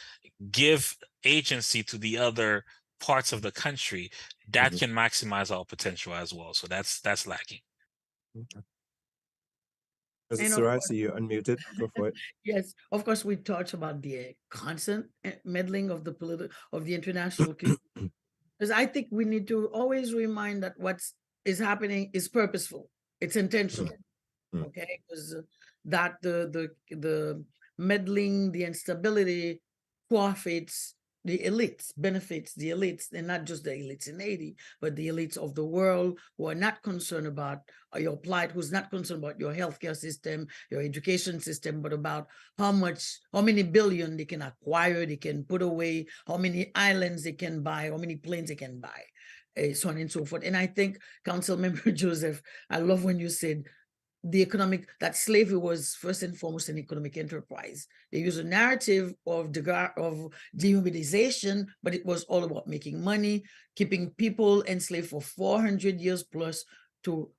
give agency to the other parts of the country that can maximize our potential as well? So that's lacking. Mrs. Cerat, so you're unmuted. Go for it. Yes, of course, we talked about the constant meddling of the international community. Because I think we need to always remind that what is happening is purposeful. It's intentional. Okay, because that the meddling, the instability profits the elites, benefits the elites, and not just the elites in Haiti, but the elites of the world who are not concerned about your plight, who's not concerned about your healthcare system, your education system, but about how many billion they can acquire, they can put away, how many islands they can buy, how many planes they can buy, so on and so forth. And I think, Council Member Joseph, I love when you said that slavery was first and foremost an economic enterprise. They use a narrative of dehumanization, but it was all about making money, keeping people enslaved for 400 years plus to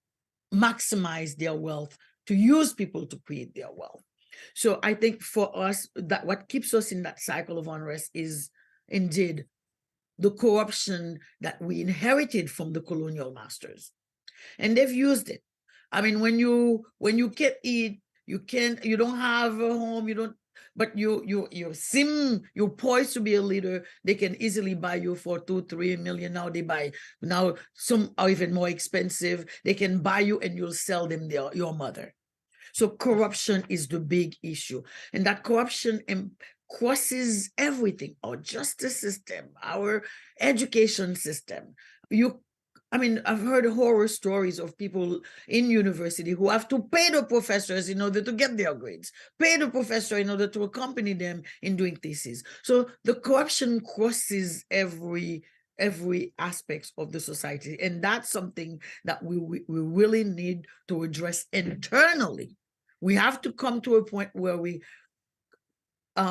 maximize their wealth, to use people to create their wealth. So I think for us, that what keeps us in that cycle of unrest is indeed the corruption that we inherited from the colonial masters. And they've used it. I mean, when you can't eat, you don't have a home, but you're poised to be a leader. They can easily buy you for 2-3 million. Now some are even more expensive. They can buy you and you'll sell them your mother. So corruption is the big issue, and that corruption crosses everything: our justice system, our education system. I've heard horror stories of people in university who have to pay the professors in order to get their grades, pay the professor in order to accompany them in doing theses. So the corruption crosses every aspect of the society. And that's something that we really need to address internally. We have to come to a point where we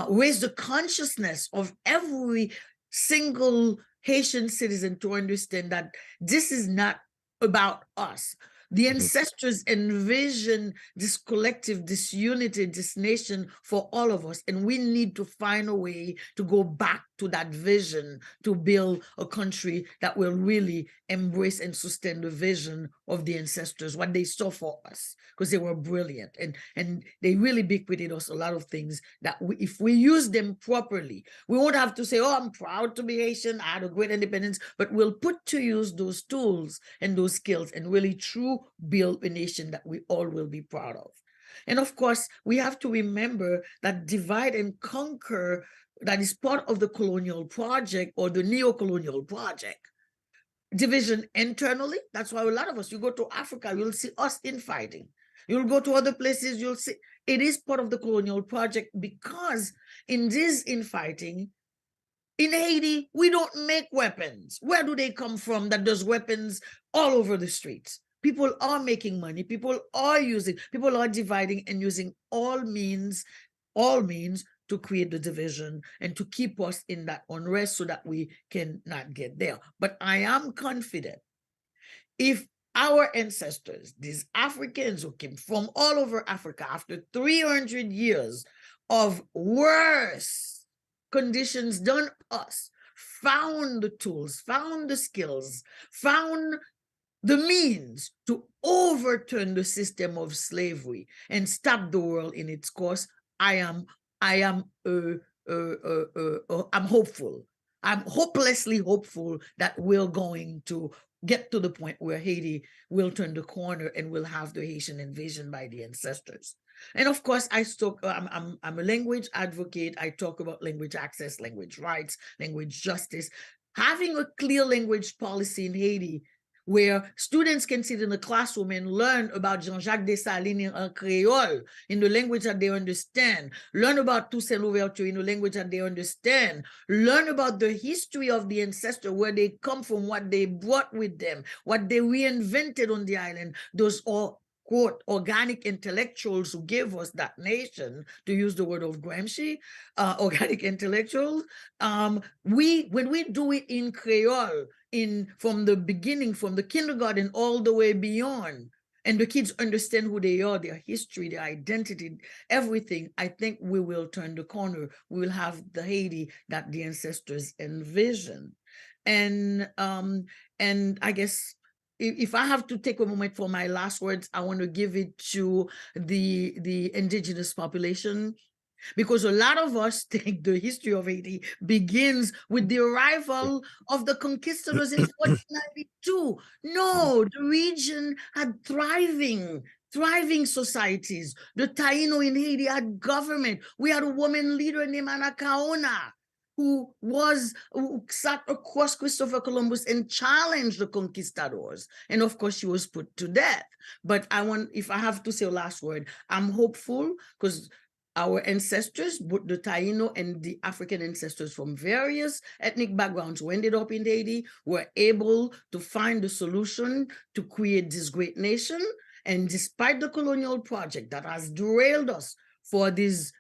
raise the consciousness of every single Haitian citizen to understand that this is not about us. The ancestors envision this collective, this unity, this nation for all of us. And we need to find a way to go back to that vision, to build a country that will really embrace and sustain the vision of the ancestors, what they saw for us, because they were brilliant. And they really bequeathed us a lot of things that if we use them properly, we won't have to say, oh, I'm proud to be Haitian, I had a great independence, but we'll put to use those tools and those skills and really build a nation that we all will be proud of. And of course, we have to remember that divide and conquer, that is part of the colonial project or the neo-colonial project. Division internally, that's why a lot of us, you go to Africa, you'll see us infighting. You'll go to other places, you'll see it is part of the colonial project, because in this infighting, in Haiti, we don't make weapons. Where do they come from that there's weapons all over the streets? People are making money, people are dividing and using all means to create the division and to keep us in that unrest so that we cannot get there. But I am confident, if our ancestors, these Africans who came from all over Africa after 300 years of worse conditions done us, found the tools, found the skills, found the means to overturn the system of slavery and stop the world in its course, I'm hopeful. I'm hopelessly hopeful that we're going to get to the point where Haiti will turn the corner and will have the Haitian invasion by the ancestors. And of course, I'm a language advocate. I talk about language access, language rights, language justice. Having a clear language policy in Haiti where students can sit in the classroom and learn about Jean-Jacques Dessalines in Creole, in the language that they understand, learn about Toussaint Louverture in the language that they understand, learn about the history of the ancestor, where they come from, what they brought with them, what they reinvented on the island. Those are, quote, organic intellectuals who gave us that nation, to use the word of Gramsci, organic intellectuals. When we do it in Creole, from the beginning, from the kindergarten all the way beyond, and the kids understand who they are, their history, their identity, everything, I think we will turn the corner. We will have the Haiti that the ancestors envisioned. And I guess if I have to take a moment for my last words, I want to give it to the indigenous population, because a lot of us think the history of Haiti begins with the arrival of the conquistadors in 1492. No, the region had thriving societies. The Taino in Haiti had government. We had a woman leader named Anacaona, who sat across Christopher Columbus and challenged the conquistadors. And of course, she was put to death. But if I have to say a last word, I'm hopeful, because our ancestors, both the Taino and the African ancestors from various ethnic backgrounds who ended up in Haiti, were able to find the solution to create this great nation. And despite the colonial project that has derailed us for these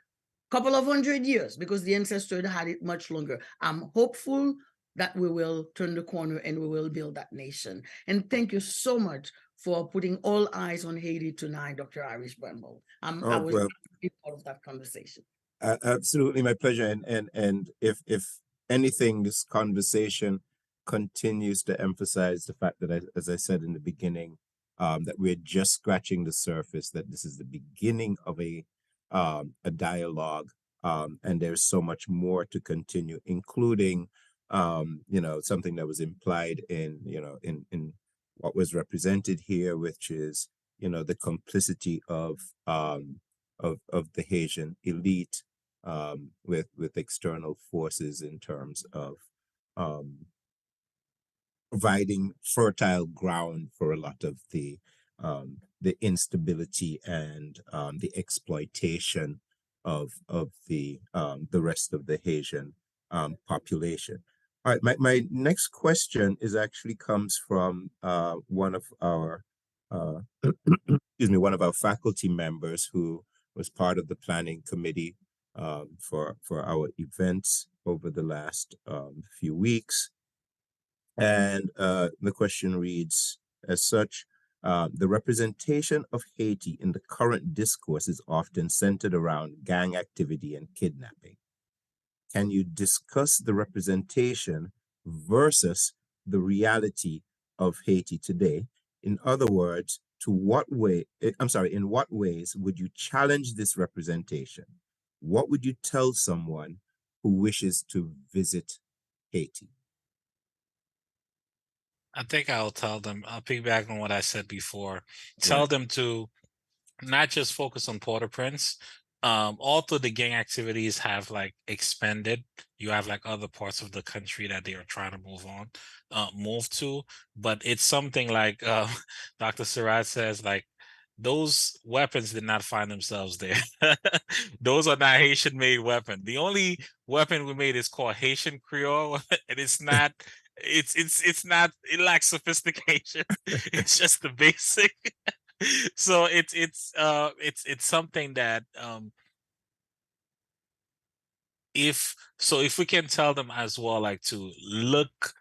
couple of 100 years, because the ancestors had it much longer, I'm hopeful that we will turn the corner and we will build that nation. And thank you so much for putting all eyes on Haiti tonight, Dr. Irish Bramble. I was part of that conversation. Absolutely, my pleasure. And if anything, this conversation continues to emphasize the fact that, as I said in the beginning, that we're just scratching the surface, that this is the beginning of a dialogue, and there's so much more to continue, including something that was implied in what was represented here, which is the complicity of the Haitian elite with external forces in terms of providing fertile ground for a lot of the instability and the exploitation of the rest of the Haitian population. All right, my next question comes from one of our one of our faculty members who was part of the planning committee for our events over the last few weeks. And the question reads as such: the representation of Haiti in the current discourse is often centered around gang activity and kidnapping. Can you discuss the representation versus the reality of Haiti today? In other words, in what ways would you challenge this representation? What would you tell someone who wishes to visit Haiti? I think I'll tell them, I'll piggyback on what I said before, tell them to not just focus on Port-au-Prince. Although the gang activities have expanded, you have other parts of the country that they are trying to move to, but it's something like Dr. Cerat says, those weapons did not find themselves there. Those are not Haitian-made weapons. The only weapon we made is called Haitian Creole, and it's not. It lacks sophistication. It's just the basic. So it's something that if we can tell them as well, to look,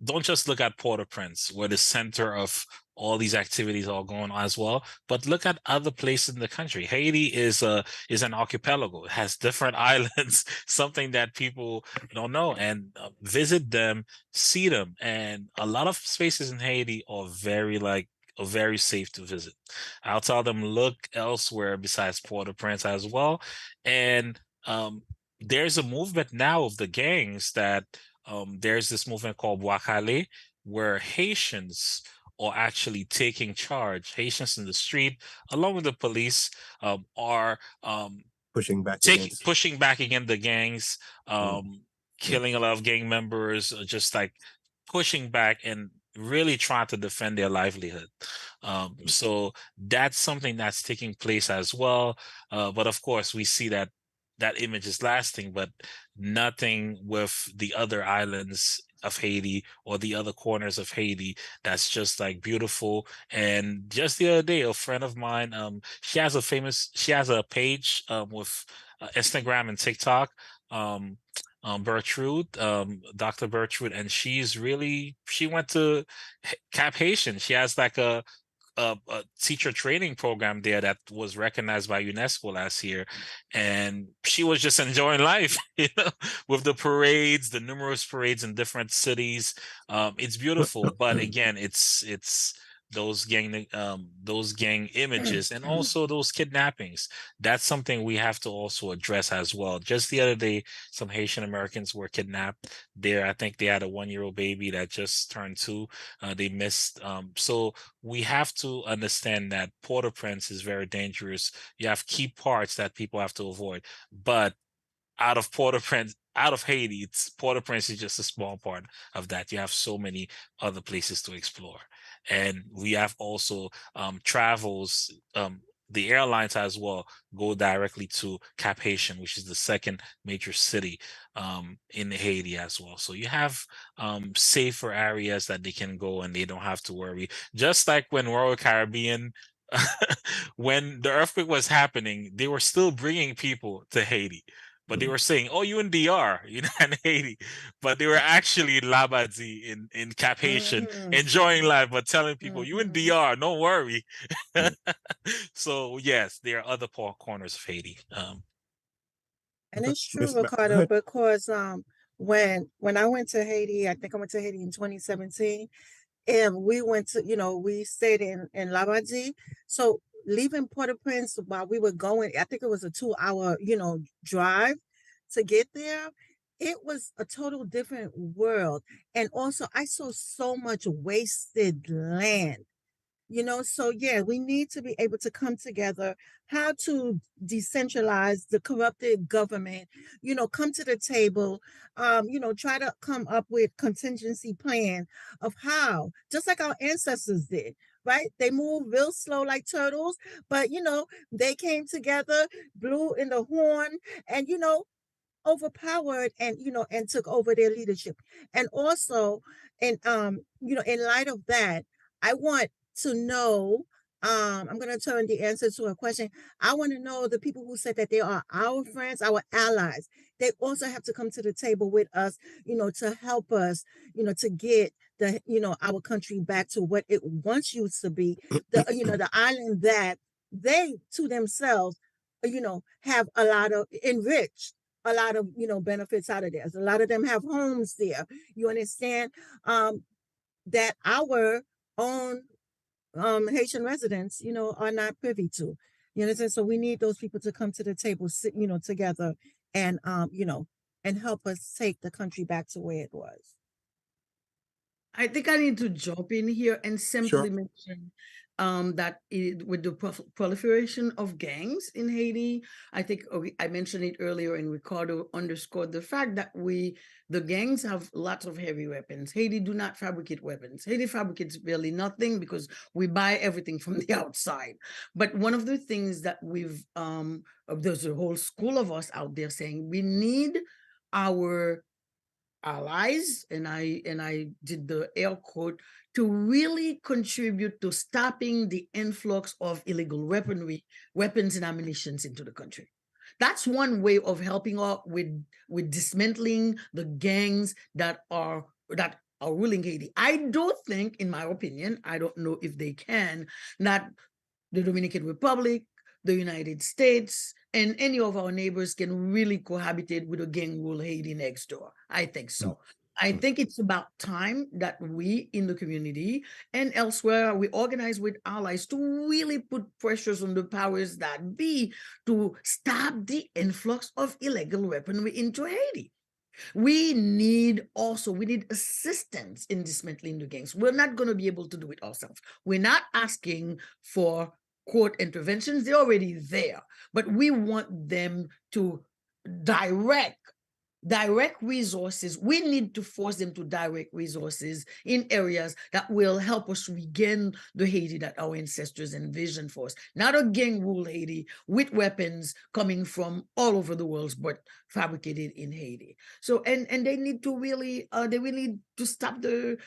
don't just look at Port-au-Prince, where the center of all these activities all going on as well. But look at other places in the country. Haiti is an archipelago. It has different islands, something that people don't know. And visit them, see them. And a lot of spaces in Haiti are very safe to visit. I'll tell them look elsewhere besides Port-au-Prince as well. And there's a movement now of the gangs that there's this movement called Wakale, where Haitians are actually taking charge. Haitians in the street, along with the police, are Pushing back pushing back against the gangs, killing a lot of gang members, just like pushing back and really trying to defend their livelihood. So that's something that's taking place as well. But of course, we see that image is lasting, but nothing with the other islands of Haiti or the other corners of Haiti that's just like beautiful. And just the other day, a friend of mine, she has a page with Instagram and TikTok, Bertrude, Dr. Bertrude, and she went to Cap Haitian. She has like a teacher training program there that was recognized by UNESCO last year, and she was just enjoying life, with the parades, the numerous parades in different cities. It's beautiful, but again, it's those gang images and also those kidnappings. That's something we have to also address as well. Just the other day, some Haitian Americans were kidnapped there. I think they had a 1-year-old baby that just turned 2. They missed. So we have to understand that Port-au-Prince is very dangerous. You have key parts that people have to avoid, but out of Port-au-Prince, out of Haiti, Port-au-Prince is just a small part of that. You have so many other places to explore. And we have also travels, the airlines as well go directly to Cap Haitian, which is the second major city in Haiti as well. So you have safer areas that they can go and they don't have to worry. Just like when Royal Caribbean, when the earthquake was happening, they were still bringing people to Haiti. But they were saying, "Oh, you in DR, you're not in Haiti," but they were actually in Labadie in Cap Haitian, enjoying life, but telling people, "You in DR, don't worry." So yes, there are other poor corners of Haiti. And it's true, Ricardo, because when I went to Haiti, I think I went to Haiti in 2017, and we went to, we stayed in Labadie. So leaving Port-au-Prince while we were going, I think it was a 2-hour, drive to get there. It was a total different world. And also I saw so much wasted land. So yeah, we need to be able to come together, how to decentralize the corrupted government, come to the table, try to come up with contingency plan of how, just like our ancestors did, right? They move real slow like turtles, but they came together, blew in the horn, and overpowered and and took over their leadership. And also, and in light of that, I want to know, I'm going to turn the answer to a question. I want to know the people who said that they are our friends, our allies. They also have to come to the table with us, to help us, to get our country back to what it once used to be, the island that they to themselves, have a lot of enriched a lot of benefits out of there. A lot of them have homes there. You understand that our own Haitian residents, are not privy to. You understand? So we need those people to come to the table, sit, together, and and help us take the country back to where it was. I think I need to jump in here and simply mention that with the proliferation of gangs in Haiti, I think I mentioned it earlier, and Ricardo underscored the fact that the gangs have lots of heavy weapons. Haiti do not fabricate weapons. Haiti fabricates barely nothing because we buy everything from the outside. But one of the things that there's a whole school of us out there saying we need our allies, and I did the air quote, to really contribute to stopping the influx of illegal weapons and ammunition into the country. That's one way of helping out with dismantling the gangs that are ruling Haiti. I don't think, in my opinion, I don't know if they can, not the Dominican Republic, the United States, and any of our neighbors can really cohabitate with a gang rule Haiti next door. I think so. I think it's about time that we in the community and elsewhere, we organize with allies to really put pressures on the powers that be to stop the influx of illegal weaponry into Haiti. We need assistance in dismantling the gangs. We're not going to be able to do it ourselves. We're not asking for court interventions. They're already there, but we want them to direct resources. We need to force them to direct resources in areas that will help us regain the Haiti that our ancestors envisioned for us. Not a gang rule Haiti with weapons coming from all over the world, but fabricated in Haiti. So, and they need to really, they really need to stop the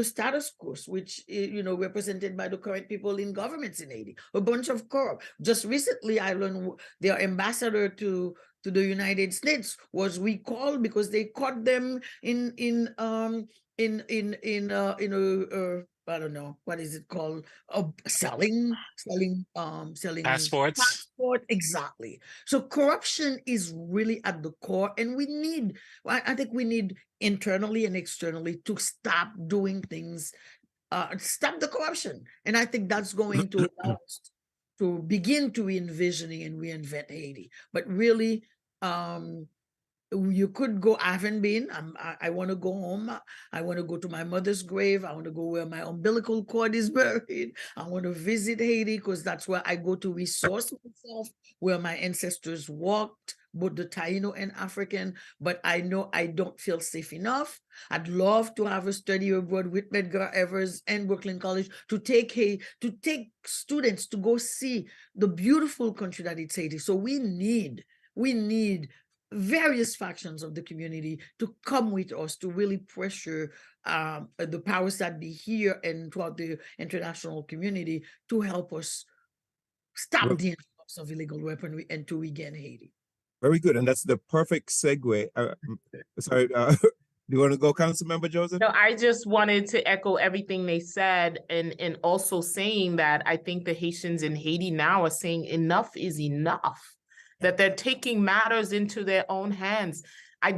status quo, which, represented by the current people in governments in Haiti, a bunch of corrupt. Just recently, I learned their ambassador to the United States was recalled because they caught them in I don't know, what is it called? Selling Passports. Exactly. So corruption is really at the core, and I think we need internally and externally to stop doing things, stop the corruption. And I think that's going to allow us to begin to envisioning and reinvent Haiti. But really, you could go. I haven't been. I want to go home. I want to go to my mother's grave. I want to go where my umbilical cord is buried. I want to visit Haiti because that's where I go to resource myself, where my ancestors walked, both the Taino and African. But I know I don't feel safe enough. I'd love to have a study abroad with Medgar Evers and Brooklyn College to take students to go see the beautiful country that it's Haiti. So we need various factions of the community to come with us to really pressure the powers that be here and throughout the international community to help us stop the influx of illegal weaponry and to regain Haiti. Very good. And that's the perfect segue. Sorry, do you want to go, Council Member Joseph? No, I just wanted to echo everything they said, and also saying that I think the Haitians in Haiti now are saying enough is enough, that they're taking matters into their own hands.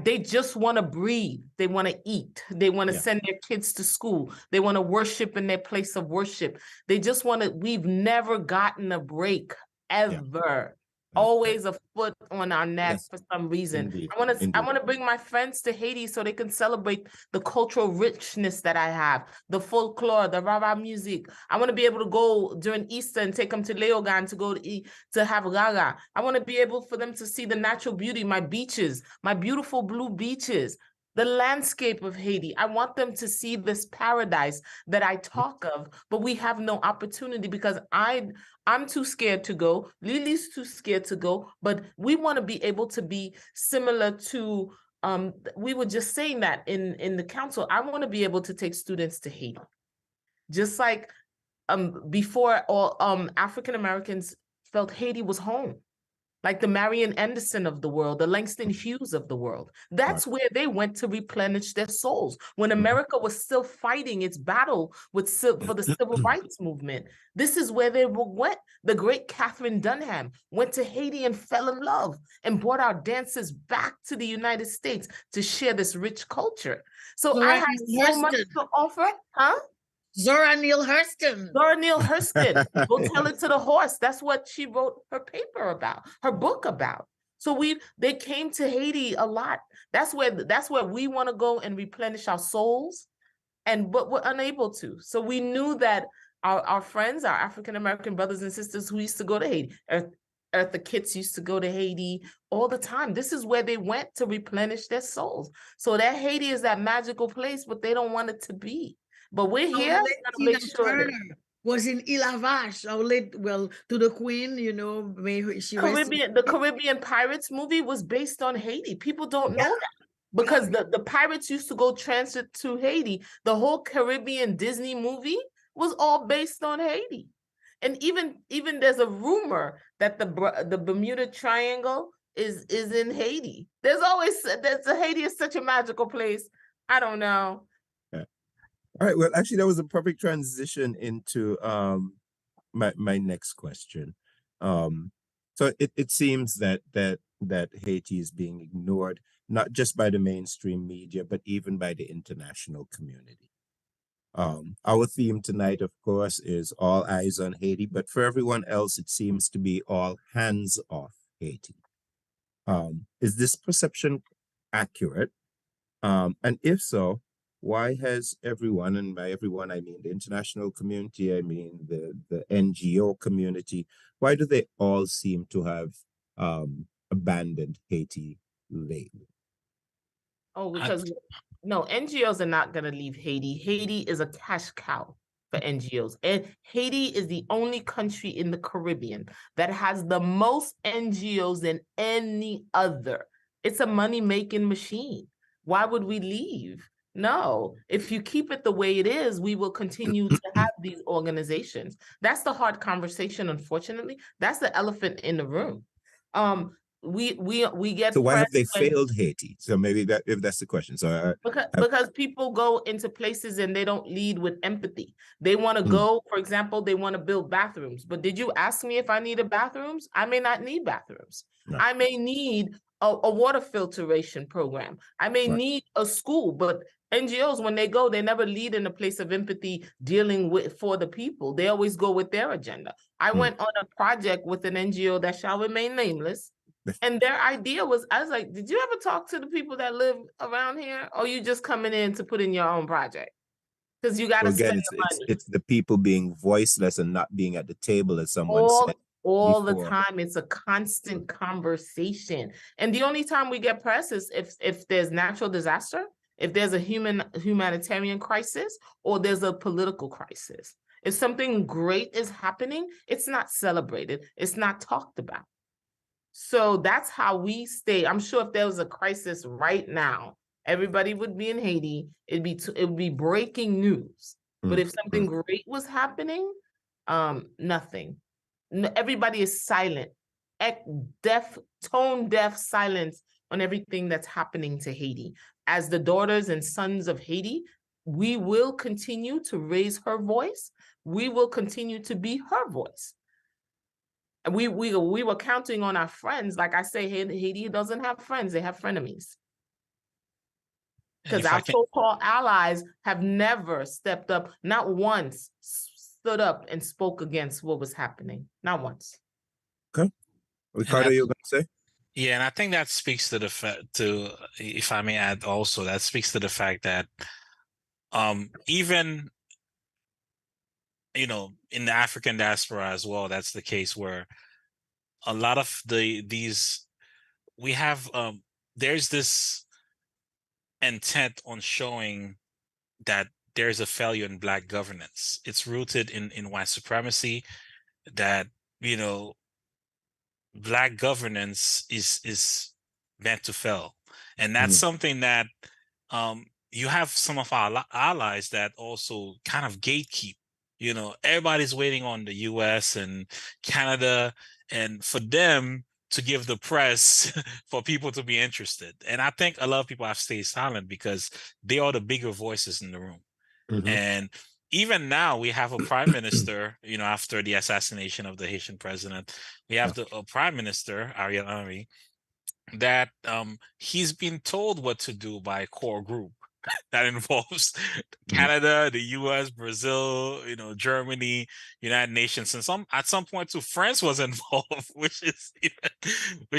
They just want to breathe. They want to eat. They want to send their kids to school. They want to worship in their place of worship. They just want to, we've never gotten a break, ever. Always a foot on our neck for some reason. Indeed. I want to bring my friends to Haiti so they can celebrate the cultural richness that I have, the folklore, the rara music. I want to be able to go during Easter and take them to Leogan to go to have rara. I want to be able for them to see the natural beauty, my beaches, my beautiful blue beaches, the landscape of Haiti. I want them to see this paradise that I talk of, but we have no opportunity because I'm too scared to go. Lily's too scared to go, but we want to be able to be similar to, we were just saying that in the council, I want to be able to take students to Haiti. Just like before all African Americans felt Haiti was home. Like the Marian Anderson of the world, the Langston Hughes of the world. That's where they went to replenish their souls. When America was still fighting its battle for the civil rights movement, this is where they went. The great Catherine Dunham went to Haiti and fell in love and brought our dancers back to the United States to share this rich culture. So I have so much to offer, huh? Zora Neale Hurston. Zora Neale Hurston. Go tell it to the horse. That's what she wrote her paper about, her book about. So they came to Haiti a lot. That's where we want to go and replenish our souls, but we're unable to. So we knew that our friends, our African American brothers and sisters who used to go to Haiti, Eartha Kitt used to go to Haiti all the time. This is where they went to replenish their souls. So that Haiti is that magical place, but they don't want it to be. But we're here to make sure was in Ilavash, to the Queen, the Caribbean Pirates movie was based on Haiti. People don't know that because the pirates used to go transit to Haiti. The whole Caribbean Disney movie was all based on Haiti. And even there's a rumor that the Bermuda Triangle is in Haiti. Haiti is such a magical place. I don't know. All right. Well, actually, that was a perfect transition into my next question. So it seems that Haiti is being ignored, not just by the mainstream media, but even by the international community. Our theme tonight, of course, is all eyes on Haiti, but for everyone else, it seems to be all hands off Haiti. Is this perception accurate? And if so, why has everyone, and by everyone I mean the international community, I mean the NGO community, why do they all seem to have abandoned Haiti lately? Oh, because no, NGOs are not going to leave Haiti. Haiti is a cash cow for NGOs. And Haiti is the only country in the Caribbean that has the most NGOs than any other. It's a money-making machine. Why would we leave? No, if you keep it the way it is, we will continue to have these organizations. That's the hard conversation, unfortunately. That's the elephant in the room. We get So why have they when, failed Haiti? So maybe that if that's the question. So because people go into places and they don't lead with empathy. They want to go, for example, they want to build bathrooms. But did you ask me if I needed bathrooms? I may not need bathrooms. No. I may need a water filtration program. I may need a school, but NGOs, when they go, they never lead in a place of empathy dealing with for the people. They always go with their agenda. I went on a project with an NGO that shall remain nameless. And their idea was, I was like, did you ever talk to the people that live around here? Or you just coming in to put in your own project? Because you got to spend your money. It's the people being voiceless and not being at the table, as someone said. All the time. It's a constant conversation. And the only time we get press is if there's natural disaster, if there's a humanitarian crisis, or there's a political crisis. If something great is happening, it's not celebrated. It's not talked about. So that's how we stay. I'm sure if there was a crisis right now, everybody would be in Haiti. It would be breaking news. But if something great was happening, nothing. Everybody is silent. Tone deaf silence on everything that's happening to Haiti. As the daughters and sons of Haiti, we will continue to raise her voice. We will continue to be her voice. We were counting on our friends. Like I say, Haiti doesn't have friends. They have frenemies. Because our so-called allies have never stepped up, not once stood up and spoke against what was happening. Not once. Okay. Ricardo, you were going to say? Yeah, and I think that speaks to the fact, if I may add also, that speaks to the fact that even, in the African diaspora as well, that's the case where a lot of we have, there's this intent on showing that there's a failure in Black governance. It's rooted in white supremacy, that, Black governance is meant to fail. And that's something that you have some of our allies that also kind of gatekeep. Everybody's waiting on the US and Canada, and for them to give the press for people to be interested. And I think a lot of people have stayed silent because they are the bigger voices in the room. And even now we have a prime minister, after the assassination of the Haitian president, we have a prime minister, Ariel Henry, that he's been told what to do by a core group that involves Canada, the US, Brazil, Germany, United Nations, and at some point too, France was involved, which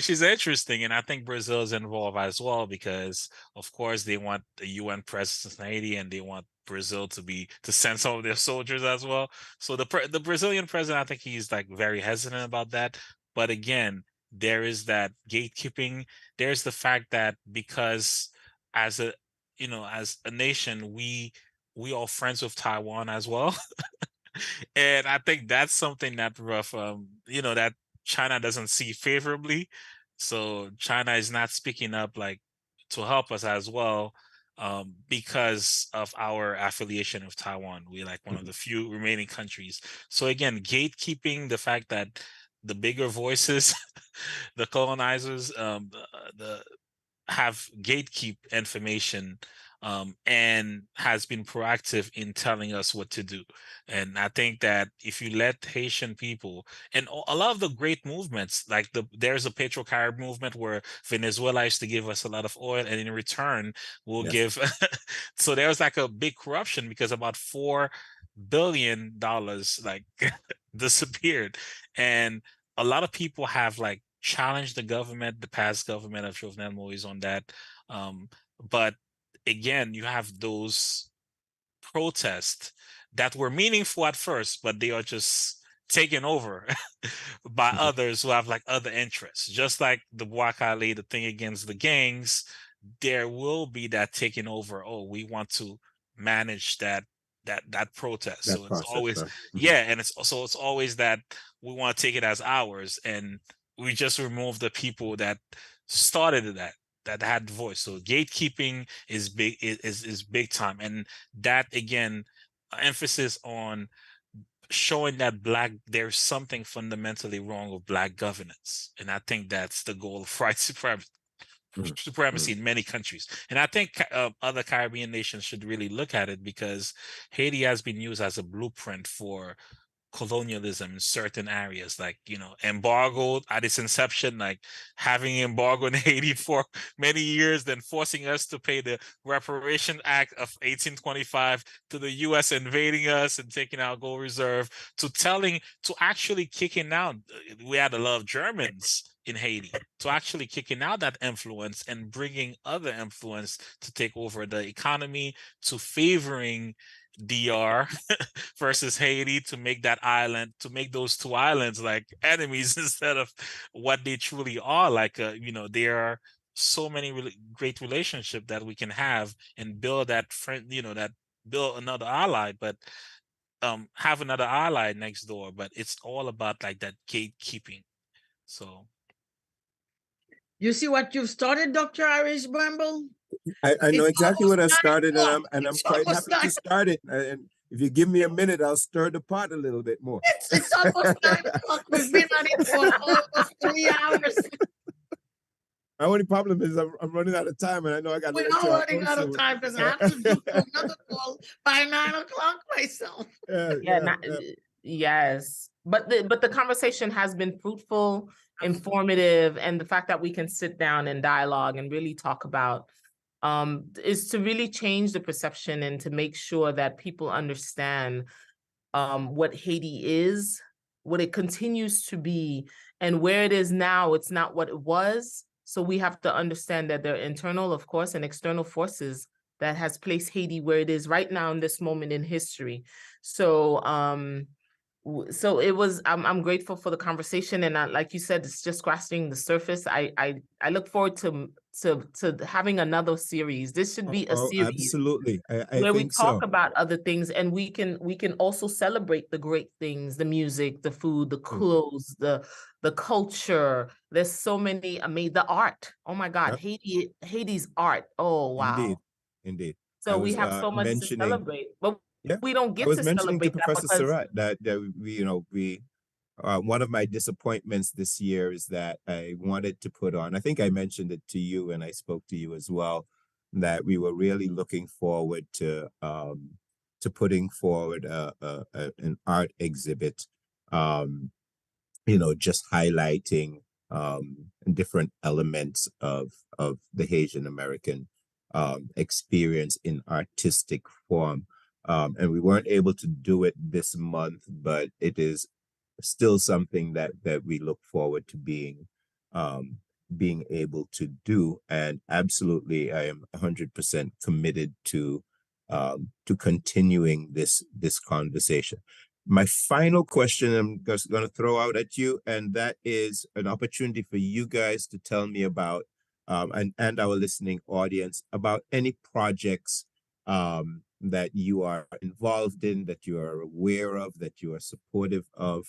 is interesting. And I think Brazil is involved as well, because of course they want the UN presence in Haiti, and they want Brazil to send some of their soldiers as well. So the Brazilian president, I think he's like very hesitant about that. But again, there is that gatekeeping. There's the fact that because as a nation, we are friends with Taiwan as well. And I think that's something that that China doesn't see favorably. So China is not speaking up to help us as well, because of our affiliation with Taiwan. We're like one of the few remaining countries. So again, gatekeeping, the fact that the bigger voices, the colonizers, have gatekeep information and has been proactive in telling us what to do. And I think that if you let Haitian people, and a lot of the great movements, like there's a Petro-Carib movement where Venezuela used to give us a lot of oil, and in return we'll give. So there was like a big corruption because about $4 billion like disappeared, and a lot of people have like challenged the government, the past government of Jovenel Moïse on that. But again, you have those protests that were meaningful at first, but they are just taken over by others who have like other interests. Just like the Bouakale, the thing against the gangs, there will be that taking over. Oh, we want to manage that protest. That So it's process, always right? and it's always that we want to take it as ours, and we just remove the people that started that had voice. So gatekeeping is big, is big time, and that again, emphasis on showing that there's something fundamentally wrong with Black governance, and I think that's the goal of white supremacy in many countries. And I think other Caribbean nations should really look at it, because Haiti has been used as a blueprint for colonialism in certain areas, like, embargo at its inception, like having embargo in Haiti for many years, then forcing us to pay the Reparation Act of 1825, to the US invading us and taking our gold reserve, to actually kicking out. We had a lot of Germans in Haiti, to actually kicking out that influence and bringing other influence to take over the economy, to favoring DR versus Haiti, to make those two islands like enemies instead of what they truly are. Like, there are so many great relationships that we can have and build that friend, that build another ally, but have another ally next door. But it's all about like that gatekeeping. So you see what you've started, Dr. Irish Bramble? I know It's exactly what I almost 9 started, o'clock. and I'm It's quite almost happy 9. to start it. And if you give me a minute, I'll stir the pot a little bit more. It's almost 9 o'clock. We've been at it for almost 3 hours. My only problem is I'm running out of time, and I know I got to We're let all you running out of time because I have to do another call by 9 o'clock myself. Yes. But the conversation has been fruitful, informative, and the fact that we can sit down and dialogue and really talk about is to really change the perception and to make sure that people understand what Haiti is, what it continues to be, and where it is now. It's not what it was. So we have to understand that there are internal, of course, and external forces that has placed Haiti where it is right now in this moment in history. So so it was, I'm grateful for the conversation, and like you said, it's just scratching the surface. I look forward to having another series. This should be a series. Absolutely. I where we think talk so. about other things, and we can also celebrate the great things, the music, the food, the clothes, the culture. There's so many amazing, the art. Oh my God, Haiti's art. Oh wow. Indeed. So we have so much to celebrate, but we don't I get was to mentioning to celebrate that Professor because Cerat that we one of my disappointments this year is that I wanted to put on, I think I mentioned it to you and I spoke to you as well, that we were really looking forward to putting forward an art exhibit, just highlighting different elements of the Haitian American experience in artistic form. And we weren't able to do it this month, but it is still something that we look forward to being able to do. And absolutely, I am 100% committed to continuing this conversation. My final question I'm just going to throw out at you, and that is an opportunity for you guys to tell me about, and our listening audience, about any projects that you are involved in, that you are aware of, that you are supportive of,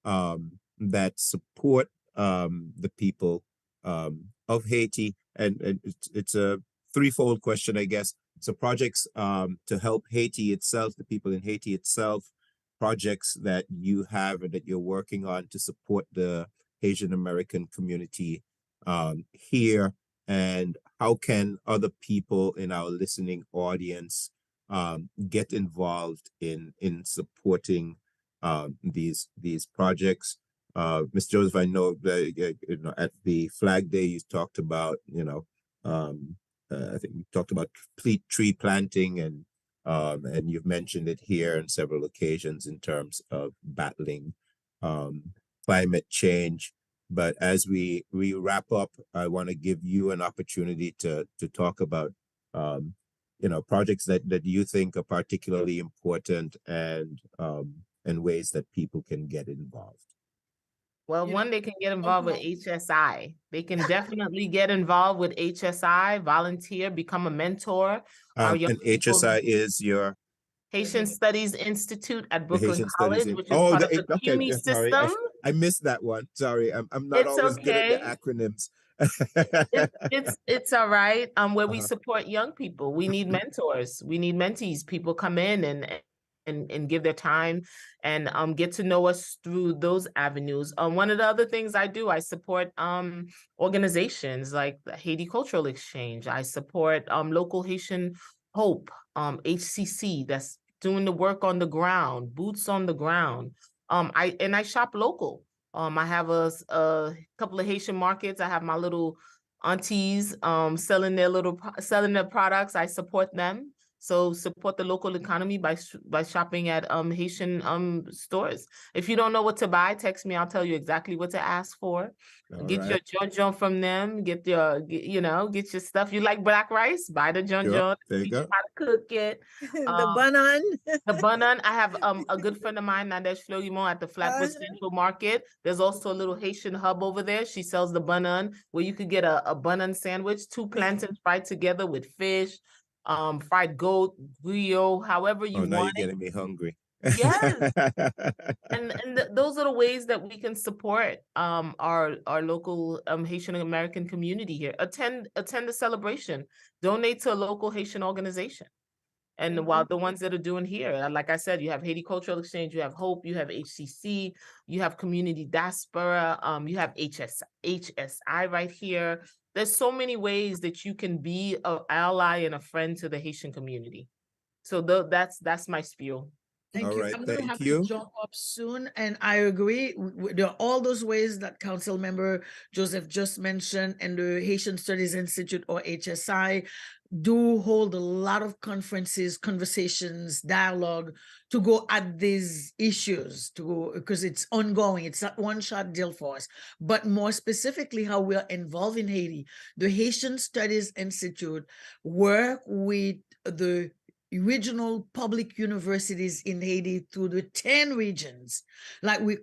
that support the people of Haiti. And it's a threefold question, I guess. So projects to help Haiti itself, the people in Haiti itself, projects that you have and that you're working on to support the Haitian American community here, and how can other people in our listening audience get involved in supporting these projects? Ms. Joseph, I know that at the Flag Day you talked about I think you talked about tree planting, and you've mentioned it here on several occasions in terms of battling climate change. But as we wrap up, I want to give you an opportunity to talk about projects that you think are particularly important, and ways that people can get involved. Well, You know, they can get involved with HSI. They can definitely get involved with HSI, volunteer, become a mentor. Our young And people, HSI is your Haitian Studies Institute at the Brooklyn Haitian Studies. College, which is part of the Okay, CUNY sorry, system. I missed that one. Sorry, I'm not It's always good at the okay. acronyms. It's all right. Where we Uh-huh. support young people. We need mentors. We need mentees. People come in and give their time and get to know us through those avenues. One of the other things I do, I support organizations like the Haiti Cultural Exchange. I support local Haitian Hope, HCC, that's doing the work on the ground, boots on the ground. I shop local. I have a couple of Haitian markets. I have my little aunties selling their products. I support them. So support the local economy by shopping at Haitian stores. If you don't know what to buy, text me. I'll tell you exactly what to ask for. Get your John from them. Get your stuff. You like black rice? Buy the John. Sure. There you Teach go. you how to cook it. The bun-on. The bun-on. I have a good friend of mine, Nadesh Florimon, at the Flatbush Central Market. There's also a little Haitian hub over there. She sells the bun-on, where you could get a bun-on sandwich, 2 plantains fried together with fish, fried goat, griot, however you now want you're it. getting me hungry. Yes. Those are the ways that we can support our local Haitian-American community here. Attend the celebration. Donate to a local Haitian organization. And while the ones that are doing here, like I said, you have Haiti Cultural Exchange, you have Hope, you have HCC, you have Community Diaspora, you have HSI right here. There's so many ways that you can be an ally and a friend to the Haitian community. So that's my spiel. Thank All you. right, I'm going to thank have you. to jump up soon. And I agree. There are all those ways that Council Member Joseph just mentioned, and the Haitian Studies Institute, or HSI, do hold a lot of conferences, conversations, dialogue to go at these issues, because it's ongoing. It's not one-shot deal for us. But more specifically, how we are involved in Haiti, the Haitian Studies Institute work with the regional public universities in Haiti through the 10 regions. Like we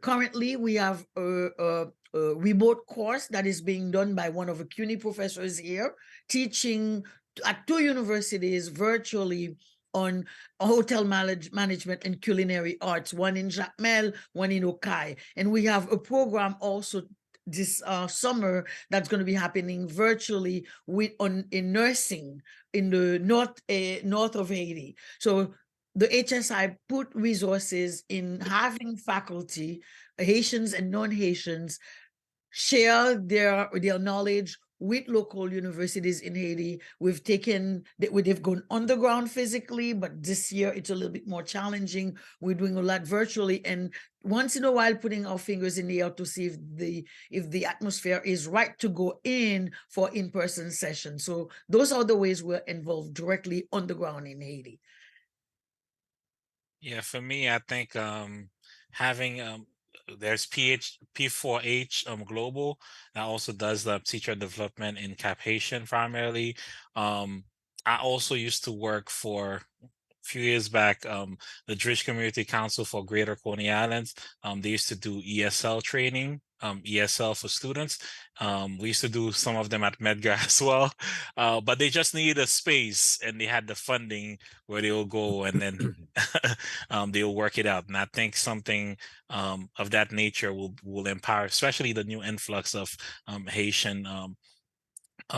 have a remote course that is being done by one of the CUNY professors here, teaching at 2 universities virtually on hotel management and culinary arts, one in Jacmel, one in Okai. And we have a program also this summer that's going to be happening virtually in nursing in the north of Haiti. So the HSI put resources in having faculty, Haitians and non-Haitians, share their knowledge with local universities in Haiti. They've gone underground physically, but this year it's a little bit more challenging. We're doing a lot virtually, and once in a while putting our fingers in the air to see if the atmosphere is right to go in for in-person sessions. So those are the ways we're involved directly on the ground in Haiti. Yeah, for me, I think having there's P4H Global that also does the teacher development in Cap Haitian primarily. I also used to work for a few years back, the Jewish Community Council for Greater Coney Islands. They used to do ESL training, ESL for students. We used to do some of them at Medgar as well, but they just needed a space and they had the funding where they'll go and then they'll work it out. And I think something of that nature will empower, especially the new influx of Haitian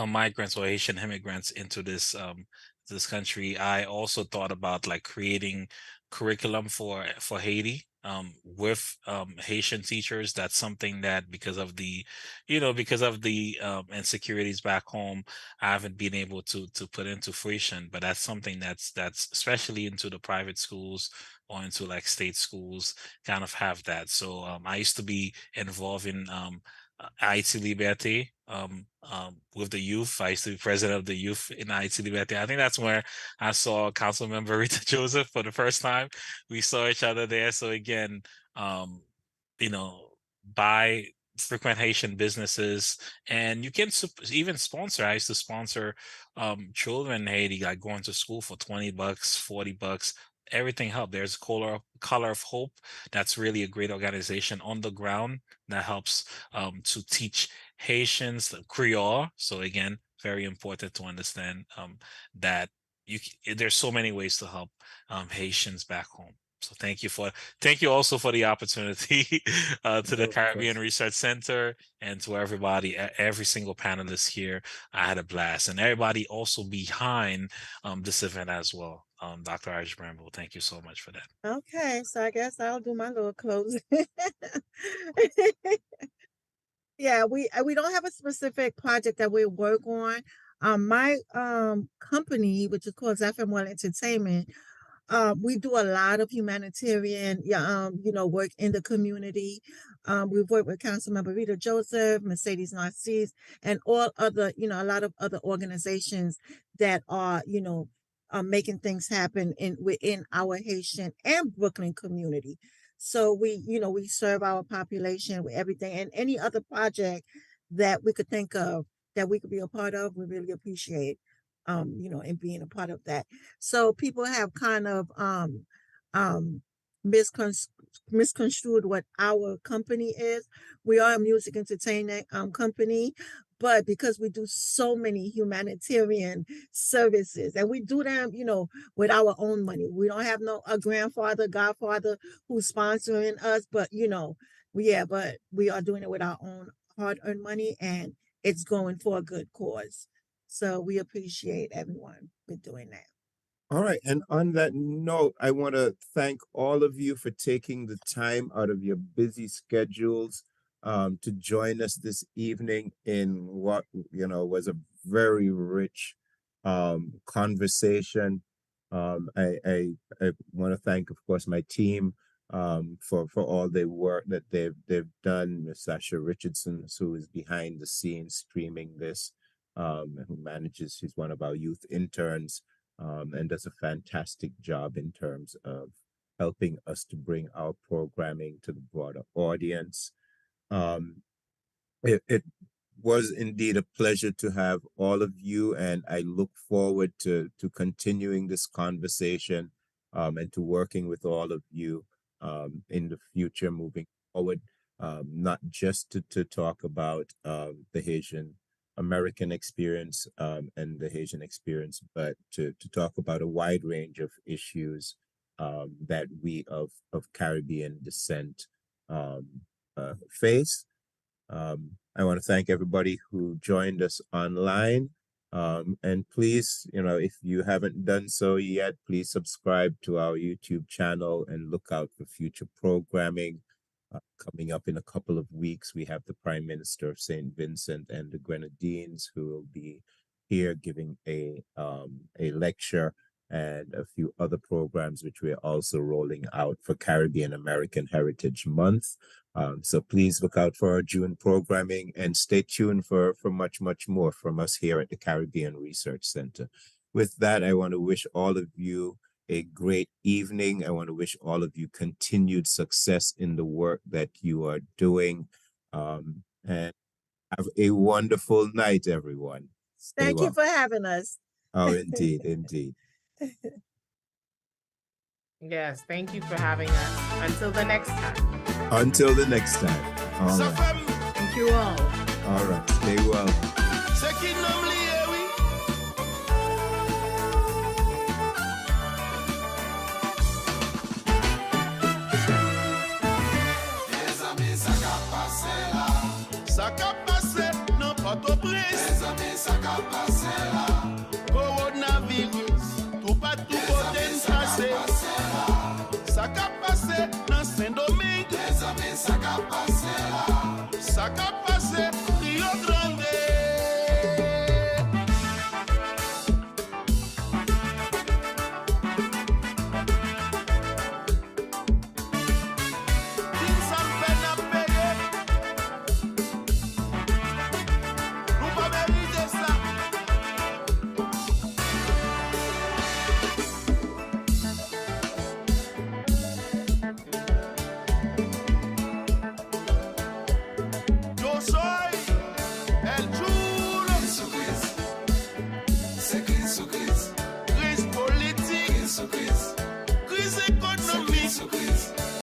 migrants or Haitian immigrants into this country. I also thought about like creating curriculum for Haiti with Haitian teachers. That's something that because of the insecurities back home, I haven't been able to put into fruition. But that's something that's especially into the private schools or into like state schools kind of have that. So I used to be involved in Haiti Liberté with the youth. I used to be president of the youth in Haiti Liberté. I think that's where I saw Council Member Rita Joseph for the first time. We saw each other there. So again, buy frequent Haitian businesses, and you can even sponsor. I used to sponsor children in Haiti, like going to school for $20, $40. Everything helped. There's Color of Hope. That's really a great organization on the ground that helps to teach Haitians the Creole. So again, very important to understand that there's so many ways to help Haitians back home. So thank you also for the opportunity to the Caribbean Research Center, and to everybody, every single panelist here. I had a blast, and everybody also behind this event as well. Dr. Irish Bramble, thank you so much for that. Okay, so I guess I'll do my little closing. Yeah, we don't have a specific project that we work on. My company, which is called FM Entertainment, we do a lot of humanitarian, work in the community. We've worked with Council Member Rita Joseph, Mercedes Narcisse, and all other, a lot of other organizations that are, making things happen within our Haitian and Brooklyn community. So we serve our population with everything, and any other project that we could think of that we could be a part of, we really appreciate, and being a part of that. So people have kind of misconstrued what our company is. We are a music entertainment company, but because we do so many humanitarian services, and we do them, with our own money. We don't have a grandfather, godfather who's sponsoring us, but but we are doing it with our own hard-earned money, and it's going for a good cause. So we appreciate everyone for doing that. All right. And on that note, I want to thank all of you for taking the time out of your busy schedules to join us this evening in what, was a very rich conversation. I want to thank, of course, my team for all the work that they've done. Ms. Sasha Richardson, who is behind the scenes streaming this, she's one of our youth interns, and does a fantastic job in terms of helping us to bring our programming to the broader audience. It was indeed a pleasure to have all of you, and I look forward to continuing this conversation and to working with all of you in the future moving forward, not just to talk about the Haitian-American experience and the Haitian experience, but to talk about a wide range of issues that we of Caribbean descent face. I want to thank everybody who joined us online. And please, if you haven't done so yet, please subscribe to our YouTube channel and look out for future programming. Coming up in a couple of weeks, we have the Prime Minister of St. Vincent and the Grenadines, who will be here giving a lecture and a few other programs which we are also rolling out for Caribbean-American Heritage Month. So please look out for our June programming and stay tuned for much, much more from us here at the Caribbean Research Center. With that, I want to wish all of you a great evening. I want to wish all of you continued success in the work that you are doing. And have a wonderful night, everyone. Thank you for having us. Oh, indeed, indeed. Yes, thank you for having us. Until the next time. Until the next time. All right. Thank you all. All right. Stay well. Ça ka passe dans Port-au-Prince. Ça ka passe là. Coronavirus, tout partout côté passé. ça qu'a passé.